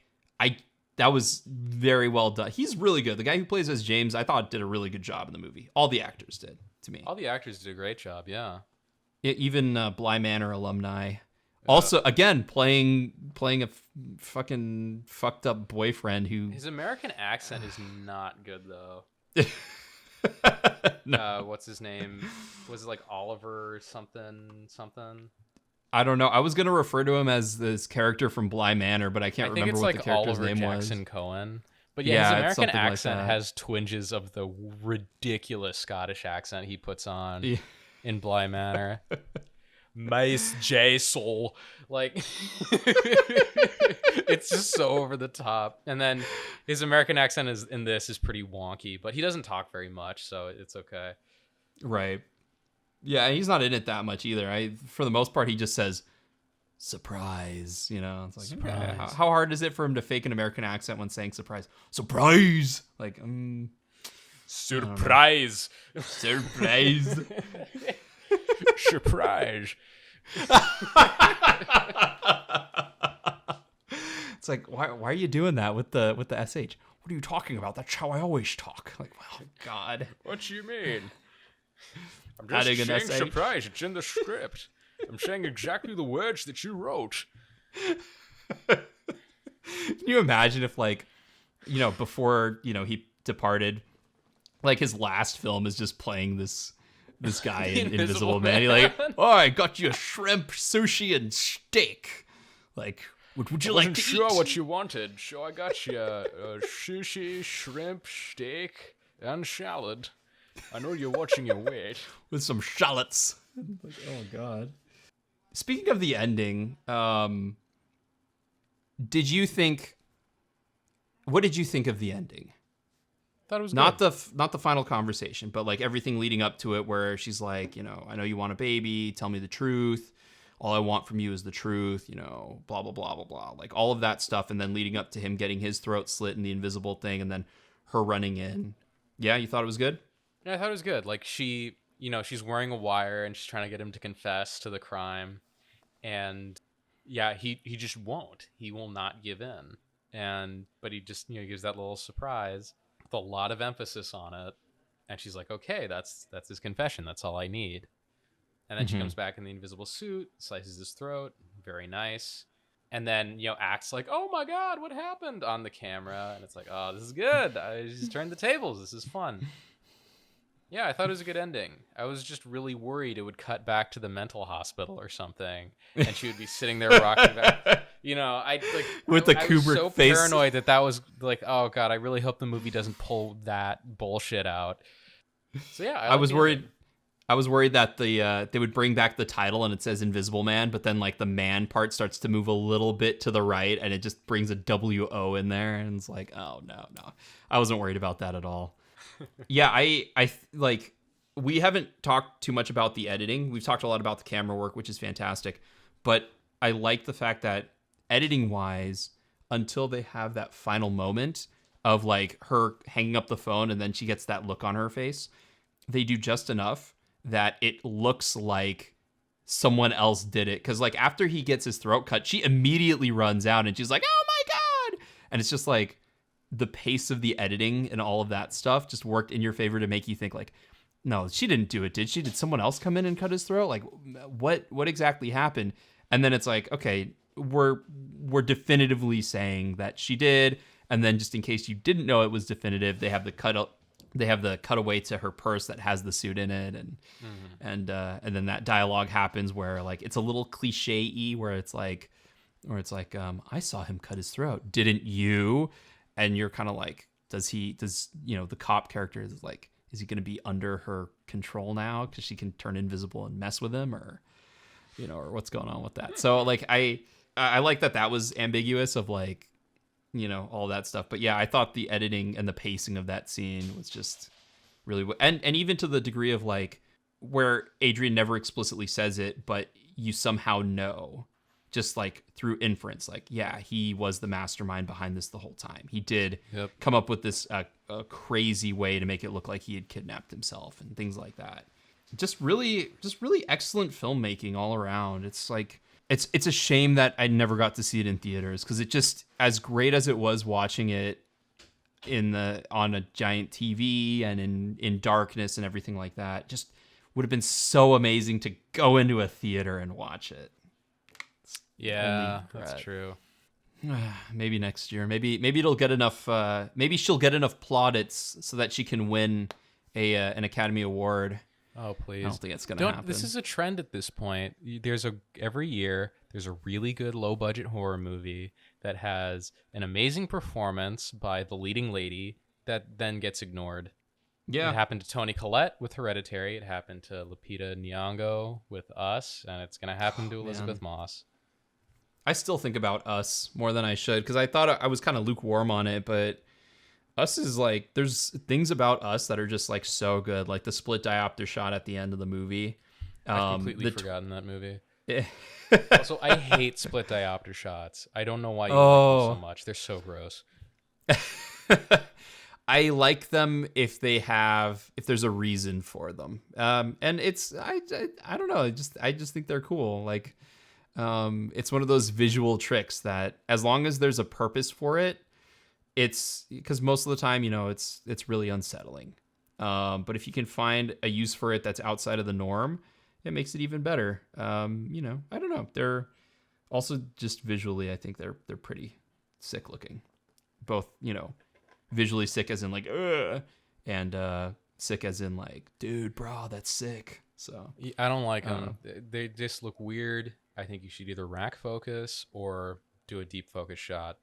that was very well done. He's really good. The guy who plays as James, I thought, did a really good job in the movie. All the actors did, to me. All the actors did a great job, yeah. Even Bly Manor alumni. Also, again, playing a fucking fucked up boyfriend who... His American accent is not good, though. No. What's his name? Was it like Oliver something? I don't know. I was going to refer to him as this character from Bly Manor, but I can't remember what like the character's Oliver name Jackson was. Cohen. But yeah, his American like accent that. has twinges of the ridiculous Scottish accent he puts on in Bly Manor. Mice J Soul. Like, it's just so over the top. And then his American accent in this is pretty wonky, but he doesn't talk very much, so it's okay. Right. Yeah, and he's not in it that much either. For the most part, he just says, surprise. It's like, Surprise. How hard is it for him to fake an American accent when saying surprise? Surprise! Like, Surprise! surprise. Surprise! It's like, why are you doing that with the SH? What are you talking about? That's how I always talk. Like, oh God. What you mean? I'm Adding just an saying SH. surprise. It's in the script. I'm saying exactly the words that you wrote. Can you imagine if, like, before, he departed, like, his last film is just playing this guy in Invisible Man. He's like, oh, I got you a shrimp, sushi, and steak. Like, would you like to sure eat? what you wanted. So I got you sushi, shrimp, steak, and salad. I know you're watching your weight. With some shallots. Like, oh God. Speaking of the ending, what did you think of the ending? Thought it was Not good. the final conversation, but like everything leading up to it, where she's like, I know you want a baby. Tell me the truth. All I want from you is the truth. Blah blah blah blah blah. Like all of that stuff, and then leading up to him getting his throat slit in the invisible thing, and then her running in. Yeah, you thought it was good? Yeah, I thought it was good. Like she's wearing a wire and she's trying to get him to confess to the crime, and yeah, he just won't. He will not give in, but he just gives that little surprise with a lot of emphasis on it, and she's like, okay, that's his confession. That's all I need. And then she comes back in the invisible suit, slices his throat, very nice, and then acts like, oh my God, what happened on the camera, and it's like, oh, this is good. I just turned the tables. This is fun. Yeah, I thought it was a good ending. I was just really worried it would cut back to the mental hospital or something, and she would be sitting there rocking back. With the I was Kubrick so face. paranoid that was like, oh God, I really hope the movie doesn't pull that bullshit out. So yeah, I was worried. I was worried that they would bring back the title and it says Invisible Man, but then like the man part starts to move a little bit to the right, and it just brings a WO in there, and it's like, oh no, I wasn't worried about that at all. Yeah, I like, we haven't talked too much about the editing. We've talked a lot about the camera work, which is fantastic, but I like the fact that editing wise, until they have that final moment of like her hanging up the phone and then she gets that look on her face, they do just enough that it looks like someone else did it. Because like after he gets his throat cut, she immediately runs out and she's like, oh my God. And it's just like, the pace of the editing and all of that stuff just worked in your favor to make you think like, no, she didn't do it, did she? Did someone else come in and cut his throat? Like, what exactly happened? And then it's like, okay, we're definitively saying that she did. And then just in case you didn't know it was definitive, they have the cutaway to her purse that has the suit in it, and then that dialogue happens where like it's a little cliche-y where it's like I saw him cut his throat, didn't you? And you're kind of like, does the cop character is like, is he going to be under her control now because she can turn invisible and mess with him, or or what's going on with that? So like I like that was ambiguous of like, all that stuff. But yeah, I thought the editing and the pacing of that scene was just really, and even to the degree of like where Adrian never explicitly says it, but you somehow know, just like through inference, like, yeah, he was the mastermind behind this the whole time. He did come up with this a crazy way to make it look like he had kidnapped himself and things like that. Just really excellent filmmaking all around. It's like, it's a shame that I never got to see it in theaters, because it just, as great as it was watching it on a giant TV and in darkness and everything like that, just would have been so amazing to go into a theater and watch it. Yeah, that's true. Maybe next year. Maybe it'll get enough. Maybe she'll get enough plaudits so that she can win an Academy Award. Oh, please! I don't think it's gonna happen. This is a trend at this point. Every year there's a really good low budget horror movie that has an amazing performance by the leading lady that then gets ignored. Yeah. It happened to Toni Collette with Hereditary. It happened to Lupita Nyong'o with Us, and it's gonna happen to Elizabeth Moss. I still think about Us more than I should because I thought I was kind of lukewarm on it, but Us is like, there's things about Us that are just like so good, like the split diopter shot at the end of the movie. I've completely forgotten that movie. Eh. Also, I hate split diopter shots. I don't know why you like them so much. They're so gross. I like them if there's a reason for them. And it's I don't know. I just think they're cool. Like, it's one of those visual tricks that as long as there's a purpose for it, it's because most of the time, it's really unsettling. But if you can find a use for it that's outside of the norm, it makes it even better. I don't know. They're also just visually, I think they're pretty sick looking. Both, visually sick as in like, ugh, and sick as in like, dude, bro, that's sick. So I don't like them. They just look weird. I think you should either rack focus or do a deep focus shot.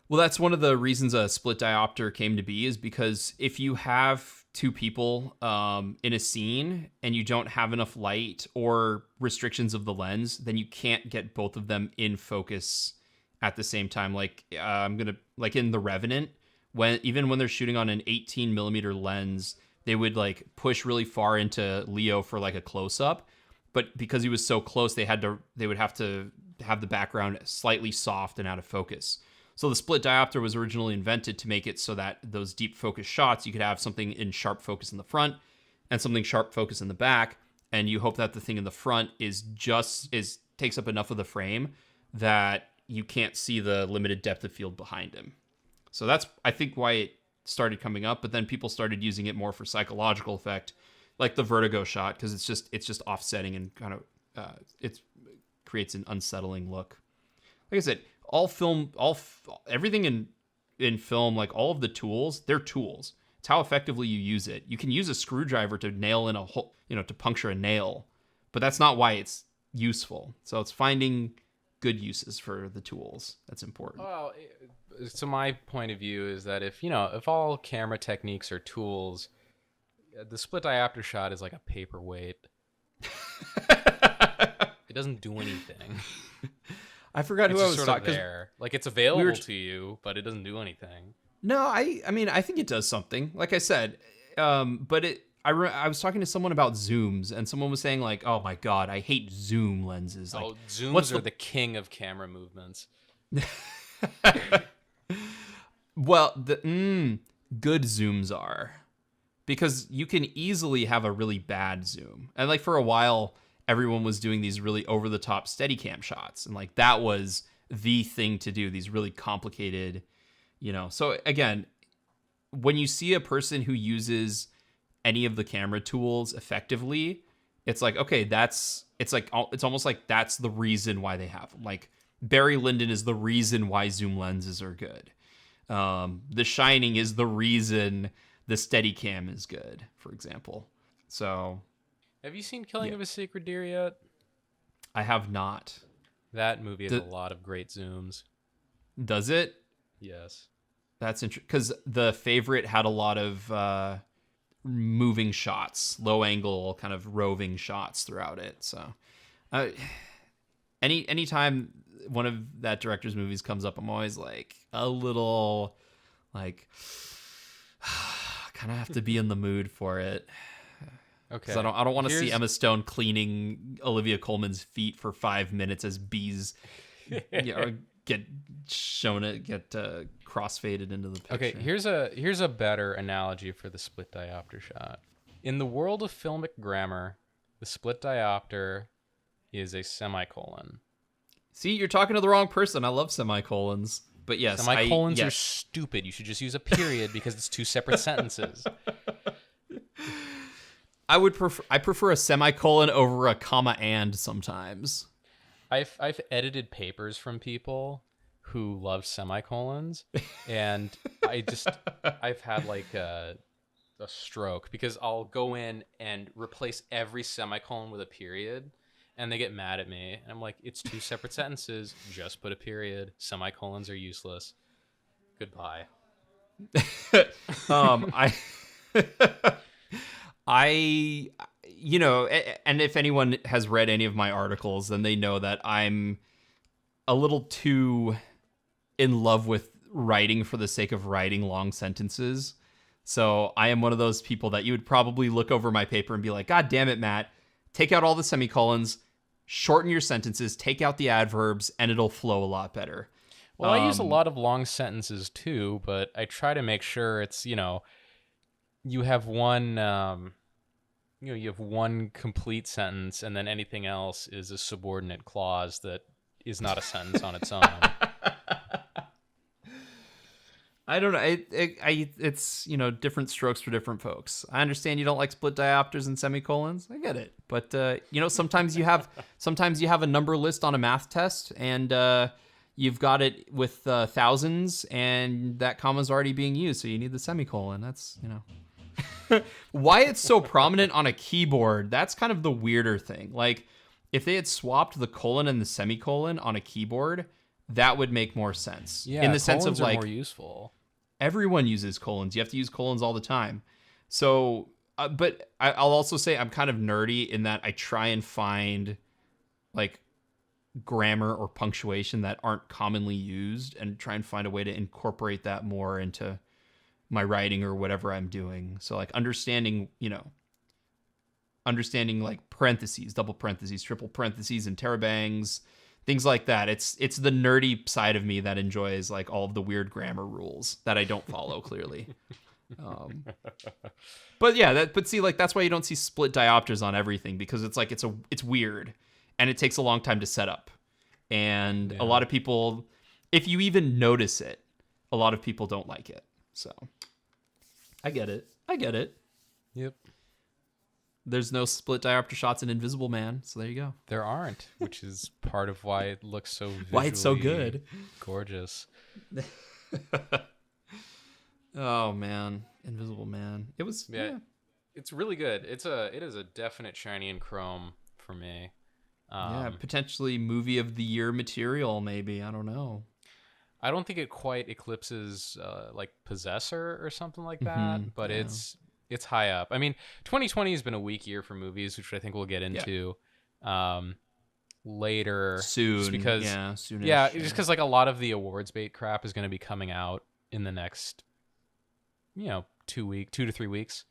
Well, that's one of the reasons a split diopter came to be, is because if you have two people in a scene and you don't have enough light or restrictions of the lens, then you can't get both of them in focus at the same time. Like like in The Revenant, even when they're shooting on an 18 millimeter lens, they would like push really far into Leo for like a close up, but because he was so close, they would have to have the background slightly soft and out of focus. So the split diopter was originally invented to make it so that those deep focus shots, you could have something in sharp focus in the front and something sharp focus in the back, and you hope that the thing in the front takes up enough of the frame that you can't see the limited depth of field behind him. So that's, I think, why it started coming up, but then people started using it more for psychological effect, like the vertigo shot, because it's just offsetting and kind of it creates an unsettling look. Like I said, everything in film, like all of the tools, they're tools. It's how effectively you use it. You can use a screwdriver to nail in a hole, to puncture a nail, but that's not why it's useful. So it's finding good uses for the tools that's important. Well, so my point of view is that if all camera techniques are tools, the split diopter shot is like a paperweight. It doesn't do anything. I forgot who I was talking to. There. Like, it's available to you, but it doesn't do anything. No, I mean, I think it does something. Like I said, but I was talking to someone about zooms, and someone was saying like, "Oh my god, I hate zoom lenses." Like, zooms are the king of camera movements. Well, good zooms are, because you can easily have a really bad zoom, and like for a while, everyone was doing these really over-the-top Steadicam shots, and like that was the thing to do. These really complicated, So again, when you see a person who uses any of the camera tools effectively, it's like, okay, it's almost like that's the reason why they have them. Like Barry Lyndon is the reason why zoom lenses are good. The Shining is the reason the Steadicam is good, for example. So, have you seen Killing of a Sacred Deer yet? I have not. That movie has a lot of great zooms. Does it? Yes. That's interesting, because The Favorite had a lot of moving shots, low angle, kind of roving shots throughout it. So, anytime one of that director's movies comes up, I'm always like a little like kind of have to be in the mood for it. Okay. I don't want to see Emma Stone cleaning Olivia Colman's feet for 5 minutes as bees get crossfaded into the picture. Okay, here's a better analogy for the split diopter shot. In the world of filmic grammar, the split diopter is a semicolon. See, you're talking to the wrong person. I love semicolons. But yes, semicolons are stupid. You should just use a period because it's two separate sentences. I prefer a semicolon over a comma and sometimes. I've edited papers from people who love semicolons, and I've had like a stroke because I'll go in and replace every semicolon with a period, and they get mad at me. And I'm like, it's two separate sentences. Just put a period. Semicolons are useless. Goodbye. I, and if anyone has read any of my articles, then they know that I'm a little too in love with writing for the sake of writing long sentences. So I am one of those people that you would probably look over my paper and be like, God damn it, Matt, take out all the semicolons, shorten your sentences, take out the adverbs, and it'll flow a lot better. Well, I use a lot of long sentences too, but I try to make sure it's, you have one, you have one complete sentence, and then anything else is a subordinate clause that is not a sentence on its own. I don't know. It's different strokes for different folks. I understand you don't like split diopters and semicolons. I get it, but sometimes you have a number list on a math test, and you've got it with thousands, and that comma's already being used, so you need the semicolon. That's why it's so prominent on a keyboard. That's kind of the weirder thing. Like, if they had swapped the colon and the semicolon on a keyboard, that would make more sense. Yeah, in the sense of are like more useful. Everyone uses colons. You have to use colons all the time. So, but I'll also say I'm kind of nerdy in that I try and find like grammar or punctuation that aren't commonly used and try and find a way to incorporate that more into my writing or whatever I'm doing. So like understanding like parentheses, double parentheses, triple parentheses, interrobangs, things like that. It's the nerdy side of me that enjoys like all of the weird grammar rules that I don't follow clearly. But yeah, that's why you don't see split diopters on everything, because it's like it's weird and it takes a long time to set up. And a lot of people, if you even notice it, a lot of people don't like it. So I get it. Yep. There's no split diopter shots in Invisible Man, so there you go. There aren't, which is part of why it looks so visually why it's so good, gorgeous. Oh man, Invisible Man. It was It's really good. It is a definite shiny and chrome for me. Potentially movie of the year material, maybe. I don't know. I don't think it quite eclipses like Possessor or something like that, but it's high up. I mean, 2020 has been a weak year for movies, which I think we'll get into later soon. Just because, soonish. Just because like a lot of the awards bait crap is going to be coming out in the next, 2 to 3 weeks.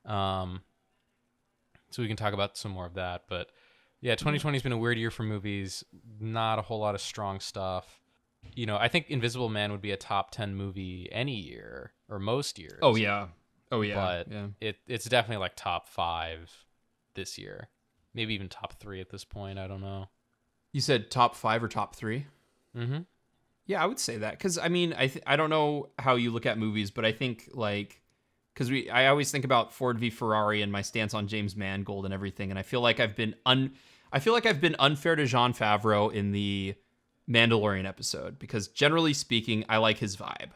So we can talk about some more of that, but yeah, 2020 has been a weird year for movies. Not a whole lot of strong stuff. I think Invisible Man would be a top 10 movie any year or most years. Oh yeah. But it's definitely like top 5 this year. Maybe even top 3 at this point. I don't know. You said top 5 or top 3? Mm-hmm. Yeah, I would say that. Because, I mean, I don't know how you look at movies, but I think, like... Because I always think about Ford v Ferrari and my stance on James Mangold and everything, and I feel like I've been unfair to Jon Favreau in the Mandalorian episode, because generally speaking, I like his vibe.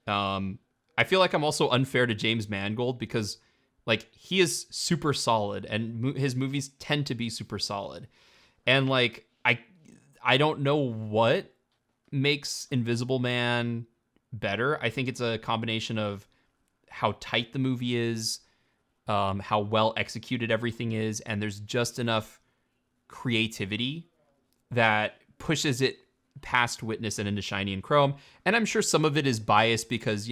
I feel like I'm also unfair to James Mangold because, like, he is super solid, and his movies tend to be super solid, and like I don't know what makes Invisible Man better. I think it's a combination of how tight the movie is, how well executed everything is, and there's just enough creativity that pushes it past Witness and into Shiny and Chrome. And I'm sure some of it is biased because,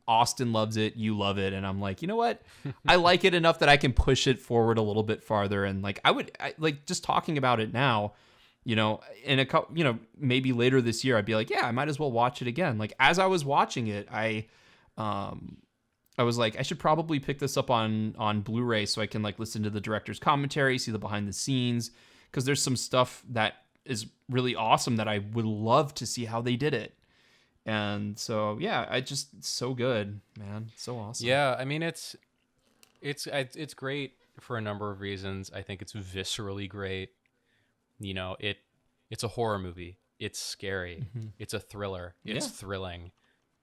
Austin loves it, you love it, and I'm like, you know what? I like it enough that I can push it forward a little bit farther. And like just talking about it now, in a couple, maybe later this year, I'd be like, yeah, I might as well watch it again. Like, as I was watching it, I was like, I should probably pick this up on Blu-ray so I can like listen to the director's commentary, see the behind the scenes, because there's some stuff that is really awesome that I would love to see how they did it. And so, yeah, it's so good, man. So awesome. Yeah, I mean, it's great for a number of reasons. I think it's viscerally great. It's a horror movie. It's scary. Mm-hmm. It's a thriller. It's thrilling.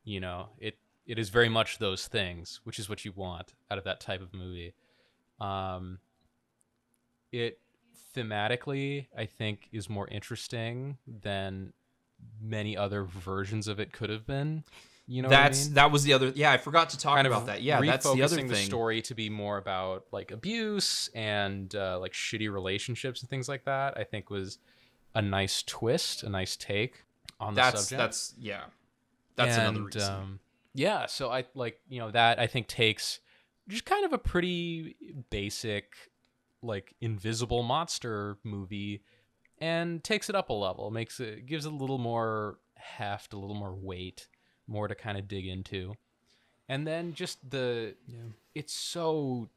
It is very much those things, which is what you want out of that type of movie. It thematically, I think, is more interesting than many other versions of it could have been. You know what I mean? That was the other. Yeah, I forgot to talk Kind about of that. Yeah, that's the other refocusing thing. the story to be more about like abuse and like shitty relationships and things like that. I think was a nice twist, a nice take on the subject. That's another reason. Yeah, so I like, that I think takes just kind of a pretty basic like invisible monster movie and takes it up a level, gives it a little more heft, a little more weight, more to kind of dig into. And then just it's so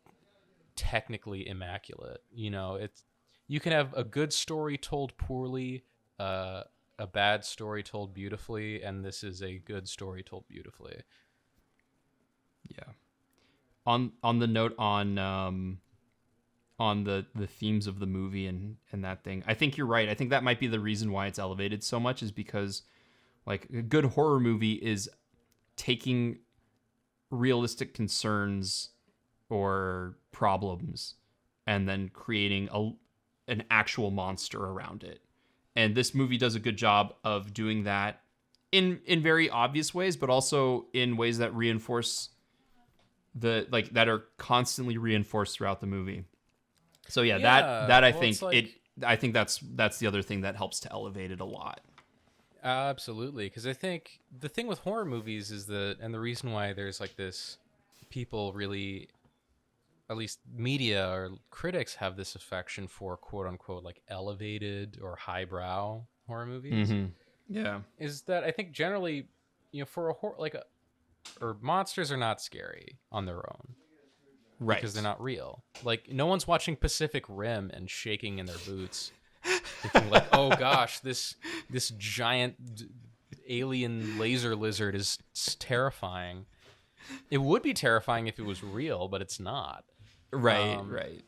technically immaculate. You can have a good story told poorly, a bad story told beautifully, and this is a good story told beautifully. Yeah. On the note on the themes of the movie and that thing, I think you're right. I think that might be the reason why it's elevated so much, is because like a good horror movie is taking realistic concerns or problems and then creating an actual monster around it. And this movie does a good job of doing that in very obvious ways, but also in ways that reinforce that are constantly reinforced throughout the movie. So I think that's the other thing that helps to elevate it a lot. Absolutely, because I think the thing with horror movies is and the reason why there's like this, people really, at least media or critics have this affection for quote unquote like elevated or highbrow horror movies. Mm-hmm. Yeah, is that I think generally, for a horror or monsters are not scary on their own, right? Because they're not real. Like no one's watching Pacific Rim and shaking in their boots. Thinking like, oh gosh, this giant alien laser lizard is terrifying. It would be terrifying if it was real, but it's not. Right, right.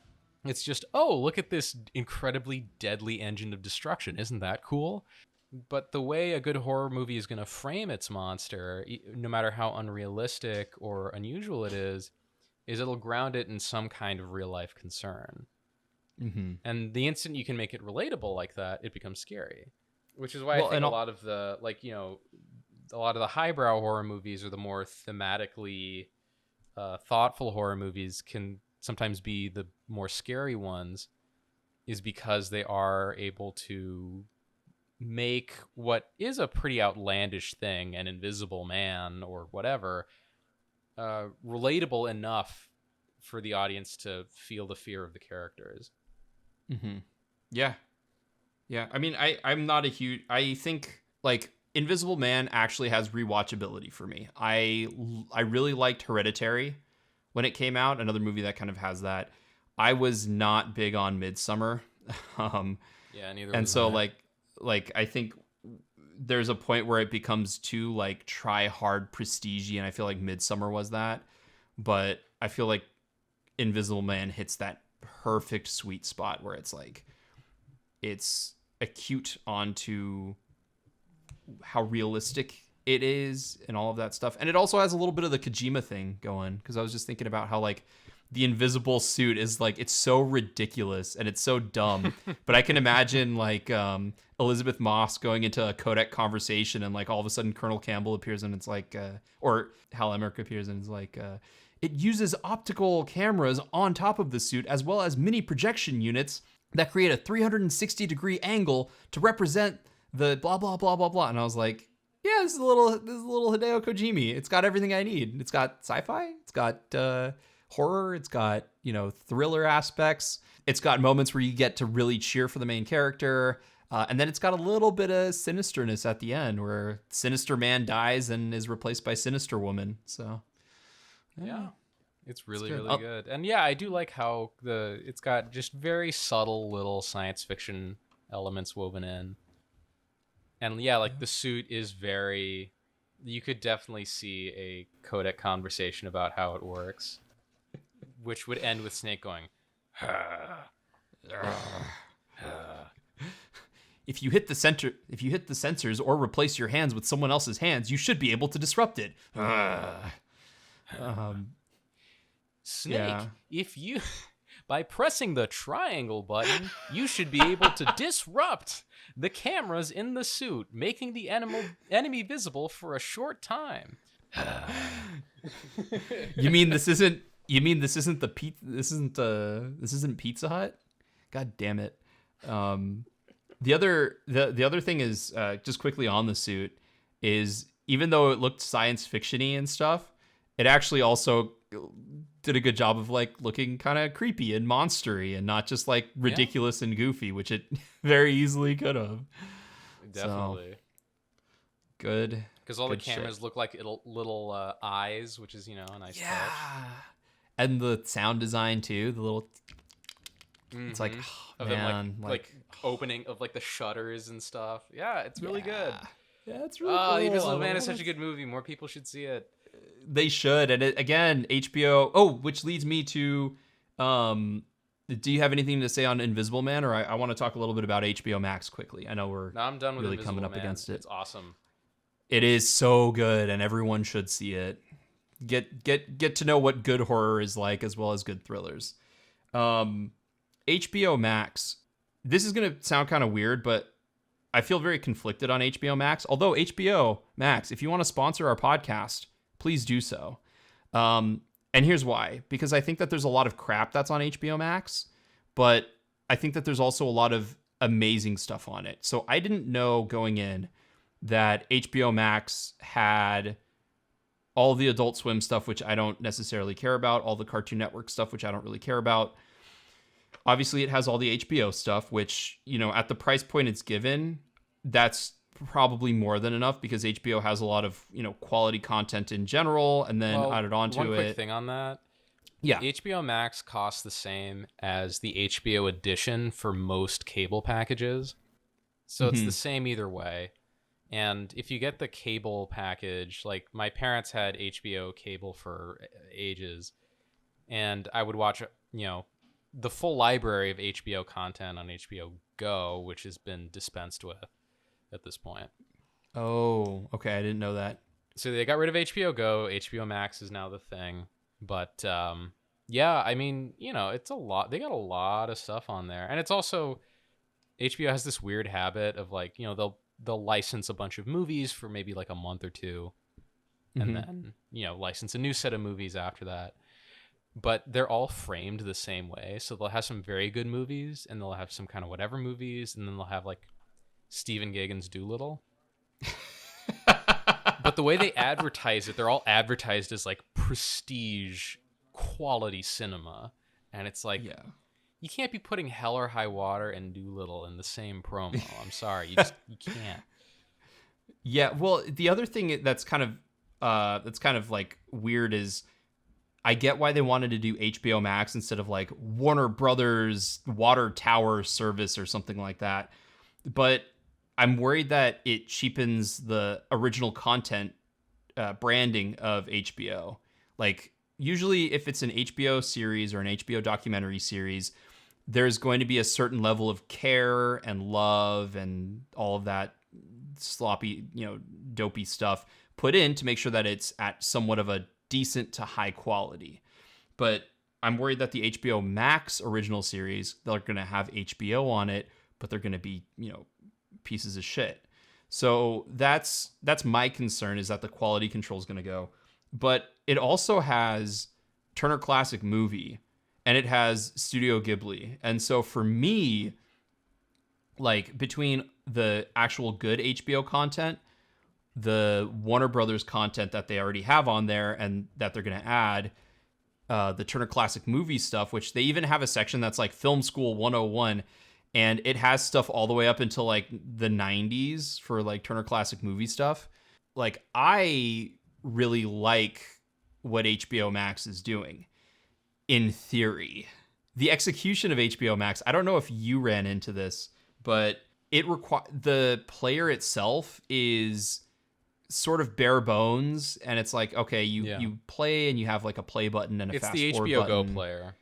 It's just, oh, look at this incredibly deadly engine of destruction. Isn't that cool? But the way a good horror movie is going to frame its monster, no matter how unrealistic or unusual it is it'll ground it in some kind of real life concern. Mm-hmm. And the instant you can make it relatable like that, it becomes scary. Which is why I think a lot of the a lot of the highbrow horror movies or the more thematically thoughtful horror movies can sometimes be the more scary ones, is because they are able to make what is a pretty outlandish thing, an invisible man or whatever, relatable enough for the audience to feel the fear of the characters. Mm-hmm. Yeah. I mean, I'm not a huge. I think like Invisible Man actually has rewatchability for me. I really liked Hereditary when it came out. Another movie that kind of has that. I was not big on Midsommar. Yeah, neither. And so like I think there's a point where it becomes too like try hard prestige-y, and I feel like Midsommar was that. But I feel like Invisible Man hits that perfect sweet spot where it's like it's acute onto how realistic it is and all of that stuff. And it also has a little bit of the Kojima thing going, because I was just thinking about how like the invisible suit is like, it's so ridiculous and it's so dumb. But I can imagine like Elizabeth Moss going into a codec conversation and like all of a sudden Colonel Campbell appears and it's like, or Hal Emmerich appears and it's like, it uses optical cameras on top of the suit as well as mini projection units that create a 360 degree angle to represent the blah, blah, blah, blah, blah. And I was like, yeah, this is a little Hideo Kojima. It's got everything I need. It's got sci-fi. It's got horror. It's got, thriller aspects. It's got moments where you get to really cheer for the main character. And then it's got a little bit of sinisterness at the end where Sinister Man dies and is replaced by Sinister Woman. So, yeah. It's really good. And yeah, I do like how it's got just very subtle little science fiction elements woven in. And yeah, like the suit is very, you could definitely see a codec conversation about how it works, which would end with Snake going, if you hit the sensors or replace your hands with someone else's hands, you should be able to disrupt it. Snake, if you, by pressing the triangle button, you should be able to disrupt the cameras in the suit, making the enemy visible for a short time. You mean this isn't? You mean this isn't the pizza? This isn't Pizza Hut? God damn it! The other thing is just quickly on the suit is even though it looked science fiction-y and stuff, it actually also did a good job of like looking kind of creepy and monstery and not just like ridiculous and goofy, which it very easily could have. Definitely. So, good. Because all good the cameras shit. look like little eyes, which is, a nice touch. And the sound design too, the little. It's like, oh, Of man, them like opening of like the shutters and stuff. Yeah, it's really good. Yeah, it's really Oh, cool. The Invisible I Man love is such it. a good movie. More people should see it. They should. And again, HBO. Oh, which leads me to, do you have anything to say on Invisible Man, or I want to talk a little bit about HBO Max quickly? I know we're No, I'm done with really Invisible coming up Man. against it. It's awesome. It is so good, and everyone should see it. Get to know what good horror is like, as well as good thrillers. HBO Max. This is gonna sound kind of weird, but I feel very conflicted on HBO Max. Although HBO Max, if you want to sponsor our podcast, please do so. And here's why: because I think that there's a lot of crap that's on HBO Max, but I think that there's also a lot of amazing stuff on it. So I didn't know going in that HBO Max had all the Adult Swim stuff, which I don't necessarily care about, all the Cartoon Network stuff, which I don't really care about. Obviously, it has all the HBO stuff, which, at the price point it's given, that's probably more than enough because HBO has a lot of, quality content in general, and then added onto one quick it. thing on that. Yeah. HBO Max costs the same as the HBO edition for most cable packages. So it's the same either way. And if you get the cable package, like my parents had HBO cable for ages, and I would watch, the full library of HBO content on HBO Go, which has been dispensed with at this point. Oh, okay. I didn't know that. So they got rid of HBO Go. HBO Max is now the thing. But yeah, I mean, it's a lot. They got a lot of stuff on there. And it's also, HBO has this weird habit of like, they'll license a bunch of movies for maybe like a month or two. And then, license a new set of movies after that. But they're all framed the same way. So they'll have some very good movies, and they'll have some kind of whatever movies, and then they'll have like Stephen Gaggen's Doolittle. But the way they advertise it, they're all advertised as like prestige quality cinema. And it's like, you can't be putting Hell or High Water and Doolittle in the same promo. I'm sorry. You can't. Yeah. Well, the other thing that's kind of like weird is I get why they wanted to do HBO Max instead of like Warner Brothers Water Tower Service or something like that. But I'm worried that it cheapens the original content branding of HBO. Like usually if it's an HBO series or an HBO documentary series, there's going to be a certain level of care and love and all of that sloppy, dopey stuff put in to make sure that it's at somewhat of a decent to high quality. But I'm worried that the HBO Max original series, they're going to have HBO on it, but they're going to be, pieces of shit. So that's my concern, is that the quality control is going to go. But it also has Turner Classic Movie, and it has Studio Ghibli. And so for me, like between the actual good HBO content, the Warner Brothers content that they already have on there and that they're going to add, the Turner Classic Movie stuff, which they even have a section that's like Film School 101, and it has stuff all the way up until like the 90s for like Turner Classic Movie stuff. Like I really like what HBO Max is doing in theory. The execution of HBO Max, I don't know if you ran into this, but the player itself is sort of bare bones, and it's like, okay, you play and you have like a play button and a fast forward button. It's the HBO Go player.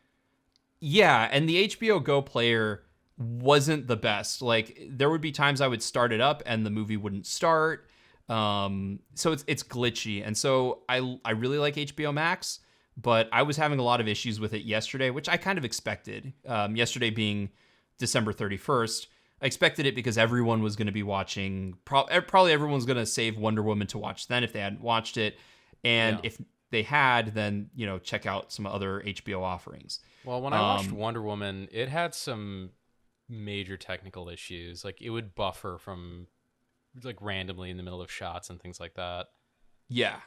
Yeah, and the HBO Go player wasn't the best. Like there would be times I would start it up and the movie wouldn't start. So it's glitchy. And so I really like HBO Max, but I was having a lot of issues with it yesterday, which I kind of expected. Yesterday being December 31st. I expected it because everyone was going to be watching. Probably everyone's going to save Wonder Woman to watch then if they hadn't watched it. And Yeah. if they had, then, check out some other HBO offerings. Well, when I watched Wonder Woman, it had some major technical issues. Like, it would buffer from like randomly in the middle of shots and things like that. Yeah.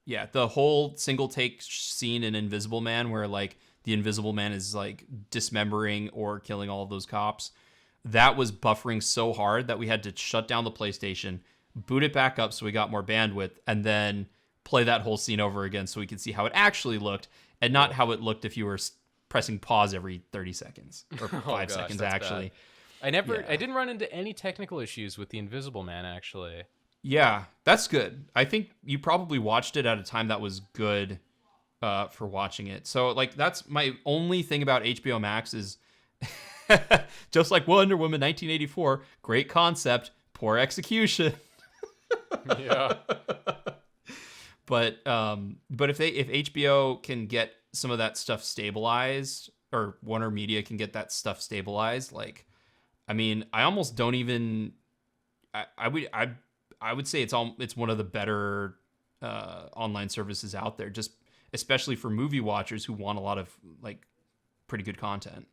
Yeah. The whole single take scene in Invisible Man where like the Invisible Man is like dismembering or killing all of those cops. That was buffering so hard that we had to shut down the PlayStation, boot it back up so we got more bandwidth, and then play that whole scene over again so we could see how it actually looked and not how it looked if you were pressing pause every 30 seconds or 5 gosh, seconds that's actually. bad. I didn't run into any technical issues with the Invisible Man, actually. Yeah, that's good. I think you probably watched it at a time that was good for watching it. So like that's my only thing about HBO Max is just like Wonder Woman 1984, great concept, poor execution. Yeah. But if HBO can get some of that stuff stabilized, or Warner Media can get that stuff stabilized, like, I mean, I almost don't even. I would say it's one of the better online services out there, just especially for movie watchers who want a lot of like pretty good content.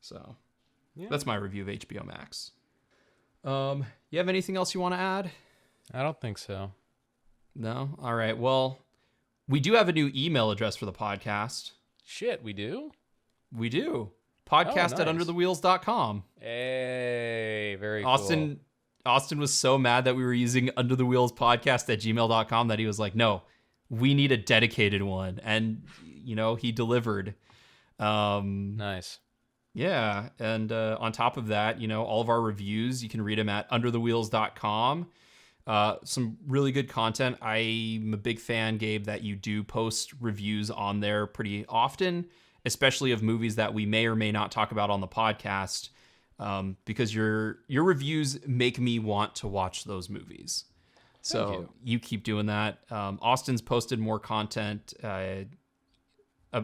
So Yeah. that's my review of HBO Max. You have anything else you want to add? I don't think so. No? All right. Well, we do have a new email address for the podcast. Shit, we do? We do. Podcast nice. at underthewheels.com. Hey, very Austin was so mad that we were using Under the Wheels podcast at gmail.com that he was like, no, we need a dedicated one. And, he delivered. Nice. Yeah. And on top of that, all of our reviews, you can read them at underthewheels.com. Some really good content. I'm a big fan, Gabe, that you do post reviews on there pretty often, especially of movies that we may or may not talk about on the podcast, because your reviews make me want to watch those movies. So you keep doing that. Austin's posted more content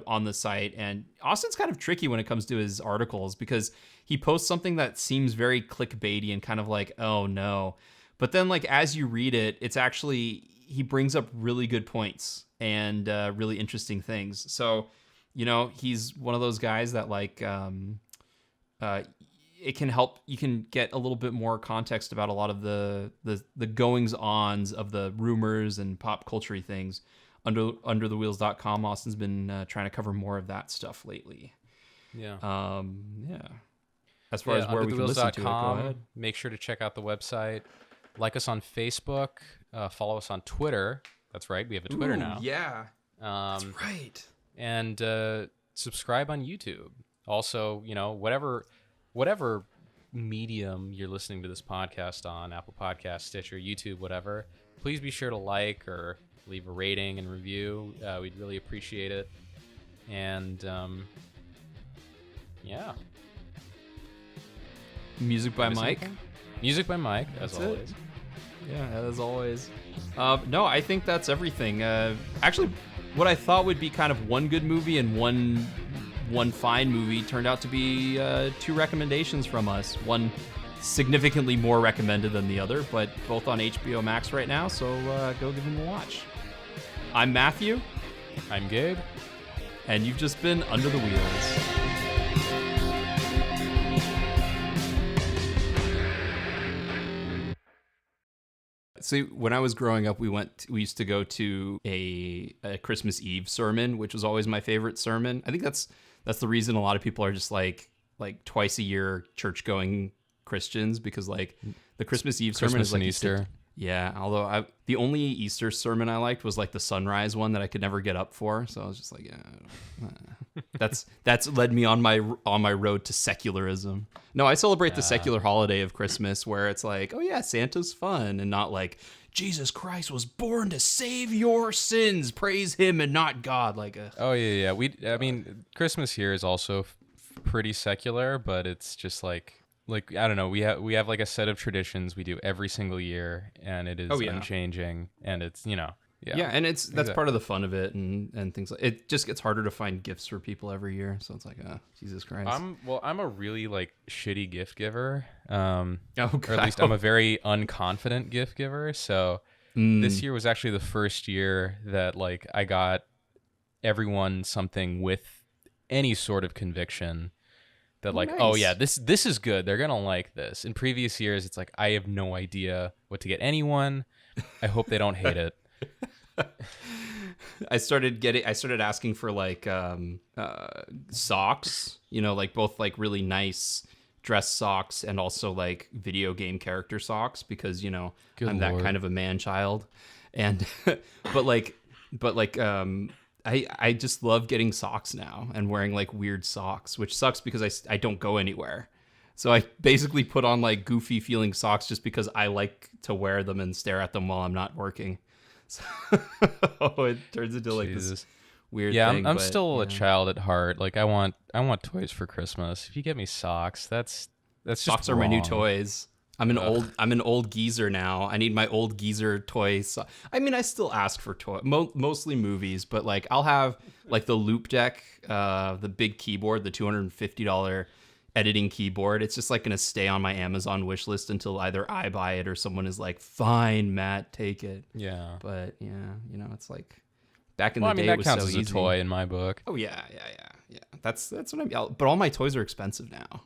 on the site, and Austin's kind of tricky when it comes to his articles because he posts something that seems very clickbaity and kind of like, oh no. But then, like, as you read it, it's actually, he brings up really good points and really interesting things. So, he's one of those guys that, like, it can help, you can get a little bit more context about a lot of the goings-ons of the rumors and pop culture things. Underthewheels.com, Austin's been trying to cover more of that stuff lately. Yeah. Yeah. As far as where we can listen to it, go ahead. Make sure to check out the website. Like us on Facebook. Follow us on Twitter. That's right. We have a Twitter now. Yeah. That's right. And subscribe on YouTube. Also, whatever medium you're listening to this podcast on, Apple Podcasts, Stitcher, YouTube, whatever, please be sure to like or leave a rating and review. We'd really appreciate it. And yeah. Music by Mike. Music by Mike, as That's always. it. Yeah, as always. No, I think that's everything. Actually, what I thought would be kind of one good movie and one fine movie turned out to be 2 recommendations from us. One significantly more recommended than the other, but both on HBO Max right now, so go give them a watch. I'm Matthew. I'm Gabe. And you've just been Under the Wheels. So when I was growing up, we used to go to a Christmas Eve sermon, which was always my favorite sermon. I think that's the reason a lot of people are just like twice a year church going Christians, because like the Christmas Eve sermon Christmas is like and Easter. Yeah, although the only Easter sermon I liked was like the sunrise one that I could never get up for, so I was just like, yeah, that's led me on my road to secularism. No, I celebrate the secular holiday of Christmas, where it's like, oh yeah, Santa's fun, and not like Jesus Christ was born to save your sins, praise him and not God. Like, oh yeah. I mean, Christmas here is also pretty secular, but it's just like I don't know, we have like a set of traditions we do every single year, and it is unchanging, and it's yeah, and that's part of the fun of it, and things like it. Just gets harder to find gifts for people every year, so it's like, Jesus Christ. I'm a really like shitty gift giver, or at least I'm a very unconfident gift giver, so This year was actually the first year that like I got everyone something with any sort of conviction that like, nice. oh yeah, this is good. They're gonna like this. In previous years, it's like I have no idea what to get anyone. I hope they don't hate it. I started asking for like socks, you know, like both like really nice dress socks and also like video game character socks because, you know, Good I'm Lord. that kind of a man child. And I just love getting socks now and wearing like weird socks, which sucks because I don't go anywhere. So I basically put on like goofy feeling socks just because I like to wear them and stare at them while I'm not working. So it turns into like Jesus. this weird Yeah, thing. I'm but, still a yeah. child at heart. Like I want toys for Christmas. If you get me socks, that's Socks just are my new wrong. toys. I'm an old geezer now. I need my old geezer toys. I mean, I still ask for toys, mostly movies, but like I'll have like the Loop Deck, the big keyboard, the $250 editing keyboard. It's just like gonna stay on my Amazon wish list until either I buy it or someone is like, "Fine, Matt, take it." Yeah. But yeah, you know, it's like back in Well, the I mean day, it that was counts so as easy. a toy in my book. Oh yeah. That's what I'm. But all my toys are expensive now.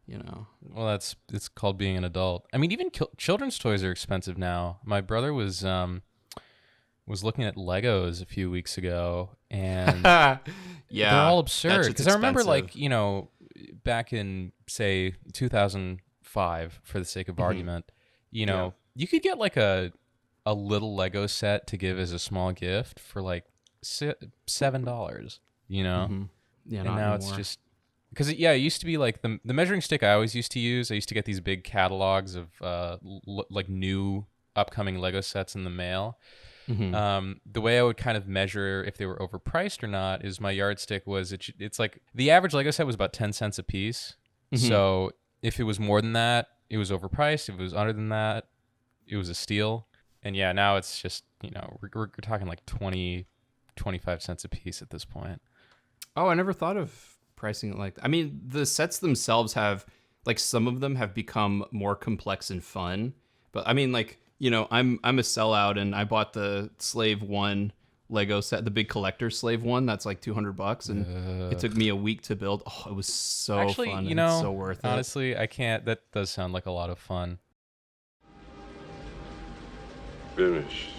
You know. Well, it's called being an adult. I mean, even children's toys are expensive now. My brother was looking at Legos a few weeks ago, and Yeah, they're all absurd. that's just Because I remember, expensive. like, you know, back in say 2005, for the sake of argument, you know, you could get like a little Lego set to give as a small gift for like $7. You know, Yeah, and not now anymore. it's just. Because it used to be like the measuring stick I always used to use. I used to get these big catalogs of like new upcoming Lego sets in the mail. The way I would kind of measure if they were overpriced or not is my yardstick was it's like the average Lego set was about 10 cents a piece. So if it was more than that, it was overpriced. If it was under than that, it was a steal. And yeah, now it's just, you know, we're talking like 20, 25 cents a piece at this point. Oh, I never thought of pricing it like that. I mean, the sets themselves have, like, some of them have become more complex and fun. But I mean, like, you know, I'm a sellout, and I bought the Slave 1 Lego set, the big collector Slave 1. That's like $200, and it took me a week to build. Oh, it was so Actually, fun. you And know, it's so worth it. honestly, I can't. That does sound like a lot of fun. Finished.